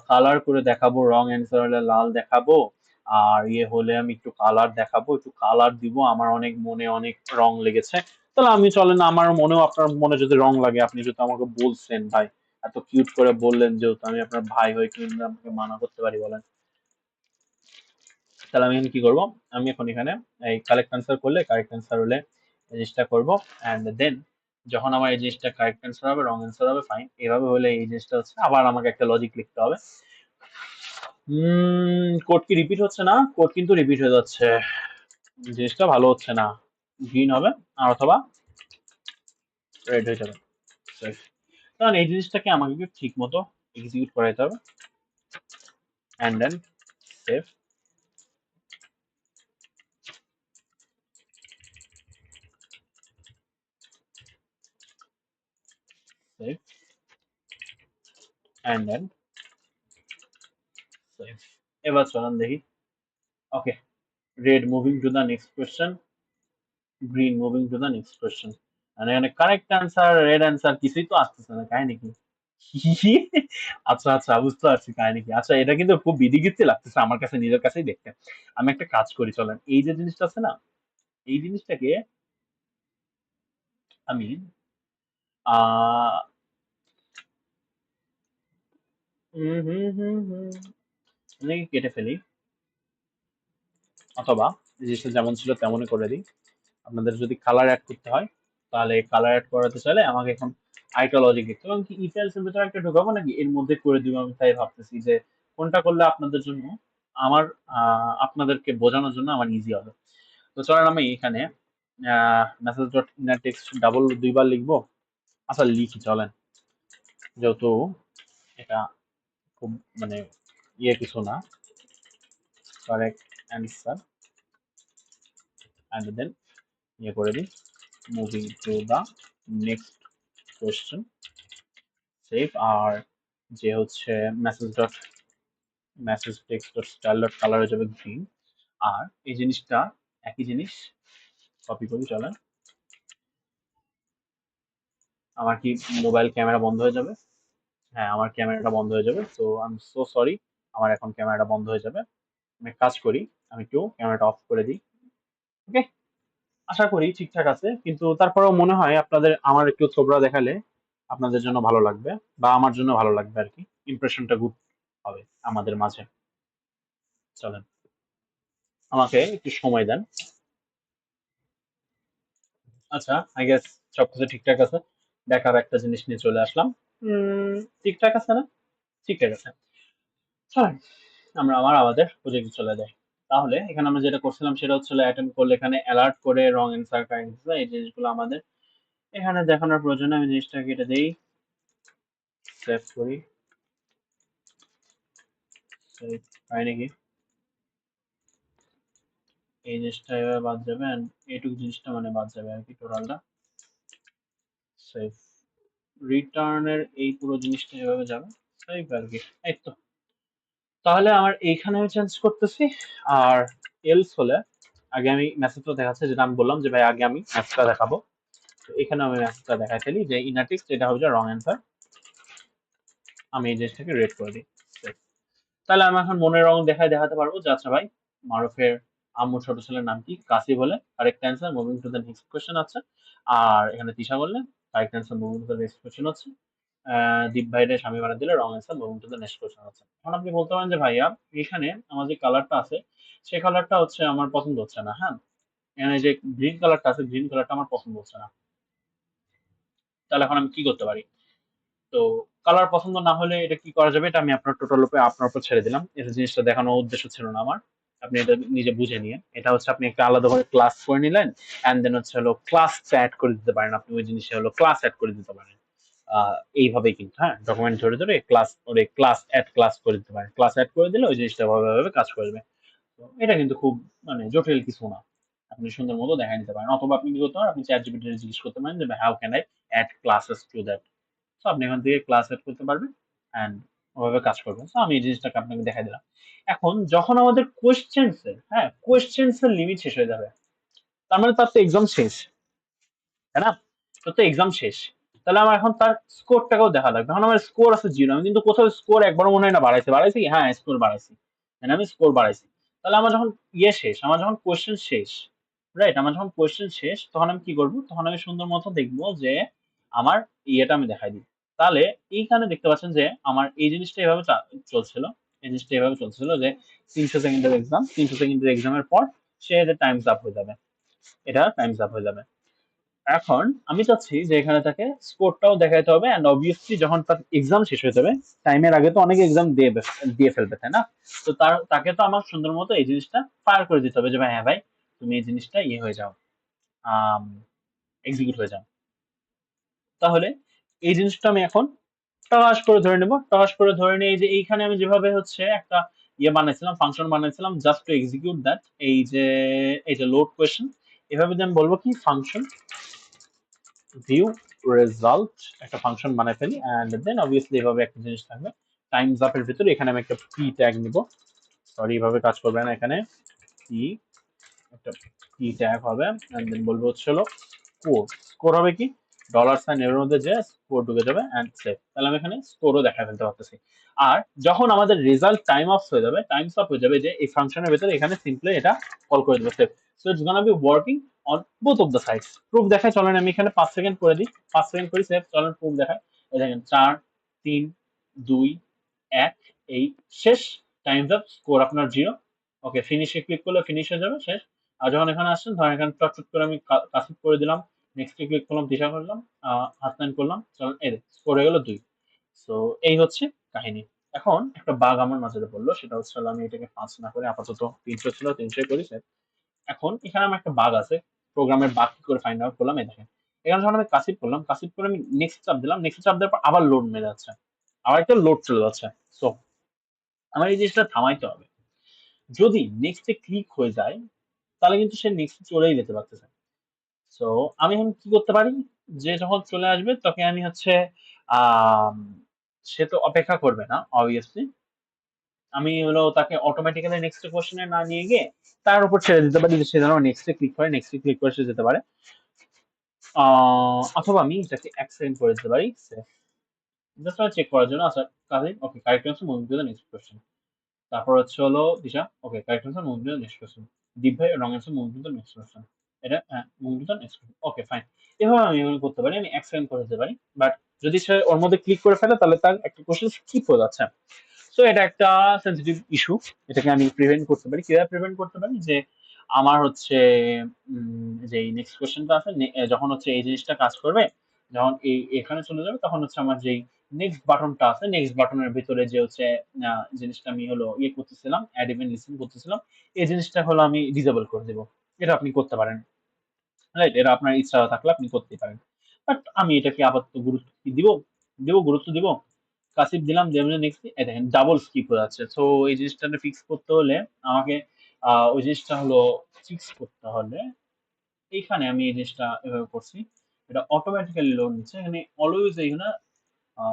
কালার করে দেখাবো, রং অ্যান্সার হলে লাল দেখাবো, আর ইয়ে হলে আমি একটু কালার দেখাবো, একটু কালার দিব, আমার অনেক মনে অনেক রং লেগেছে, তাহলে আমি চলেন, আমার মনেও, আপনার মনে যদি রং লাগে, আপনি যদি আমাকে বলছেন ভাই, এত কিউট করে বললেন, যেহেতু আমি আপনার ভাই হই, কিন্তু আমাকে মানা করতে পারি বলেন? তাহলে আমি এখানে কি করবো, আমি এখন এখানে এই কারেক্ট অ্যান্সার করলে, কারেক্ট অ্যান্সার হলে এই জিনিসটা করবো, অ্যান্ড দেন যখন আমার এই জিনিসটা কারেক্ট অ্যান্সার হবে, রং অ্যান্সার হবে, ফাইন। এভাবে হলে এই জিনিসটা হচ্ছে, আবার আমাকে একটা লজিক লিখতে হবে। কোড কি রিপিট হচ্ছে না? কোড কিন্তু রিপিট হয়ে যাচ্ছে, জিনিসটা ভালো হচ্ছে না। গ্রিন হবে, আর অথবা রেড হয়ে যাবে। কারণ এই জিনিসটাকে আমাকে ঠিক মতো এক্সিকিউট করাইতে হবে, and then save, save, and then save. এবার চলেন দেখি। ওকে, red moving to the next question, green moving to the next question, মানে এখানে কারেক্ট অ্যান্সার, রেড অ্যান্সার, কিছুই তো আসতেছে না, কাহিনী কি? আচ্ছা আচ্ছা, বুঝতে পারছি কাহিনী কি। আচ্ছা, এটা কিন্তু খুব বিধিগিত্তি লাগতেছে আমার কাছে, নিজের কাছেই দেখতে। আমি একটা কাজ করি, চলেন, এই যে জিনিসটা আছে না, এই জিনিসটাকে আমি আহ কেটে ফেলি, অথবা জিনিসটা যেমন ছিল তেমনই করে দিই। আপনাদের যদি কালার অ্যাড করতে হয়, তাহলে কালার অ্যাড করাতে চাইলে আমাকে এখন আরেকটা লজিক দিতে হবে। আমি কি ইফ এলস এর ভিতরে একটা ঢোকাবো, নাকি এর মধ্যে করে দিব? আমি তাই ভাবতেছি যে কোনটা করলে আপনাদের জন্য, আমার আপনাদেরকে বোঝানোর জন্য আমার ইজি হবে। তো চলেন আমি এখানে message dot inner text double দুইবার লিখবো। আচ্ছা লিখি, চলেন, যেহেতু এটা খুব মানে ইয়ে কিছু না। কারেক্ট অ্যান্সার, অ্যান্ড দেন ইয়ে করে দিই, moving to the next question, save. আর যে হচ্ছে message dot, message text dot style dot colour হয়ে যাবে গ্রিন। আর এই জিনিসটা একই জিনিস কপি করি, চলেন। আমার কি মোবাইল ক্যামেরা বন্ধ হয়ে যাবে? হ্যাঁ, আমার ক্যামেরাটা বন্ধ হয়ে যাবে। So I am so sorry, আমার এখন ক্যামেরাটা বন্ধ হয়ে যাবে। আমি এক কাজ করি, আমি একটু ক্যামেরাটা অফ করে দিই। ওকে, আশা করি ঠিকঠাক আছে, কিন্তু তারপরেও মনে হয় আপনাদের আমার একটু থোবরা দেখালে আপনাদের জন্য ভালো লাগবে, বা আমার জন্য ভালো লাগবে আর কি, ইমপ্রেশনটা গুড হবে আমাদের মাঝে। চলেন, আমাকে একটু সময় দেন। আচ্ছা, আই গেস সবকিছু ঠিকঠাক আছে। দেখার একটা জিনিস নিয়ে চলে আসলাম। ঠিকঠাক আছে না? ঠিকঠাক আছে। চলেন আমরা আমাদের প্রজেক্টে চলে যাই। তাহলে এখানে আমরা যেটা করছিলাম সেটা হচ্ছে অ্যাটেম্প করলে এখানে অ্যালার্ট করে রং অ্যান্সার কারেক্ট, এই জিনিসগুলো আমাদের এখানে দেখানোর প্রয়োজন। আমি জিনিসটা কেটে দেই, সেভ করি, সেভ, হয় নাকি? এই জিনিসটা এভাবে বাদ যাবে, and এইটুকু জিনিসটা মানে বাদ যাবে আর কি, টোটালটা। সেভ, রিটার্নের এই পুরো জিনিসটা এভাবে যাবে, সেভ আর কি। এই তো, তাহলে আমার এইখানে আমি চেঞ্জ করতেছি। আর এলস হলে আগে আমি মেসেজটা দেখাচ্ছে, যেটা আমি বললাম যে ভাই আগে আমি মেসেজটা দেখাবো। তো এখানে আমি মেসেজটা দেখাই ফেলি যে ইনার টেক্সট এটা হবে রং অ্যান্সার। আমি এই জিনিসটাকে রেড করে দিই। তাহলে আমি এখন মনের রং দেখাতে পারবো যে আচ্ছা ভাই, মারুফের আম্মুর ছোট ছেলের নাম কি? কাসি বলে, correct answer, moving to the next question আছে। আর এখানে তিশা বললে correct answer, moving to the next question হচ্ছে। দীপ ভাইরে স্বামী বানিয়ে দিলে রং answer, moving to the next question হচ্ছে। এখন আপনি বলতে পারেন যে ভাইয়া এখানে আমার যে কালারটা আছে সেই কালারটা হচ্ছে আমার পছন্দ হচ্ছে না, হ্যাঁ? এখানে যে গ্রিন কালারটা আছে, গ্রিন কালারটা আমার পছন্দ হচ্ছে না। তাহলে এখন আমি কি করতে পারি? তো কালার পছন্দ না হলে এটা কি করা যাবে? এটা আমি আপনার টোটাল উপরে আপনার উপর ছেড়ে দিলাম। এটা জিনিসটা দেখানোর উদ্দেশ্য ছিল না আমার। আপনি এটা নিজে বুঝে নিয়েন। এটা হচ্ছে আপনি একটা আলাদাভাবে ক্লাস করে নিলেন। অ্যান্ড দেন হচ্ছে হলো ক্লাসটা এড করে দিতে পারেন। আপনি ওই জিনিসে হলো ক্লাস এড করে দিতে পারেন। এইভাবেই কিন্তু, হ্যাঁ? ডকুমেন্ট ধরে, ধরে ক্লাস এড ক্লাস করে দিতে পারেন। ক্লাস এড করে দিলে ওই জিনিসটা ভাবে কাজ করবে। তো এটা কিন্তু খুব মানে জটিল কিছু না। আপনি সুন্দর মতো দেখায় নিতে পারেন। অথবা আপনি কি করতে পারেন? আপনি ChatGPT তে জিজ্ঞেস করতে পারেন যে, "how can I add classes to that?" So আপনি এখান থেকে ক্লাস এড করতে পারবেন অ্যান্ড ওভাবে কাজ করবেন। সো আমি এই জিনিসটাকে আপনাকে দেখাই দিলাম। এখন যখন আমাদের কোয়েশ্চেনস এর, হ্যাঁ? কোয়েশ্চেনস এর লিমিট শেষ হয়ে যাবে। তার মানে তার তো এক্সাম শেষ। তাই না? তোর তো এক্সাম শেষ। তাহলে আমার এখন তার স্কোরটাকেও দেখা লাগবে। এখন আমার স্কোর আছে 0, আমি কিন্তু কোথাও স্কোর একবারও মনে হয় না বাড়াইছি। বাড়াইছি কি? হ্যাঁ, স্কোর বাড়াইছি। মানে আমি স্কোর বাড়াইছি। তাহলে আমার যখন শেষ, আমার যখন কোয়েশ্চেন শেষ, রাইট? আমার যখন কোয়েশ্চেন শেষ তখন আমি কি করব? তখন আমি সুন্দর মতো দেখব যে আমার আমি দেখাই দিব। তাহলে এইখানে দেখতে পাচ্ছেন যে আমার এই জিনিসটা এভাবে চলছিল। এই জিনিসটা এভাবে চলছিল যে ৩০০ সেকেন্ডের এক্সাম। ৩০০ সেকেন্ডের এক্সামের পর সে টাইমস আপ হয়ে যাবে। এটা টাইমস আপ হয়ে যাবে। এখন আমি চাচ্ছি যে এখানে তাকে স্কোরটাও দেখাইতে হবে অ্যান্ড অবভিয়াসলি যখন তার এক্সাম শেষ হয়ে যাবে, টাইমের আগে তো অনেকে এক্সাম দিয়ে ফেলবে, তাই না? তো তাকে তো আমার সুন্দর মতো এই জিনিসটা ফায়ার করে দিতে হবে যে ভাই, হ্যাঁ ভাই, তুমি এই জিনিসটা হয়ে যাও, এক্সিকিউট হয়ে যাও। তাহলে এই জিনিসটা আমি এখন টস করে ধরে নেব। টস করে ধরে নিয়ে এই যে এইখানে আমি যেভাবে হচ্ছে একটা বানাইছিলাম, ফাংশন বানাইছিলাম জাস্ট টু এক্সিকিউট দ্যাট, এই যে লোড কোয়েশ্চেন, এভাবে যদি আমি বলবো কি ফাংশন ভিউ রেজাল্ট, একটা ফাংশন বানাই ফেলি অ্যান্ড দেন অবভিয়াসলি এভাবে একটা জিনিস থাকবে টাইমস আপের ভিতরে। এখানে আমি একটা পি ট্যাগ নিব। সরি, এভাবে কাজ করবে না। এখানে পি, একটা পি ট্যাগ হবে অ্যান্ড দেন বলবো হচ্ছে হলো স্কোর। স্কোর হবে কি? $সাইন এর মধ্যে যে স্কোর ঢুকে যাবে অ্যান্ড সেভ। তাহলে আমি এখানে স্কোরও দেখা ফেলতে পারতেছি। আর যখন আমাদের রেজাল্ট টাইমস আপ হয়ে যাবে যে এই ফাংশনের ভেতরে, এখানে সিম্পলি এটা কল করে দেবো save. So it's gonna be working on both of the sides. Proof দেখায় চলেন আমি এখানে 5 সেকেন্ড করে দিই। 5 সেকেন্ড করি সেভ। চলেন প্রুফ দেখায়। এই দেখেন 4 3 2 1, এই শেষ। টাইমস আপ, স্কোর আপনার 0। ওকে, ফিনিশে ক্লিক করলে ফিনিশ হয়ে যাবে, শেষ। আর যখন এখানে আসছেন ধরেন এখানে চট করে আমি কাসিভ করে দিলাম, নেক্সটে ক্লিক করলাম, দিশা করলাম, হাসনাইন করলাম, চলেন এই স্কোর হয়ে গেল 2। সো এই হচ্ছে কাহিনী। এখন একটা বাগ আমার নজরে পড়লো, সেটা হচ্ছে হলো আমি এটাকে 5 না করে আপাতত 300 ছিল 300 করি স্যার। এখন এখানে আমার একটা বাগ আছে, প্রোগ্রামের বাগ কি করে ফাইন্ড আউট করলাম, এই দেখেন। এখানে যখন আমি কাসিভ করলাম, কাসিভ করে আমি নেক্সট চাপ দিলাম, নেক্সট চাপ দেওয়ার পর আবার লোড মেরে যাচ্ছে, আবার একটা লোড চলে যাচ্ছে। সো আমার এই জিনিসটা থামাইতে হবে। যদি নেক্সটে ক্লিক হয়ে যায় তাহলে কিন্তু সে নেক্সট চলেই যেতে পারতেছে। সো আমি এখন কি করতে পারি? যে যখন চলে আসবে তখন আমি হচ্ছে আম সে তো অপেক্ষা করবে না obviously। আমি হলো তাকে অটোমেটিক্যালি নেক্সট কোয়েশ্চেন এ না নিয়ে গিয়ে তার উপর ছেড়ে দিতে পারি যে সে যেন নেক্সট এ ক্লিক করে, নেক্সট এ ক্লিক করে সে যেতে পারে। অথবা আমি এটাকে এক্সটেন্ড করে দিতে পারি সেভ। জাস্ট চেক করার জন্য। আচ্ছা, কাজে okay, correct answer, move to the next question. তারপর হচ্ছে হলো Disha, okay, correct answer, move to the next question. Deep ভাই, wrong answer, move to the next question. এটা হ্যাঁ, move to the next question. Okay, fine. এভাবে আমি এগুলো করতে পারি, আমি এক্সটেন্ড করে দিতে পারি। বাট যদি সে ওর মধ্যে ক্লিক করে ফেলে তাহলে তার একটা কোয়েশ্চেন স্কিপ হয়ে যাচ্ছে। সো এটা একটা সেনসিটিভ ইস্যু। এটাকে আমি প্রিভেন্ট করতে পারি। কিভাবে প্রিভেন্ট করতে পারি? যে আমার হচ্ছে যে নেক্সট কোয়েশ্চেনটা আছে, যখন হচ্ছে এই জিনিসটা কাজ করবে, যখন এখানে চলে যাবে তখন হচ্ছে আমার যেই নেক্সট বাটনটা আছে, নেক্সট বাটনের ভিতরে যে হচ্ছে জিনিসটা আমি হলো করতেছিলাম, অ্যাড ইভেন্ট লিসেন করতেছিলাম, এই জিনিসটা হলো আমি ডিসেবল করে দেব। এটা আপনি করতে পারেন। রাইট? এটা আপনার ইচ্ছা থাকলে আপনি করতেই পারেন। বাট আমি এটাকে আপাতত গুরুত্ব কি দিব? গুরুত্ব দিব। কাসিফ দিলাম, যেমনি নেক্সট এই দেখেন ডাবল স্কিপ হয়ে যাচ্ছে। সো এই জিনিসটাকে ফিক্স করতে হলে আমাকে ওই জিনিসটা হলো ফিক্স করতে হলে এইখানে আমি এই জিনিসটা এভাবে করছি। এটা অটোমেটিক্যালি লোড নিচ্ছে। এখানে অলওয়েজ এইখানে আ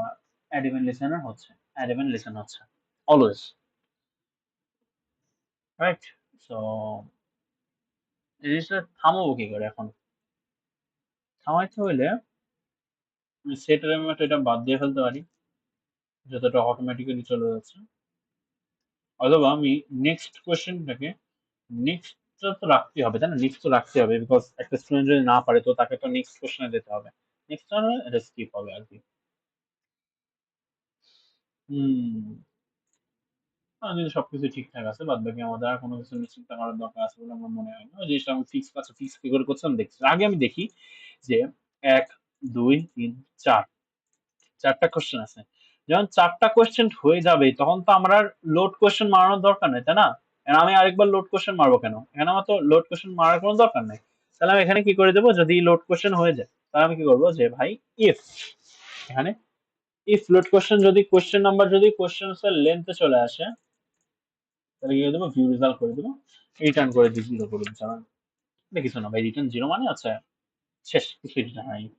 অ্যাড ইভেন্ট লিসেনার হচ্ছে। অ্যাড ইভেন্ট লিসেন হচ্ছে। অলওয়েজ। রাইট? সো এই জিনিসটা থামাবো কি করে এখন? থামাইতে হইলে সেট রেমটা এটা বাদ দিয়ে ফেলতে পারি। যতটা অটোমেটিক্যালি চলে যাচ্ছে। অথবা আমি নেক্সট কোয়েশ্চেনটাকে নেক্সটটা তো রাখতেই হবে, তাই না? নেক্সট তো রাখতে হবে বিকজ একটা স্টুডেন্ট যদি না পারে তো তাকে তো নেক্সট কোয়েশ্চেনে যেতে হবে। নেক্সট না হলে এটা স্কিপ হবে আরকি। যদি সবকিছু ঠিকঠাক আছে, বাদ বাকি আমাদের আর কোনো কিছু নিশ্চিত করার দরকার আছে বলে আমার মনে হয় না। ওই জিনিসটা আমি ফিক্স আছে, ফিক্স কি করে করছিলাম দেখছি। আগে আমি দেখি যে ১, ২, ৩, ৪ 4টা কোয়েশ্চেন আছে। যখন 4টা কোয়েশ্চেন হয়ে যাবে তখন তো আমার আর লোড কোয়েশ্চেন মারানোর দরকার নেই, তাই না? এখন আমি আরেকবার লোড কোয়েশ্চেন মারবো কেন? এখানে আমার তো লোড কোয়েশ্চেন মারার কোনো দরকার নেই। তাহলে আমি এখানে কি করে দেবো, যদি লোড কোয়েশ্চেন হয়ে যায় তাহলে আমি কি করবো যে ভাই ইফ, এখানে ইফ লোড কোয়েশ্চেন, যদি কোয়েশ্চেন নাম্বার যদি কোয়েশ্চেন এর লেন্থে চলে আসে তাহলে কি করে দেবো, ভিউ রেজাল্ট করে দেবো, রিটার্ন করে দিই 0 করে দিচ্ছি। আমার দেখিস না ভাই, রিটার্ন 0 মানে আছে শেষ, কিছু রিটার্ন হয়নি।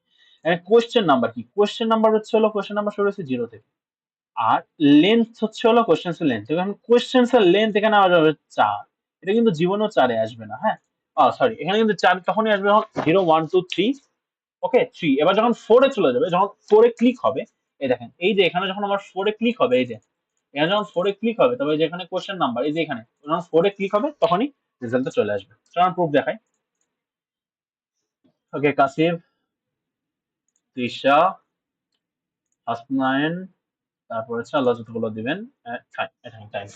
কোয়েশ্চেন নাম্বার কি, কোয়েশ্চেন নাম্বার হচ্ছে হলো কোয়েশ্চেন নাম্বার শুরু হচ্ছে 0 থেকে, আর লেন্থ হচ্ছে হলো কোয়েশ্চেন্স এর লেন্থ। এখন কোয়েশ্চেন্স এর লেন্থ এখানে আসবে 4, এটা কিন্তু জীবনেও 4 আসবে না, হ্যাঁ। সরি, এখানে কিন্তু 4 তখনই আসবে যখন 0, 1, 2, 3, ওকে 3। এবার যখন 4 এ চলে যাবে, যখন 4 এ ক্লিক হবে, এই দেখেন, এই যে এখানে যখন আমার 4 এ ক্লিক হবে, এই যে এখানে যখন 4 এ ক্লিক হবে, তবে যেখানে কোয়েশ্চেন নাম্বার, এই যে এখানে যখন 4 এ ক্লিক হবে তখনই রেজাল্টটা চলে আসবে। চলুন প্রুফ দেখাই। ওকে, কাসিম, তৃষা, হাসনাইন, তারপর হচ্ছে আল্লাহ যতগুলো দিবেন, টাইম।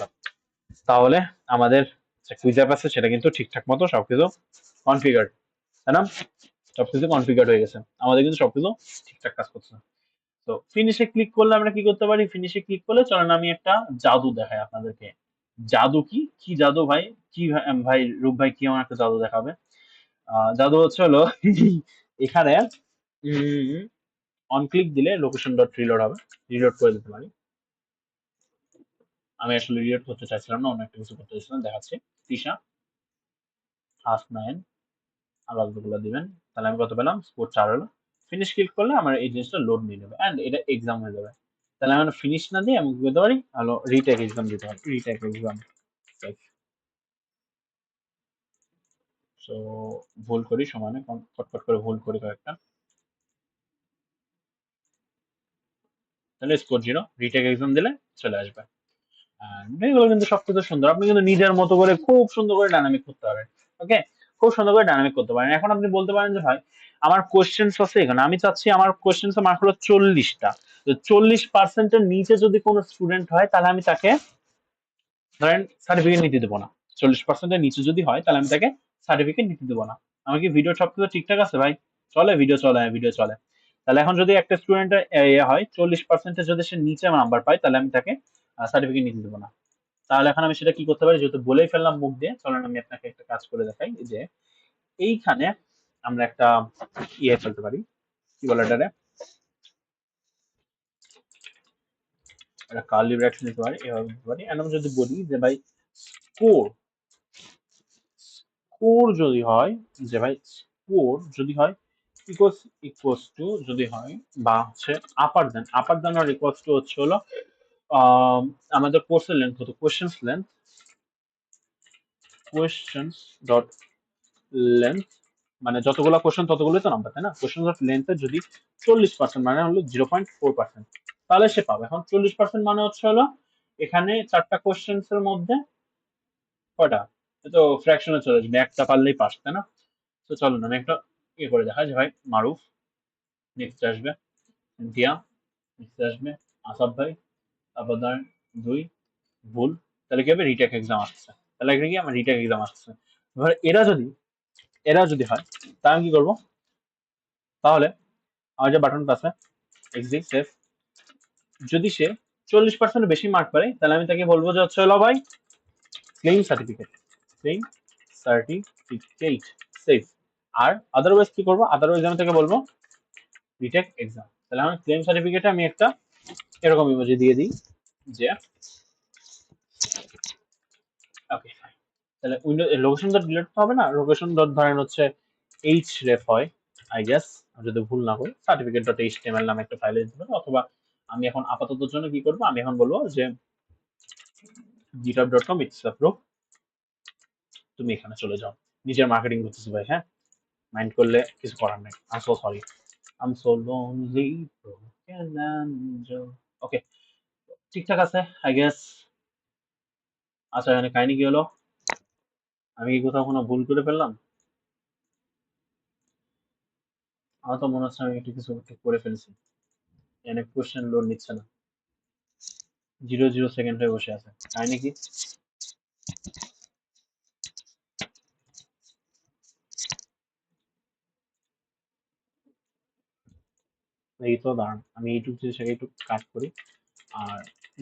তাহলে আমাদের যে কুইজ অ্যাপ আছে সেটা কিন্তু ঠিকঠাক মতো সবকিছু কনফিগার, তাই না? সবকিছু কনফিগার হয়ে গেছে, আমাদের কিন্তু সবকিছু ঠিকঠাক কাজ করছে। তো ফিনিশে ক্লিক করলে আমরা কি করতে পারি, ফিনিশে ক্লিক করলে চলেন আমি একটা জাদু দেখাই আপনাদেরকে। জাদু কি, কি জাদু ভাই, কি ভাই রূপ ভাই কি আমার একটা জাদু দেখাবে? জাদু হচ্ছে হলো এখানে অন ক্লিক দিলে লোকেশন ডট রিলোড হবে, রিলোড করে দিতে পারি। আমি আসলে রিলোড করতে চাইছিলাম না, অন্য একটা কিছু করতে চাইছিলাম, দেখাচ্ছি। তৃষা, হাফ নাইন, আলাদাগুলো দিবেন, তাহলে আমি কত পেলাম, স্কোর 4 হলো। ফিনিশ ক্লিক করলে আমার এই জিনিসটা লোড নিয়ে নেবে এন্ড এটা এক্সাম হয়ে যাবে। তাহলে আমি ফিনিশ না দিয়ে আমি কি করতে পারি, হলো রিটেক এক্সাম দিতে পারি, রিটেক এক্সাম। সো ভুল করি সমানে, ফটফট করে ভুল করি কয়েকটা, তাহলে স্কোর 0, রিটেক এক্সাম দিলে চলে আসবে। এগুলো কিন্তু সবকিছু সুন্দর, আপনি কিন্তু নিজের মতো করে খুব সুন্দর করে ডাইনামিক করতে পারেন। ওকে, খুব সুন্দর করে ডাইনামিক করতে পারেন। এখন আপনি বলতে পারেন যে ভাই আমার কোশ্চেন্স আছে এখানে, আমি চাচ্ছি আমার কোশ্চেন্স মার্ক হলো 40টা, তো 40% নিচে যদি কোনো স্টুডেন্ট হয় তাহলে আমি তাকে ধরেন সার্টিফিকেট নিতে দেবো না। 40% নিচে যদি হয় তাহলে আমি তাকে সার্টিফিকেট নিতে দেবো না। আমার কি ভিডিও সবকিছু ঠিকঠাক আছে ভাই? চলে ভিডিও, চলে ভিডিও চলে। তাহলে এখন যদি একটা স্টুডেন্টের হয় 40% যদি সে নিচে নাম্বার পায় তাহলে আমি তাকে সার্টিফিকেট নিতে দেবো না। তাহলে এখন আমি সেটা কি করতে পারি, যেহেতু বলেই ফেললাম মুখ দিয়ে, চলেন আমি আপনাকে একটা কাজ করে দেখাই। যে এইখানে আমরা একটা ফেলতে পারি, কি বলে এটারে, একটা কার্লি ব্র্যাকেট নিতে পারি, এভাবে নিতে পারি। এন্ড আমি যদি বলি যে ভাই স্কোর, স্কোর যদি হয়, যে ভাই স্কোর যদি হয় ইকুয়ালস টু, যদি হয় বা হচ্ছে আপার দেন আর ইকুয়ালস টু হচ্ছে হলো আমাদের কোর্সের লেন্থ কত, কোয়েশ্চেন্স ডট লেন্থ, মানে যতগুলো কোশ্চেন ততগুলোই তো নাম্বার, তাই না? কোশ্চেন ডট লেন্থের যদি 40% মানে হলো 0.4%, তাহলে সে পাবে। এখন 40% মানে হচ্ছে হলো এখানে 4টা কোশ্চেন্স এর মধ্যে কয়টা, তো ফ্র্যাকশনে চলে আসবে, একটা পারলেই পাস, তাই না? তো চলো না আমি একটা করে দেখা যে ভাই মারুফ, নেক্সট আসবে দিয়া, নেক্সট আসবে আসাদ ভাই, তারপর ধরেন 2 ভুল, তাহলে কি হবে, রিটেক এক্সাম আসছে। তাহলে এখানে কি আমার রিটেক এক্সাম আসছে। এবার এরা যদি হয় তাহলে আমি কি করবো, তাহলে আমার যে বাটনটা আছে এক্সিট সেভ, যদি সে 40% বেশি মার্ক পায় তাহলে আমি তাকে বলবো যে হচ্ছে হলো ভাই claim certificate, claim certificate save. আর আদারওয়াইজ কি করবো, আদারওয়াইজ আমি তাকে বলবো রিটেক এক্সাম। তাহলে আমার ক্লেম সার্টিফিকেটে আমি একটা এরকম ইমোজি দিয়ে দিই যে ওকে ফাইন। তাহলে উইন্ডো লোকেশন ডট ডিলিট হবে না, লোকেশন ডট ধরেন হচ্ছে এইচ রেফ হয় আই গেস, যদি ভুল না করি, সার্টিফিকেট ডট এইচটিএমএল নামে একটা ফাইলে দিতে পারো। অথবা আমি এখন আপাতত জন্য কি করবো, আমি এখন বলবো যে github.com ইটস প্রো, তুমি এখানে চলে যাও। নিজের মার্কেটিং করতেছি ভাই, হ্যাঁ, মাইন্ড করলে কিছু করার নেই। I so sorry, I am so lonely broken angel. Okay, ঠিকঠাক আছে আই গেস। আচ্ছা, এখানে কাহিনী কি হলো, আমি কি কোথাও কোনো ভুল করে ফেললাম? আমার তো মনে হচ্ছে আমি একটু কিছু একটু করে ফেলছি, এখানে কোশ্চেন লোড নিচ্ছে না। 0 হয়ে বসে আছে, তাই নাকি? এই তো দাঁড়ান, আমি এইটুকু জিনিসটাকে একটু কাট করি, আর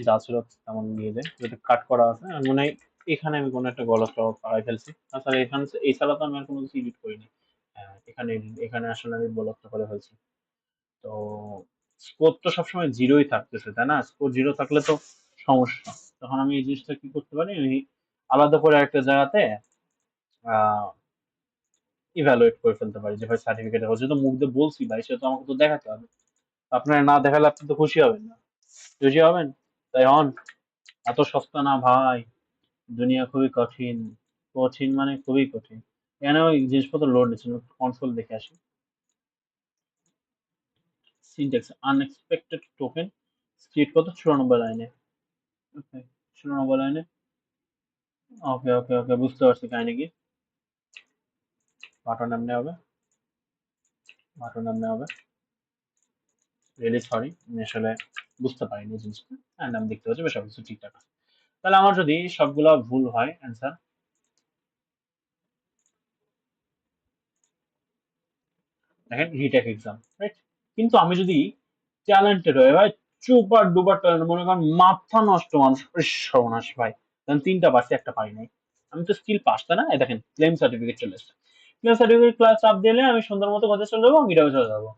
যা ছিল তেমন দিয়ে দেয়, যেটা কাট করা আছে। আর মনে হয় এখানে আমি কোনো একটা গলত পাড়াই ফেলছি। তাছাড়া এখানে এছাড়া তো আমি আর কোনো কিছু এডিট করিনি। হ্যাঁ, এখানে এখানে আসলে আমি বলকটা করে ফেলছি। তো স্কোর তো সবসময় জিরোই থাকতেছে, তাই না? স্কোর জিরো থাকলে তো সমস্যা। তখন আমি এই জিনিসটা কি করতে পারি, আমি আলাদা করে একটা জায়গাতে ইভ্যালুয়েট করে ফেলতে পারি যে ভাই সার্টিফিকেট হচ্ছে, তো মুখ দিয়ে বলছি ভাই, সেটা তো আমাকে তো দেখাতে হবে। আপনার না দেখালে আপনি তো খুশি হবেন না, খুশি হবেন? তাই হন। এত সস্তা না ভাই, দুনিয়া খুবই কঠিন। কঠিন মানে খুবই কঠিন। এখানে ওই জিনিসপত্র লোড নিচ্ছে, কনসোল দেখে আসি। সিনট্যাক্স আনএক্সপেক্টেড টোকেন, স্ক্রিপ্ট কত 94 লাইনে। ওকে, 94 লাইনে। ওকে ওকে ওকে, বুঝতে পারছি কাহিনী কি। বাটন এমনি হবে, বাটন এমনি হবে। রিয়েলি সরি, আমি আসলে বুঝতে পারিনি জিনিসটা। অ্যান্ড আমি দেখতে পাচ্ছি বেশ সবকিছু ঠিকঠাক আছে। তাহলে আমার যদি সবগুলো ভুল হয় অ্যান্সার, দেখেন রিটেক এক্সাম, রাইট? কিন্তু আমি যদি ট্যালেন্টেড হয় ভাই, সুপার ডুপার ট্যালেন্ট, মনে করেন মাথা নষ্ট মানুষ, সর্বনাশ ভাই, কারণ 3টা পারছি, একটা পারি নাই, আমি তো স্টিল পাস, তাই না? এই দেখেন ক্লেম সার্টিফিকেট চলে এসেছে। ক্লেম সার্টিফিকেট ক্লাস চাপ দিলে আমি সুন্দর মতো কাজে চলে যাবো, মিটাবে চলে যাবো।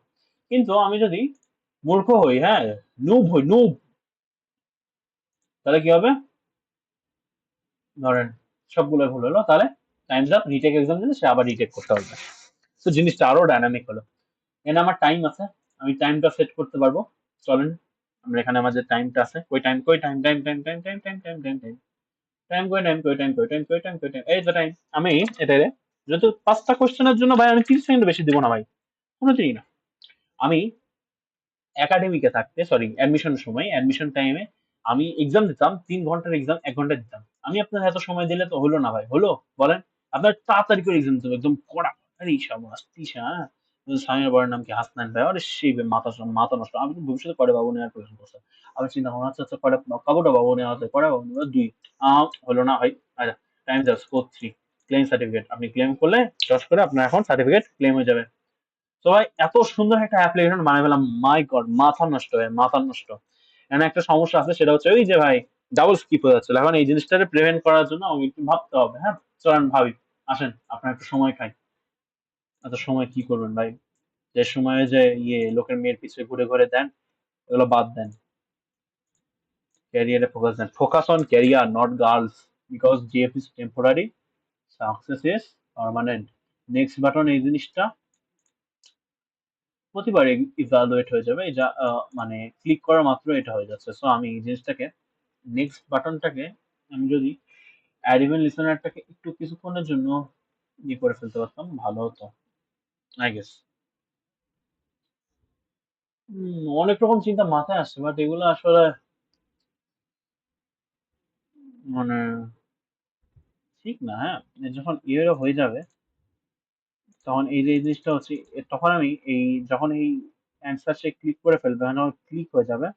কিন্তু আমি যদি মূর্খ হই, হ্যাঁ, নুব হই, নুব, তাহলে কি হবে? ধরেন সবগুলো ভুল হলো, তাহলে টাইমস আপ, রিটেক এক্সাম দিলে সে আবার রিটেক করতে হবে। তো জিনিসটা আরো ডাইনামিক হলো। এখানে আমার টাইম আছে, আমি টাইমটা সেট করতে পারবো। চলেন আমরা এখানে আমাদের টাইমটা আছে, কই টাইম, কই time, time time time time time time time time time, কই টাইম, কই টাইম, কই টাইম, কই টাইম, কই টাইম, এই তো টাইম। আমি এটারে, যেহেতু 5টা কোশ্চেনের জন্য ভাই আমি 30 সেকেন্ড বেশি দিব না ভাই, কোনোদিনই না। আমি একাডেমিকে থাকতে, সরি অ্যাডমিশনের সময়, অ্যাডমিশন টাইমে আমি এক্সাম দিতাম, 3 ঘন্টার এক্সাম 1 ঘন্টা দিতাম। আমি আপনার এত সময় দিলে তো হলো না ভাই, হলো? বলেন। আপনার তাড়াতাড়ি করে এক্সাম দিতে হবে, একদম কড়া। আরে সর্বনাশ, তৃষা, হ্যাঁ? স্বামীর বড়ের নাম কি? হাসনাইন ভাই। আরে সেই মাথা মাথা নষ্ট। আমি তো ভবিষ্যতে করে বাবু নেওয়ার প্রয়োজন করছে। আমার চিন্তা ভাবনা হচ্ছে, আচ্ছা করে কাপড়টা বাবু নেওয়া আছে, করে বাবু নেওয়া 2। হলো না ভাই। আচ্ছা, টাইম যাচ্ছে, স্কোর 3। ক্লেম সার্টিফিকেট, আপনি ক্লেম করলে টস করে আপনার এখন সার্টিফিকেট ক্লেম হয়ে যাবে। তো ভাই এত সুন্দর একটা অ্যাপ্লিকেশন বানিয়ে ফেলাম, মাই গড, মাথা নষ্ট হয়ে মাথা নষ্ট। এখানে একটা সমস্যা আছে, সেটা হচ্ছে ওই যে ভাই, ডাবল স্কিপ হয়ে যাচ্ছিল। এখন এই জিনিসটাকে প্রিভেন্ট করার জন্য আমাকে একটু ভাবতে হবে। হ্যাঁ, চলেন ভাবি, আসেন আপনার একটু সময় খাই। এত সময় কি করবেন ভাই? যে সময়ে যে লোকের মেয়ের পিছনে ঘুরে ঘুরে দেন, এগুলো বাদ দেন। ক্যারিয়ারে ফোকাস দেন, focus on career, not girls, because GF is temporary, success is permanent. Next button, এই জিনিসটা প্রতিবার ইভালুয়েট হয়ে যাবে, যা মানে ক্লিক করা মাত্র এটা হয়ে যাচ্ছে। সো আমি এই জিনিসটাকে, নেক্সট বাটনটাকে, আমি যদি অ্যাড ইভেন্ট লিসেনারটাকে একটু কিছুক্ষণের জন্য করে ফেলতে পারতাম, ভালো হতো আই গেস। অনেক রকম চিন্তা মাথায় আসছে, বাট এগুলো আসলে মানে ঠিক না। হ্যাঁ, যখন হয়ে যাবে, তখন এই যে এই জিনিসটা হচ্ছে, তখন আমি এই, যখন এই অ্যান্সার সে ক্লিক করে ফেলবে, যখন ক্লিক হয়ে যাবে,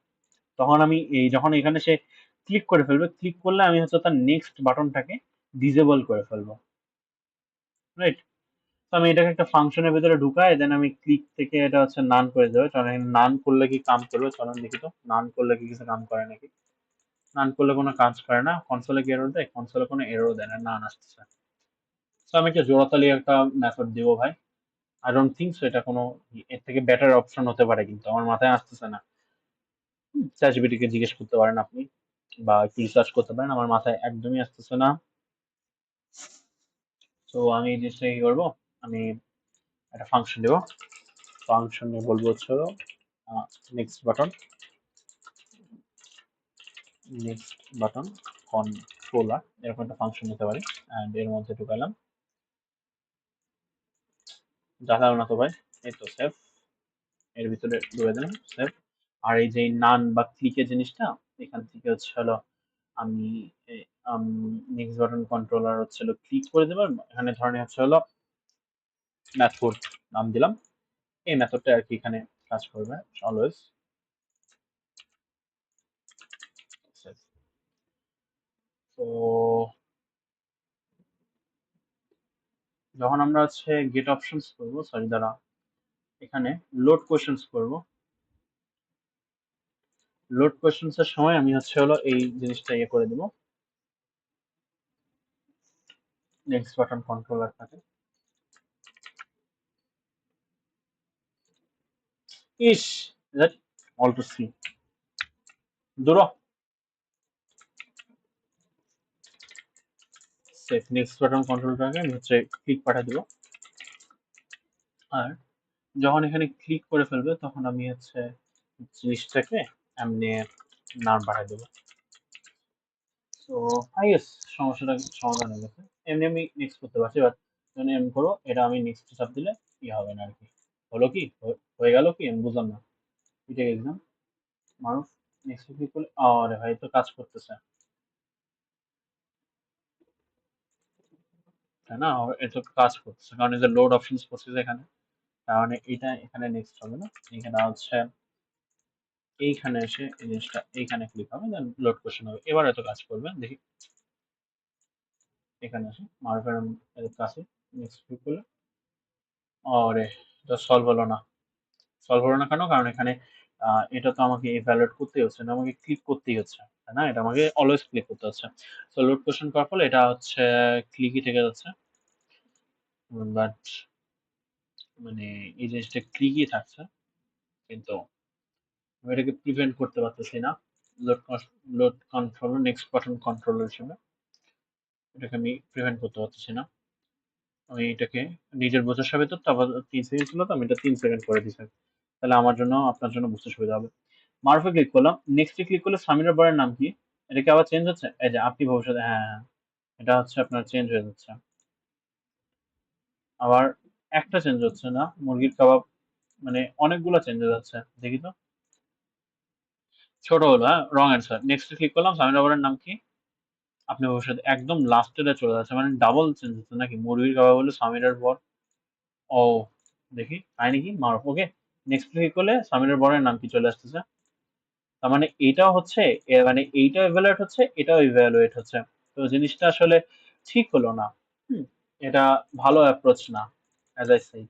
তখন আমি এই, যখন এখানে সে ক্লিক করে ফেলবে, ক্লিক করলে আমি হচ্ছে তার নেক্সট বাটনটাকে ডিসেবল করে ফেলবো, রাইট? তো আমি এটাকে একটা ফাংশনের ভিতরে ঢুকাই, দেন আমি ক্লিক থেকে এটা হচ্ছে নান করে দেবো। কারণ নান করলে কি কাম করবে, চলুন দেখি তো, নান করলে কি কিছু কাম করে নাকি। নান করলে কোনো কাজ করে না। কনসোলে কি এরর দেয়? কনসোলে কোনো এরর দেয় না, নান আসতেছে। তো আমি একটা জোড়াতালি একটা মেথড দিব ভাই। আই ডোন্ট থিঙ্ক সো এটা কোনো এর থেকে বেটার অপশন হতে পারে, কিন্তু আমার মাথায় আসতেছে না। চ্যাটজিপিটি কে জিজ্ঞেস করতে পারেন আপনি, বা একটু রিসার্চ করতে পারেন, আমার মাথায় একদমই আসতেছে না। তো আমি এই জিনিসটা কি করবো, আমি একটা ফাংশন দেবো। ফাংশন নিয়ে বলবো হচ্ছে next button, next button controller, এরকম একটা ফাংশন নিতে পারি। অ্যান্ড এর মধ্যে ঢুকালাম, দেখালো না তো ভাই, এই তো সেভ, এর ভিতরে ঢুকে দিলাম, সেভ। আর এই যে নান বা ক্লিকের জিনিসটা, এখান থেকে হচ্ছে হলো আমি নেক্সট বাটন কন্ট্রোলার হচ্ছে হলো ক্লিক করে দেবো। এখানে ধরনের হচ্ছে হলো মেথড নাম দিলাম, এই মেথডটা আর কি এখানে কাজ করবে অলওয়েজ। তো যখন আমরা হচ্ছে গেট অপশনস করব, সরি দাঁড়া, এখানে লোড কোয়েশ্চেন্স করব। লোড কোয়েশ্চেন্স এর সময় আমি হচ্ছে হলো এই জিনিসটা ইয়ে করে দেব, নেক্সট বাটন কন্ট্রোলার থাকে। ইস, দ্যাট অল টু সি দূর সেভ। নেক্সট বাটন কন্ট্রোলটাকে আমি হচ্ছে ক্লিক পাঠিয়ে দেবো। আর যখন এখানে ক্লিক করে ফেলবে তখন আমি হচ্ছে জিনিসটাকে এমনি নাম পাঠিয়ে দেবো। তো আই গেস সমস্যাটা সমাধান হয়ে গেছে। এমনি আমি নেক্সট করতে পারছি, বাট যখন এম করো এটা আমি নেক্সট চাপ দিলে ইয়ে হবে না আর কি। হলো কি হয়ে গেল কি আমি বুঝলাম না। এটা এক্সাম মানুষ নেক্সট ক্লিক করলে, আরে ভাই তো কাজ করতেছে, তাই না? এটা কাজ করতেছে কারণ এই যে লোড অপশনস করতেছে এখানে, তার মানে এটা এখানে নেক্সট হবে না, এখানে হচ্ছে এইখানে এসে এই জিনিসটা এইখানে ক্লিক হবে, দেন লোড কোশ্চেন হবে। এবার এত কাজ করবে দেখি, এখানে আসে মার্কের কাছে নেক্সট ক্লিক করলে, আরে এটা সলভ হলো না। সলভ হলো না কেন? কারণ এখানে এটা তো আমাকে ইভ্যালুয়েট করতেই হচ্ছে না, আমাকে ক্লিক করতেই হচ্ছে, তাই না? এটা আমাকে অলওয়েজ ক্লিক করতে হচ্ছে। সো লোড কোশ্চেন করার ফলে এটা হচ্ছে ক্লিকই থেকে যাচ্ছে, বাট মানে এই জিনিসটা ক্লিকই থাকছে, কিন্তু আমি এটাকে প্রিভেন্ট করতে পারতেছি না। Load load control next button controller হিসেবে এটাকে আমি প্রিভেন্ট করতে পারতেছি না। আমি এটাকে নিজের বোঝার সাথে, তারপর 3 সেকেন্ড ছিল তো আমি এটা 3 সেকেন্ড করে দিচ্ছি, তাহলে আমার জন্য আপনার জন্য বুঝতে সুবিধা হবে। মারুফে ক্লিক করলাম, নেক্সটে ক্লিক করলে সামিরের বরের নাম কি? এটা কি আবার চেঞ্জ হচ্ছে? এই যে আপনি ভবিষ্যতে, হ্যাঁ হ্যাঁ, এটা হচ্ছে আপনার চেঞ্জ হয়ে যাচ্ছে। আবার একটা চেঞ্জ হচ্ছে না, মুরগির কাবাব, মানে অনেকগুলো চেঞ্জ হয়ে যাচ্ছে, দেখি তো। ছোট হলো, হ্যাঁ, রং অ্যান্সার। নেক্সটে ক্লিক করলাম, সামিরের বরের নাম কি? আপনি ভবিষ্যতে, একদম লাস্টে চলে যাচ্ছে, মানে ডাবল চেঞ্জ হচ্ছে নাকি? মুরগির কাবাব হলো সামিরের বর। ও, দেখি কাহিনী কি মারুফ, ওকে। নেক্সট ক্লিক করলে সামিরের বরের নাম কি চলে আসতেছে। তার মানে এইটাও হচ্ছে, মানে এইটাও ইভ্যালুয়েট হচ্ছে, এটাও ইভ্যালুয়েট হচ্ছে। তো জিনিসটা আসলে ঠিক হলো না। হুম, এটা ভালো অ্যাপ্রোচ না, অ্যাজ আই সেই।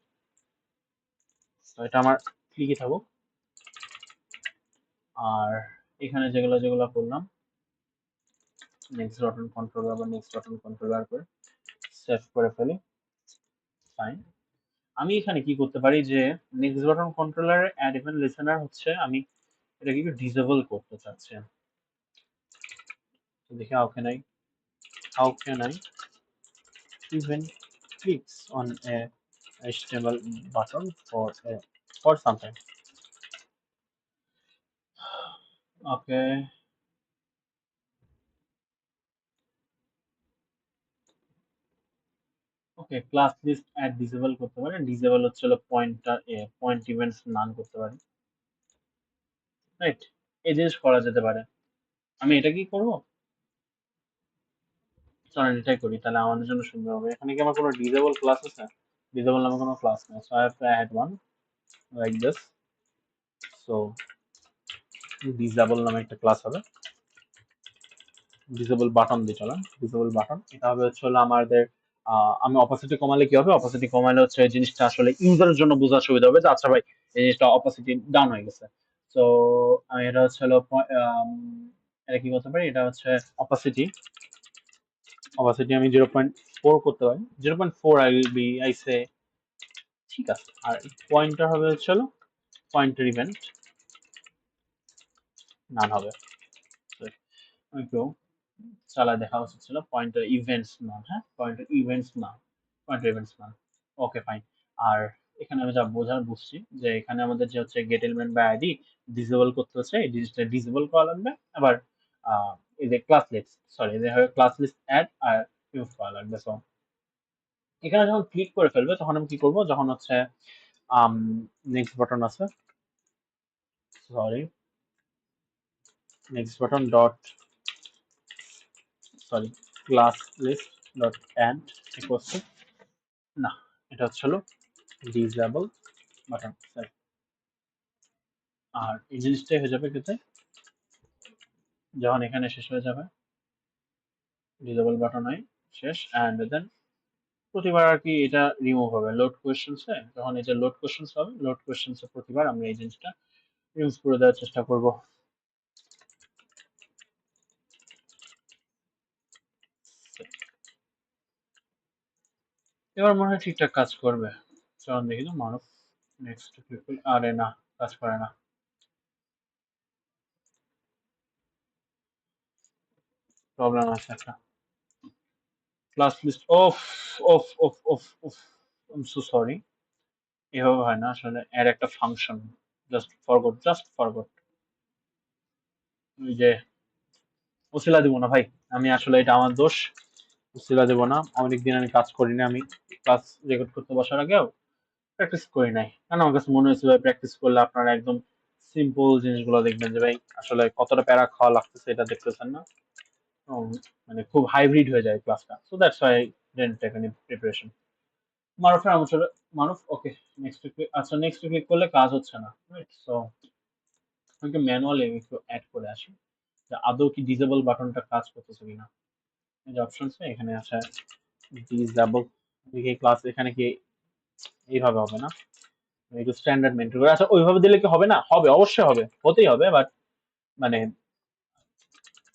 তো এটা আমার ঠিকই থাকুক। আর এখানে যেগুলো যেগুলো করলাম, নেক্সট বাটন কন্ট্রোলার বা নেক্সট বাটন কন্ট্রোলার করে সেভ করে ফেলি, ফাইন। আমি এখানে কি করতে পারি যে নেক্সট বাটন কন্ট্রোলারের অ্যাড ইভেন্ট লিসেনার হচ্ছে আমি এটাকে একটু ডিসেবল করতে চাচ্ছি। তো দেখি how can I even clicks on a HTML button for something. Okay. Okay, class list add disable করতে পারি। ডিসেবল হচ্ছে হলো পয়েন্ট ইভেন্টস নান করতে পারি, রাইট? এই জিনিস করা যেতে পারে। আমি এটা কি করব? চলেন এটাই করি, তাহলে আমাদের জন্য সুন্দর হবে। এখানে কি আমার কোনো ডিসেবল ক্লাস আছে? ডিসেবল নামে কোনো ক্লাস নেই, so I have to add one like this. So disable নামে একটা ক্লাস হবে, ডিসেবল বাটন দিয়ে চলেন। ডিসেবল বাটন এটা হবে হচ্ছে হলো আমাদের, আমি অপাসিটি কমালে কি হবে? অপাসিটি কমালে হচ্ছে এই জিনিসটা আসলে ইউজারের জন্য বোঝার সুবিধা হবে যে আচ্ছা ভাই এই জিনিসটা অপাসিটি ডাউন হয়ে গেছে। তো এটা হচ্ছে হলো এটা কি করতে পারি? এটা হচ্ছে অপাসিটি, অপাসিটি আমি 0.4 করতে পারি। 0.4 আই সে, ঠিক আছে। আর পয়েন্টার হবে হচ্ছে হলো পয়েন্টার ইভেন্ট নান হবে। তো একটু চালা দেখা উচিত ছিল, পয়েন্টার ইভেন্টস নাম, হ্যাঁ, পয়েন্টার ইভেন্টস নাম, পয়েন্টার ইভেন্টস নাম। Okay fine. আর এখানে আমি যা বুঝছি যে এখানে আমাদের যে হচ্ছে গেট এলিমেন্ট বা আইডি ডিসেবল করতে হচ্ছে, এই জিনিসটা ডিসেবল করা লাগবে। আবার এই যে ক্লাস লিস্ট, সরি, এই যে ক্লাস লিস্ট অ্যাড আর ইউজ করা লাগবে। সো এখানে যখন ক্লিক করে ফেলবে তখন আমি কি করব? যখন হচ্ছে নেক্সট বাটন আছে, sorry, next button dot, sorry, class list dot add equals to, না, এটা হচ্ছে হলো ডিসেবল বাটন, আর এই জিনিসটাই হয়ে যাবে কিন্তু যখন এখানে শেষ হয়ে যাবে ডিসেবল বাটন হয় শেষ, অ্যান্ড দেন প্রতিবার আর কি এটা রিমুভ হবে লোড কোয়েশ্চেন্সে। যখন এটা লোড কোয়েশ্চেন্স হবে, লোড কোয়েশ্চেন্সে প্রতিবার আমরা এই জিনিসটা রিমুভ করে দেওয়ার চেষ্টা করব। এবার মনে হয় ঠিকঠাক কাজ করবে। চলুন দেখি তো মারুফ নেক্সট ক্লিক করি। আরে না, কাজ করে না, প্রবলেম আছে একটা। Class list off off off off off I am so sorry. এভাবে হয় না আসলে, এর একটা ফাংশন। Just forgot. ওই যে ওসিলা দিব না ভাই, আমি আসলে এটা আমার দোষ। ওসিলা দেব না, অনেকদিন আমি কাজ করি না। আমি ক্লাস রেকর্ড করতে বসার আগেও প্র্যাকটিস করি নাই, কারণ আমার কাছে মনে হয়েছে ভাই প্র্যাকটিস করলে আপনারা একদম সিম্পল জিনিসগুলো দেখবেন, যে ভাই আসলে কতটা প্যারা খাওয়া লাগতেছে এটা দেখতেছেন না। মানে খুব হাইব্রিড হয়ে যায় ক্লাসটা, so that's why I didn't take any preparation. মারুফের আমার চলে। Maruf okay, next click. আচ্ছা, নেক্সট ক্লিক করলে কাজ হচ্ছে না, রাইট? সো আমাকে ম্যানুয়ালি একটু অ্যাড করে আসি যে আদৌ কি ডিসেবল বাটনটা কাজ করতেছে কিনা। এই যে অপশনস এখানে আছে ডিসেবল। দেখি ক্লাস এখানে কি এইভাবে হবে না, একটু স্ট্যান্ডার্ড মেনটেন করে। আচ্ছা, ওইভাবে দিলে কি হবে না? হবে, অবশ্যই হবে, হতেই হবে, বাট মানে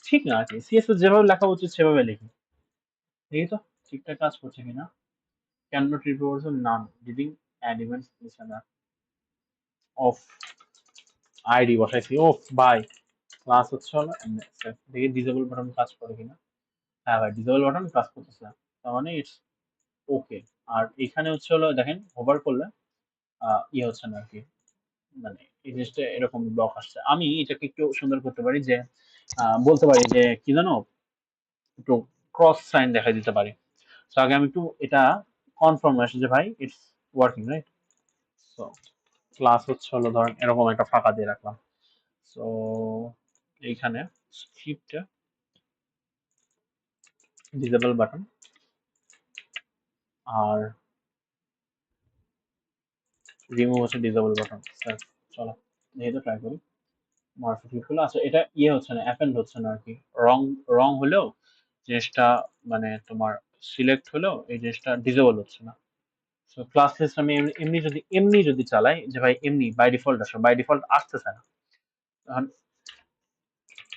ঠিক না আর কি। সিএসএস যেভাবে লেখা উচিত সেভাবে লিখি। দেখি তো ঠিকঠাক কাজ করছে কিনা। ক্যান নট রিপোর্ট নাম ডিডিং add events listener of ID বসাইছি। ওফ ভাই, ক্লাস হচ্ছে হলো দেখি ডিসেবল বাটন কাজ করে কিনা। হ্যাঁ ভাই, ডিসেবল বাটন কাজ করতেছে, তার মানে ইটস ওকে। আর এখানে হচ্ছে হলো দেখেন, ওভার করলে ইয়ে হচ্ছে না আর কি, মানে এই জিনিসটা এরকম ব্লক আসছে। আমি এটাকে একটু সুন্দর করতে পারি যে বলতে পারি যে কি জানো, একটু ক্রস সাইন দেখা দিতে পারি। তো আগে আমি একটু এটা কনফার্ম আসে যে ভাই it's working, right? So class হচ্ছে হলো ধরেন এরকম একটা ফাঁকা দিয়ে রাখলাম। সো এইখানে স্ক্রিপ্টে ডিসেবল বাটন, আর রিমুভ হচ্ছে ডিসেবল বাটন। স্যার চলো এই তো ট্রাই করি। মারফি ক্লিক করলে আচ্ছা এটা ইয়ে হচ্ছে না, অ্যাপেন্ড হচ্ছে না আর কি। রং রং হলেও জিনিসটা মানে তোমার সিলেক্ট হলেও এই জিনিসটা ডিসেবল হচ্ছে না। সো ক্লাস লিস্ট আমি এমনি যদি চালাই যে ভাই এমনি বাই ডিফল্ট আসো, বাই ডিফল্ট আসতেছে না। এখন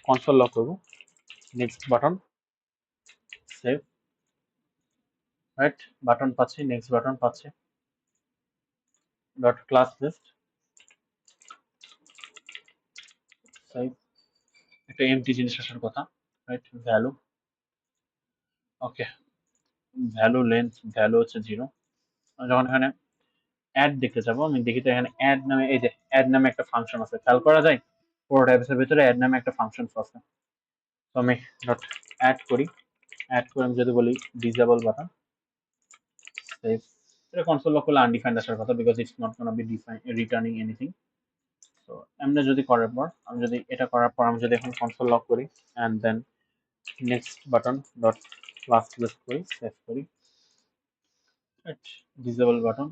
কনসোল লক করবো, next button, save, right? Button পাচ্ছি, নেক্সট বাটন পাচ্ছি, ডট ক্লাস লিস্ট, সেভ। একটা এমটি জিনিস আসার কথা, রাইট? ভ্যালু, ওকে, ভ্যালু লেন্থ, ভ্যালু হচ্ছে 0। যখন এখানে অ্যাড দেখতে যাবো, আমি দেখি তো এখানে অ্যাড নামে, এই যে অ্যাড নামে একটা ফাংশন আছে, খেয়াল করা যায় পুরো টাইপসের ভিতরে অ্যাড নামে একটা ফাংশন আছে। তো আমি ডট অ্যাড করি, অ্যাড করে আমি যদি বলি ডিসেবল বাটন, সেভ। এটা কনসোল লক করলে আনডিফাইন্ড আসার কথা, because it's not gonna B define returning anything. তো আমরা যদি করার পর, আমি যদি এটা করার পর আমি যদি এখন কনসোল লক করি and then next button dot class list করি, সেভ করি, রাইট? ডিসেবল বাটন,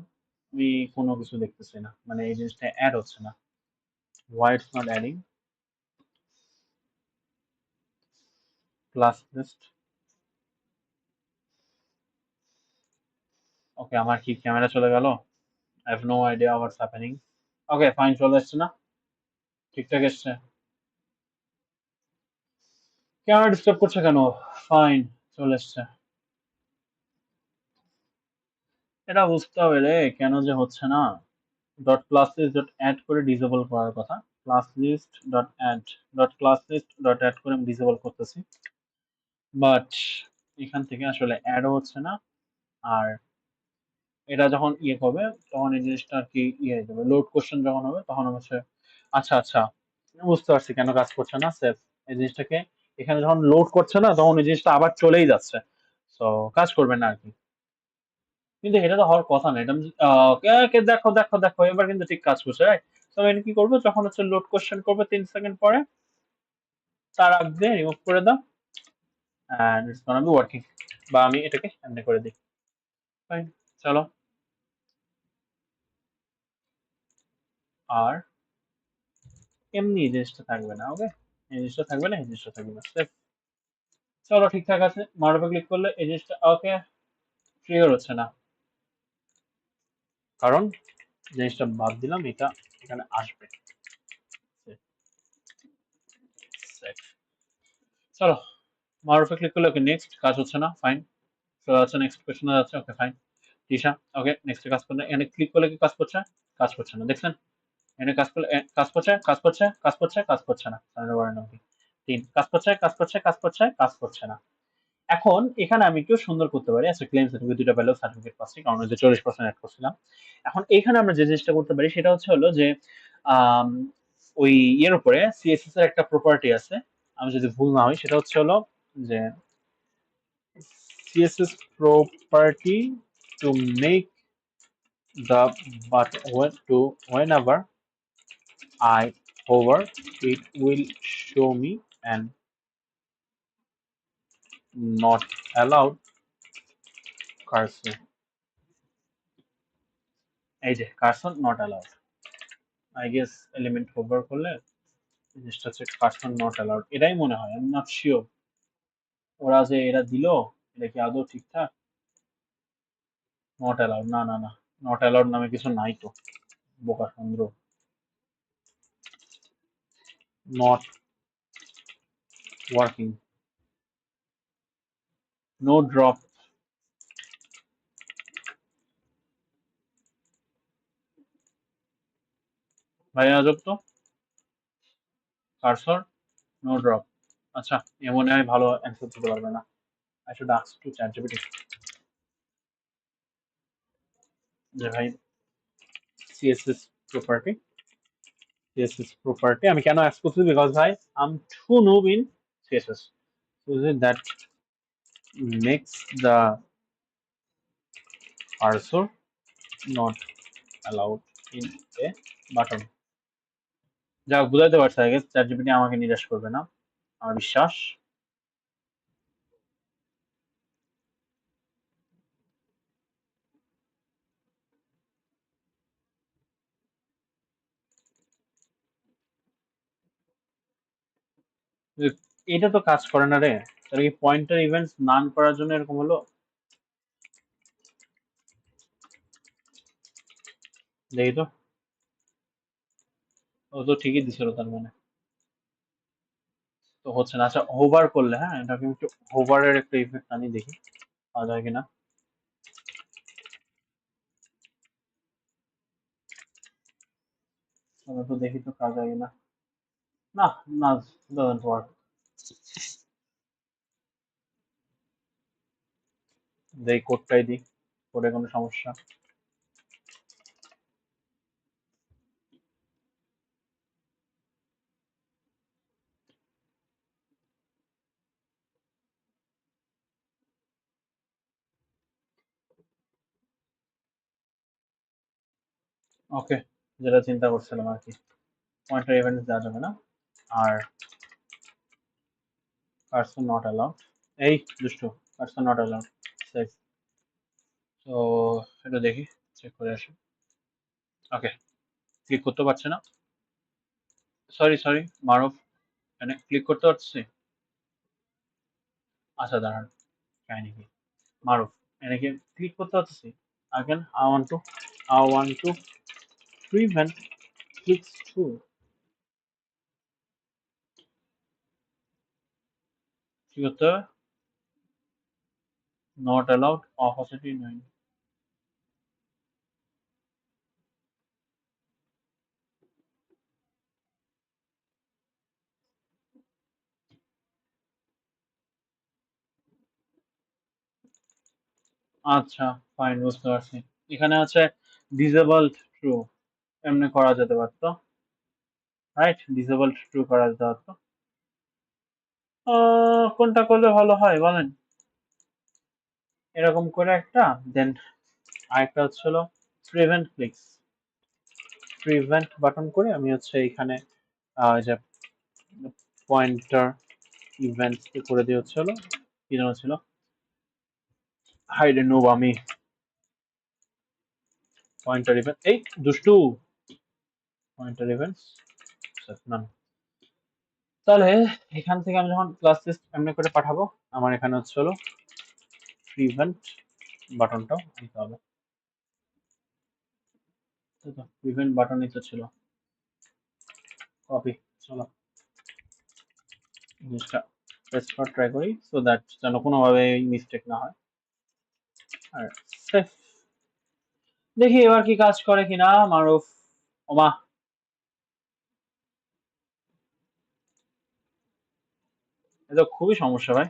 আমি কোনো কিছু দেখতেছি না, মানে এই জিনিসটা অ্যাড হচ্ছে না। why it's not adding? Class list, okay. আমার কি ক্যামেরা চলে গেল? I have no idea what's happening. Okay fine, চলে এসছে না? ঠিকঠাক এসছে। ক্যামেরা ডিস্টার্ব করছে কেন? ফাইন, চলে এসছে। এটা বুঝতে হবে রে, কেন যে হচ্ছে না। Dot class list dot add করে ডিসেবল করার কথা। Class list dot add, dot class list dot add করে আমি ডিসেবল করতেছি, বাট এখান থেকে আসলে অ্যাডও হচ্ছে না। আর এটা যখন ইয়ে করবে তখন এই জিনিসটা আর কি ইয়ে হয়ে যাবে, লোড কোশ্চেন যখন হবে তখন হচ্ছে। আচ্ছা আচ্ছা, বুঝতে পারছি কেন কাজ করছে না। সেফ এই জিনিসটাকে এখানে যখন লোড করছে না তখন এই জিনিসটা আবার চলেই যাচ্ছে, তো কাজ করবে না আর কি। কিন্তু এটা তো হওয়ার কথা না। এটা দেখো দেখো দেখো, এবার কিন্তু ঠিক কাজ করছে, রাইট? তো আমি কি করবো, যখন হচ্ছে লোড কোশ্চেন করবে 3 সেকেন্ড পরে, তার আগে রিমুভ করে দাও, and it's gonna be working. বা আমি এটাকে এমনি করে দিই, ফাইন। চলো, আর এমনি এই জিনিসটা থাকবে না, ওকে? এই জিনিসটা থাকবে না, এই জিনিসটা থাকবে না। চলো ঠিকঠাক আছে, মারুফে ক্লিক করলে এই জিনিসটা ওকে ট্রিগার হচ্ছে না, কারণ জিনিসটা বাদ দিলাম, এটা এখানে আসবে। চলো মারুফে ক্লিক করলে ওকে নেক্সট, কাজ হচ্ছে না, ফাইন। চলে যাচ্ছে নেক্সট কোয়েশ্চনে যাচ্ছে, okay fine. Tisha okay next কাজ করলে, এখানে ক্লিক করলে কি কাজ করছে? কাজ করছে না, দেখছেন? এখানে কাজ করলে কাজ করছে, কাজ করছে, কাজ করছে, কাজ করছে না। তিন কাজ করছে, কাজ করছে, কাজ করছে, কাজ করছে না। এখন এখানে আমি একটু সুন্দর করতে পারি, আচ্ছা ক্লেম সার্টিফিকেট দুটো পেলেও সার্টিফিকেট পাচ্ছি, কারণ ওই যে 40% অ্যাড করছিলাম। এখন এখানে আমরা যে জিনিসটা করতে পারি সেটা হচ্ছে হলো যে আম, ওই ইয়ের উপরে সিএসএস এর একটা প্রপার্টি আছে, আমি যদি ভুল না হই সেটা হচ্ছে হলো যে CSS property to make the but when to whenever I hover it will show me an not allowed cursor, এই যে cursor not allowed. I guess element hover করলে জিনিসটা হচ্ছে কার্সর নট অ্যালাউড, এটাই মনে হয়, আমি নট শিওর। ওরা যে এরা দিল, এটা কি আদৌ ঠিকঠাক? নট অ্যালাউড, না না না, নট অ্যালাউড নামে কিছু নাই তো, বোকা চন্দ্র। Not working, no drop. ভাই আজব তো, কার্সর নো ড্রপ। আচ্ছা, এ মনে হয় ভালো অ্যান্সার দিতে পারবে না। I should ask two ChatGPT যে ভাই সিএসএস প্রপার্টি, সিএসএস প্রপার্টি আমি কেন অ্যাক্স করছি, বিকজ ভাই I am too noob in CSS, so that makes the cursor not allowed in a button. যাক বুঝাইতে পারছে, আই গেস চ্যাটজিপিটি আমাকে নিরাশ করবে না, আমার বিশ্বাস। এটা তো কাজ করে না রে, তাহলে কি পয়েন্টার ইভেন্টস নান করার জন্য এরকম হলো? দেখি তো, ও তো ঠিকই দিছিল তার মানে, তো হচ্ছে না। আচ্ছা হোভার করলে, হ্যাঁ এটাকে একটু হোভারের একটা ইফেক্ট আনি, দেখি পাওয়া যায় কিনা। চলো তো দেখি তো কাজ হয় কিনা। না, না, doesn't work। এই কোডটাই দিই, কোডে কোনো সমস্যা। ওকে, যেটা চিন্তা করছিলাম আর কি, পয়েন্টার ইভেন্ট দেওয়া যাবে না, আর পার্সন নট অ্যালাউড, এই দুষ্টু, পার্সন নট অ্যালাউড সেভ। তো এটা দেখি, চেক করে আসি। ওকে, ক্লিক করতে পারছে না, সরি সরি মারুফ, এখানে ক্লিক করতে পারছি। আচ্ছা দাঁড়ান, কাহিনী কি, মারুফ এনেকে ক্লিক করতে পারছি। again I want to prevent clicks to, কি করতে হবে? নট অ্যালাউড অপোসিটি নয়। আচ্ছা ফাইন, বুঝতে পারছি। এখানে আছে ডিসেবলড ট্রু, এমনি করা যেতে পারতো, রাইট? ডিসেবলড ট্রু করা যেতে পারতো। কোনটা করলে ভালো হয় বলেন? এরকম করে একটা, দেন আরেকটা হচ্ছে হলো প্রিভেন্ট ক্লিকস, প্রিভেন্ট বাটন করে আমি হচ্ছে এখানে যে পয়েন্টার ইভেন্টস করে দিয়ে হচ্ছে হলো কি যেন ছিল, হাইডে নোব আমি, পয়েন্টার ইভেন্ট, এই দুষ্টু, পয়েন্টার ইভেন্টস না, তাহলে এখান থেকে আমি যখন ক্লাস টেস্ট এমনি করে পাঠাবো, আমার এখানে হচ্ছে হলো প্রিভেন্ট বাটনটাও আনতে হবে। প্রিভেন্ট বাটনই তো ছিল, কপি। চলো জিনিসটা পেস্ট করার ট্রাই করি, সো দ্যাট যেন কোনোভাবে মিস্টেক না হয়। আর সেফ, দেখি এবার কি কাজ করে কিনা মারুফ। ওমা, এটা খুবই সমস্যা ভাই।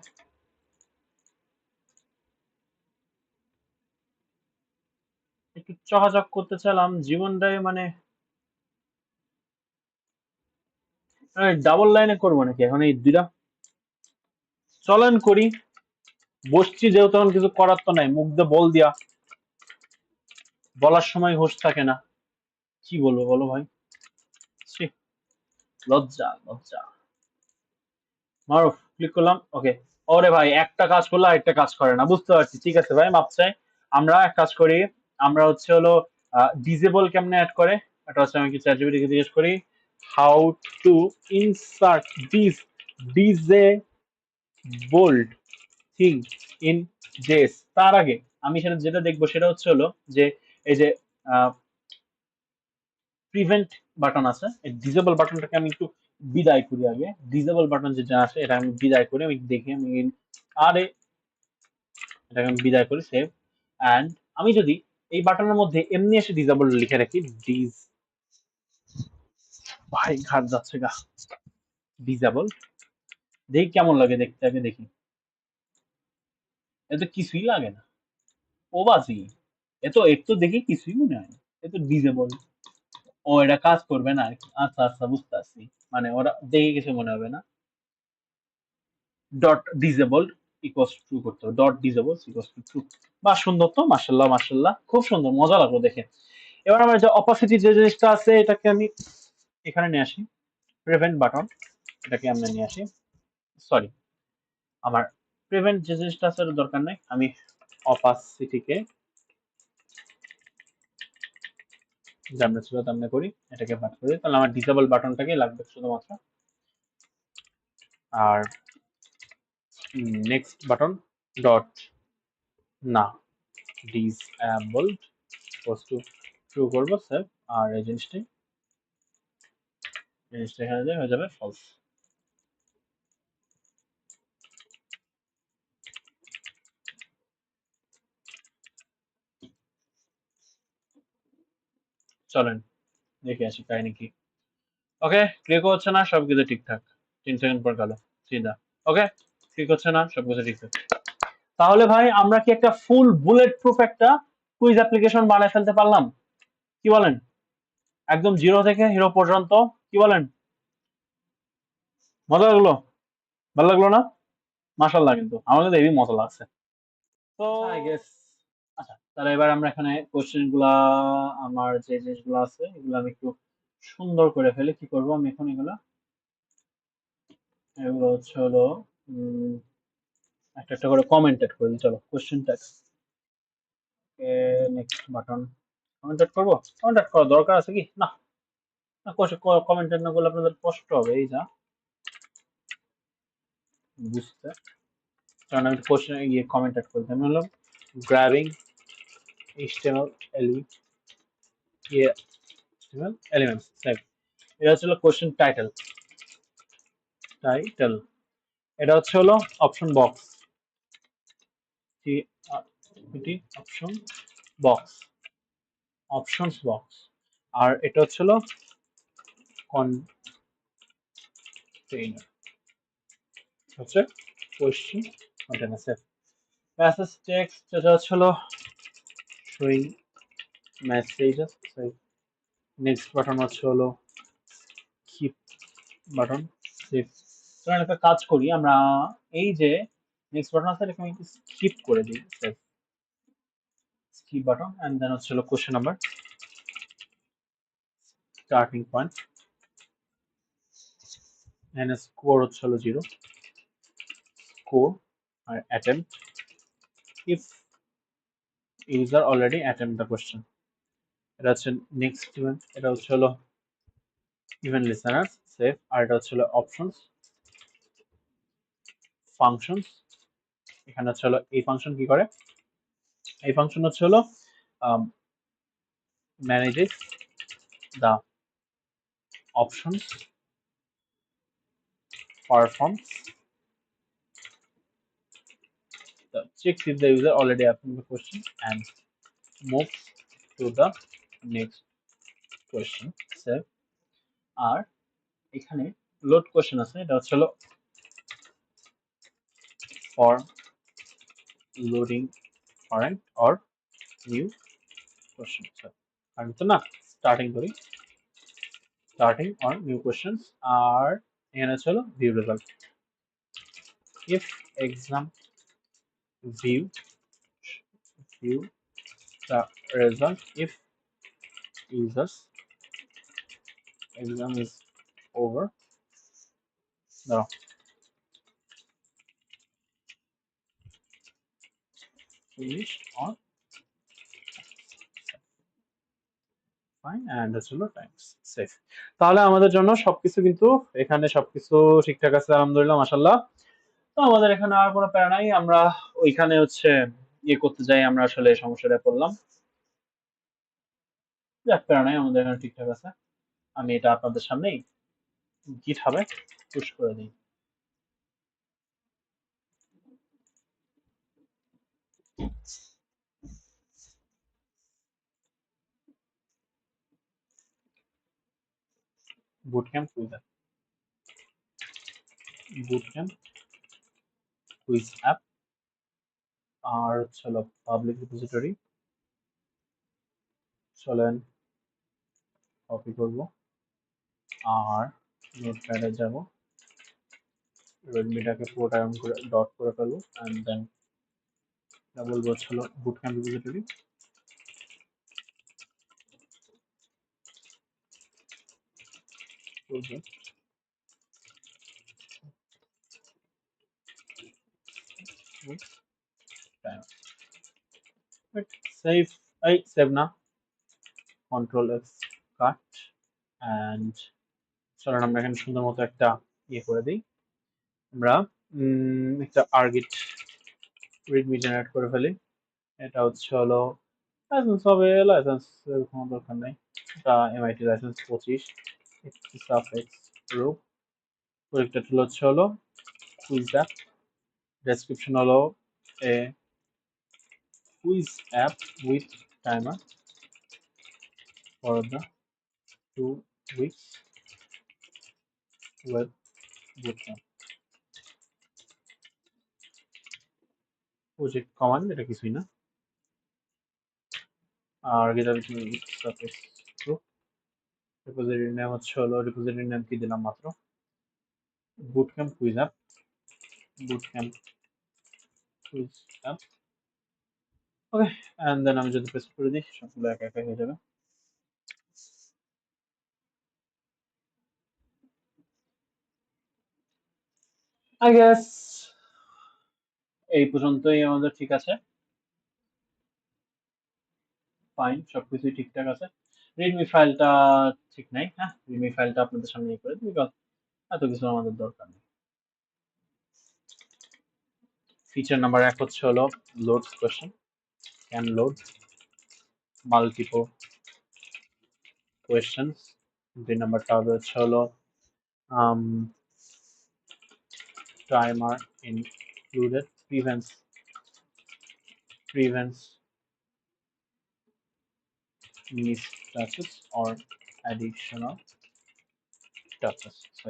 একটু চকাচক করতে চাইলাম জীবনটাই, মানে ডাবল লাইনে করবো নাকি এখন এই দুইটা? চলেন করি, বসছি যেহেতু তখন কিছু করার তো নাই, মুখ দিয়ে বল দিয়া বলার সময় হোশ থাকে না, কি বলবো বলো ভাই। ছি, লজ্জা লজ্জা। মারুফ ক্লিক করলাম, ওকে। ওরে ভাই, একটা কাজ করলে আরেকটা কাজ করে না, বুঝতে পারছি। ঠিক আছে ভাই, মাপ চাই। আমরা এক কাজ করি, আমরা হচ্ছে হলো ডিজেবল কেমনে অ্যাড করে, এটা হচ্ছে আমি কি চ্যাটজিপিটি কে জিজ্ঞেস করি, how to insert this disabled thing in JS. তার আগে আমি সেটা যেটা দেখবো সেটা হচ্ছে হলো যে এই যে প্রিভেন্ট বাটন আছে, এই ডিজেবল বাটনটাকে আমি একটু বিদায় করি আগে। ডিজেবল বাটন যেটা আছে এটা আমি বিদায় করি, আমি দেখি আমি আরে এটাকে আমি বিদায় করি, সেভ। অ্যান্ড আমি যদি এই বাটনের মধ্যে এমনি এসে ডিজেবল লিখে রাখি, ডিজ, ভাই ঘাট যাচ্ছে গা, ডিজেবল, দেখি কেমন লাগে দেখতে, আগে দেখি। এত কিছুই লাগে না, ও বাজি, এত দেখি কিছুই মনে হয় না, এত ডিজেবল। ও এটা কাজ করবে না আর কি, আচ্ছা আচ্ছা বুঝতে পারছি, মানে ওরা দেখে কিছু মনে হবে না। ডট ডিসেবল ইকুয়ালস ট্রু করতে হবে, dot disable equals to true. বা সুন্দর তো, মাশাআল্লাহ মাশাআল্লাহ, খুব সুন্দর, মজা লাগলো দেখে। এবার আমার যে অপাসিটি যে জিনিসটা আছে এটাকে আমি এখানে নিয়ে আসি, প্রিভেন্ট বাটন, এটাকে আমরা নিয়ে আসি। সরি, আমার প্রিভেন্ট যে জিনিসটা আছে ওটা দরকার নাই, আমি অপাসিটিকে যেমন ছিল তেমনি করি, এটাকে বাদ করি, তাহলে আমার ডিসেবল বাটনটাকে লাগবে শুধুমাত্র। আর নেক্সট বাটন ডট না ডিসেবলড টু ট্রু করবো, সেভ। আর এই জিনিসটা এখানে হয়ে যাবে ফলস। চলেন দেখে আসি কাহিনী কি। ওকে, ক্লিক হচ্ছে না, সবকিছু ঠিকঠাক। 3 সেকেন্ড পর গেল চিন্তা। ওকে, ক্লিক হচ্ছে না, সবকিছু ঠিকঠাক। তাহলে ভাই আমরা কি একটা ফুল বুলেট প্রুফ একটা কুইজ অ্যাপ্লিকেশন বানায় ফেলতে পারলাম? কি বলেন? একদম জিরো থেকে হিরো পর্যন্ত, কি বলেন? মজা লাগলো? ভালো লাগলো না? মাশাআল্লাহ, কিন্তু আমার কাছে হেভি মজা লাগছে। তো আই গেস, আচ্ছা তাহলে এবার আমরা এখানে কোশ্চেন গুলা, আমার যে জিনিসগুলো আছে এগুলো আমি একটু সুন্দর করে ফেলে। কি করব আমি এখন এগুলা, এগুলো হচ্ছে হলো একটা একটা করে কমেন্টেড করি। চলো question tag, next button, commented করবো। কমেন্টেড করার দরকার আছে কি না? না, কমেন্টেড না করলে আপনাদের কষ্ট হবে, এই যা বুঝতে। কারণ আমি কোশ্চেন ইয়ে কমেন্টেড করতে আমি হলো গ্র্যাবিং এইচটিএমএল এলিমেন্টস সেভ। এটা হচ্ছে কোশ্চেন টাইটেল, এটা হচ্ছে হলো অপশন বক্স, এটি অপশন বক্স, অপশনস বক্স। আর এটা হচ্ছে হলো কন্টেইনার, হচ্ছে question container save. Message text, এটা হচ্ছে হলো showing messages save. Next button হচ্ছে হলো কিপ বাটন সেভ। চলুন একটা কাজ করি আমরা, এই যে নেক্সট বাটন আছে এটাকে আমি স্কিপ করে দিই, save. Skip button and then হচ্ছে হলো question number, starting point, and score হচ্ছে হলো 0, স্কোর আর attempt if user already attempt the question. এটা হচ্ছে নেক্সট ইভেন্ট, এটা হচ্ছে হলো ইভেন্ট লিসেনার্স সেভ। আর এটা হচ্ছে হলো অপশনস, ফাংশনস, এখানে হচ্ছে হলো এই ফাংশন কি করে, এই ফাংশন হচ্ছে হলো manages the options, performs, checks if the user already asking the question and moves to the next question. Save. আর এখানে লোড কোশ্চেন আছে, এটা হচ্ছে হলো for loading current or new question. আমি তো না স্টার্টিং করি, স্টার্টিং অর নিউ কোশ্চেন্স। আর এখানে হচ্ছে হলো view result, if exam view the result if users exam is over the finished or fine and হলো টাইমস সেভ। তাহলে আমাদের জন্য সবকিছু কিন্তু এখানে সবকিছু ঠিকঠাক আছে আলহামদুলিল্লাহ মাশাআল্লাহ। তো আমাদের এখানে আর কোনো প্যারা নাই, আমরা ওইখানে হচ্ছে ইয়ে করতে যাই, আমরা আসলে সমস্যাটা পড়লাম। যাক প্যারা নাই, আমাদের এখানে ঠিকঠাক আছে। আমি এটা আপনাদের সামনেই গিটহাবে পুশ করে দিই। বুটক্যাম্প কুইজ অ্যাপ আর হলো পাবলিক রিপোজিটরি। চলেন কপি করব আর নোটপ্যাডে যাব, রেডমিটাকে পুরোটা এমন করে ডট করে ফেলবো অ্যান্ড দেন বলবো হলো বুটক্যাম্প রিপোজিটরি। সেভ, এই সেভ না, কন্ট্রোল এফ কাট অ্যান্ড চলেন আমরা এখানে সুন্দর মতো একটা ইয়ে করে দিই, আমরা একটা আর্গিট রিডমি জেনারেট করে ফেলি। এটা হচ্ছে হলো লাইসেন্স হবে, লাইসেন্সের কোনো দরকার নেই, এটা এমআইটি লাইসেন্স 25 সাফেক্স রুপ। প্রজেক্টের টুল হচ্ছে হলো কুইজ অ্যাপ, ডেসক্রিপশন হলো a quiz app with timer for the 2 weeks web bootcamp. Project command, এটা কিছুই না। আর গিটার সাফেক্স রুপ, রিপোজিটরি নেম হচ্ছে হলো, রিপোজিটরি নেম কি দিলাম মাত্র, bootcamp quiz app, bootcamp quiz app. Okay and then আমি যদি প্রেস করে দিই সবগুলো একা একা হয়ে যাবে। আই গেস এই পর্যন্তই আমাদের ঠিক আছে, ফাইন, সবকিছুই ঠিকঠাক আছে। রিডমি ফাইলটা ঠিক নাই, হ্যাঁ রিডমি ফাইলটা আপনাদের সামনে করে দিই, বিকজ এত কিছু আমাদের দরকার নেই। ফিচার নাম্বার 1 হচ্ছে হলো load question, can load multiple questions. 2 নাম্বারটা হবে হচ্ছে হলো timer included prevents missed touches or additional touches. So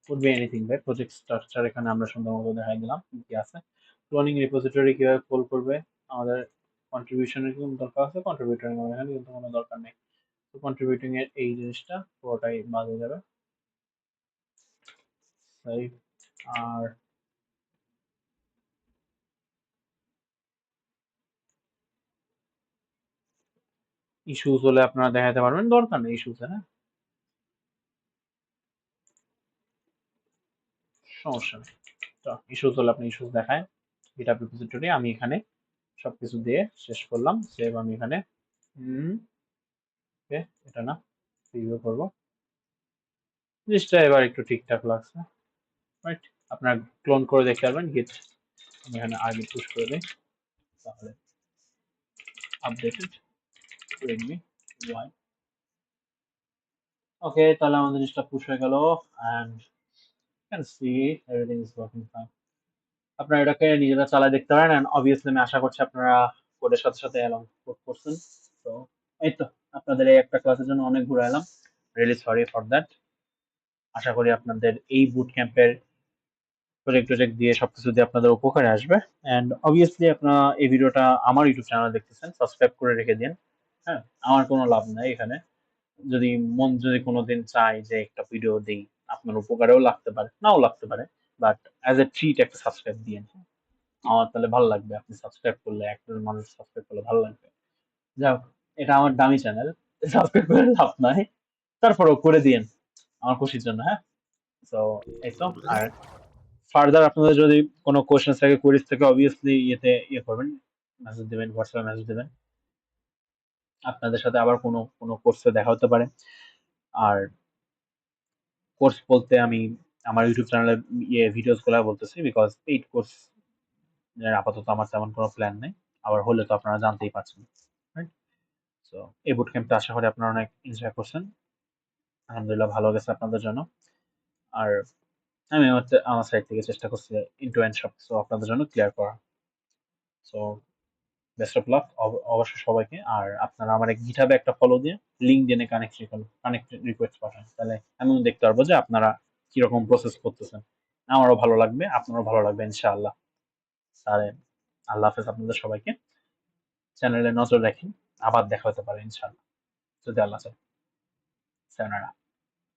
could be anything, right? Project structure এখানে আমরা সুন্দর মতো দেখাই দিলাম কি আছে। ক্লোনিং রিপোজিটরি কিভাবে পুল করবে, আমাদের কন্ট্রিবিউশনের কি দরকার আছে, কন্ট্রিবিউটর এখানে কিন্তু কোনো দরকার নেই। তো কন্ট্রিবিউটিং এর এই জিনিসটা পুরোটাই বাদ হয়ে যাবে। সেভ। আর ইস্যুস হলে আপনারা দেখাতে পারবেন, দরকার নেই ইস্যুস, হ্যাঁ সমস্যা নেই। তো ইস্যুস হলে আপনি ইস্যুস দেখায় গিটহাব রিপোজিটরি। আমি এখানে সবকিছু দিয়ে শেষ করলাম, সেভ আমি এখানে ওকে এটা না রিভিউ করব, জিনিসটা এবার একটু ঠিকঠাক লাগছে, রাইট। আপনারা ক্লোন করে দেখতে পারবেন গিট। আমি এখানে আগে পুশ করে দিই, তাহলে আপডেটেড রেডমি ওয়াই। ওকে, তাহলে আমাদের জিনিসটা পুশ হয়ে গেল and can see everything is working fine. আপনারা এটাকে নিজেরা চালায় দেখতে পারেন এন্ড অবভিয়াসলি আমি আশা করছি আপনারা কোডের সাথে সাথে অ্যালং কোড করছেন। তো এই তো, আপনাদের এই একটা ক্লাসের জন্য অনেক ঘুরাইলাম, রিয়েলি সরি ফর দ্যাট। আশা করি আপনাদের এই বুট ক্যাম্পের প্রজেক্ট টজেক্ট দিয়ে সবকিছু দিয়ে আপনাদের উপকারে আসবে। এন্ড অবভিয়াসলি আপনারা এই ভিডিওটা আমার ইউটিউব চ্যানেলে দেখতেছেন, সাবস্ক্রাইব করে রেখে দিন। হ্যাঁ, আমার কোনো লাভ নাই এখানে। যদি যদি কোনোদিন চাই যে একটা ভিডিও দিই, আপনার উপকারেও লাগতে পারে, নাও লাগতে পারে, বাট অ্যাজ এ ট্রিট একটা সাবস্ক্রাইব দিয়েন। আমার তাহলে ভালো লাগবে, আপনি সাবস্ক্রাইব করলে, একটা মানুষ সাবস্ক্রাইব করলে ভালো লাগবে। যাক, এটা আমার দামি চ্যানেল, সাবস্ক্রাইব করে লাভ নাই, তারপরেও করে দিয়েন আমার খুশির জন্য। হ্যাঁ, তো এই তো। আর ফার্দার আপনাদের যদি কোনো কোশ্চেন থাকে, কোয়েরিজ থাকে, অবভিয়াসলি করবেন, মেসেজ দিবেন, হোয়াটসঅ্যাপে মেসেজ দিবেন। আপনাদের সাথে আবার কোনো কোনো কোর্সে দেখা হতে পারে। আর কোর্স বলতে আমি আমার ইউটিউব চ্যানেলে ভিডিওস গুলা বলতেছি, বিকজ পেইড কোর্স আপাতত আমার তেমন কোনো প্ল্যান নেই। আবার হলে তো আপনারা জানতেই পারছেন, রাইট? সো এই বুট ক্যাম্পটা আশা করি আপনারা অনেক এনজয় করছেন। আলহামদুলিল্লাহ ভালো গেছে আপনাদের জন্য। আর আমি আমার সাইড থেকে চেষ্টা করছি ইন্টু এন্ড সবকিছু আপনাদের জন্য ক্লিয়ার করা। সো বেস্ট অফ লাক অবশ্যই সবাইকে। আর আপনারা আমার গিটহাবে একটা ফলো দিয়ে লিঙ্কডইনে কানেক্ট রিকোয়েস্ট পাঠান, তাহলে আমিও দেখতে পারবো যে আপনারা কিরকম প্রসেস করতেছেন। আমারও ভালো লাগবে, আপনারও ভালো লাগবে ইনশাআল্লাহ। তাহলে আল্লাহ হাফেজ আপনাদের সবাইকে। চ্যানেলে নজর রাখেন, আবার দেখা হতে পারে ইনশাআল্লাহ যদি আল্লাহ চায়। সায়নারা।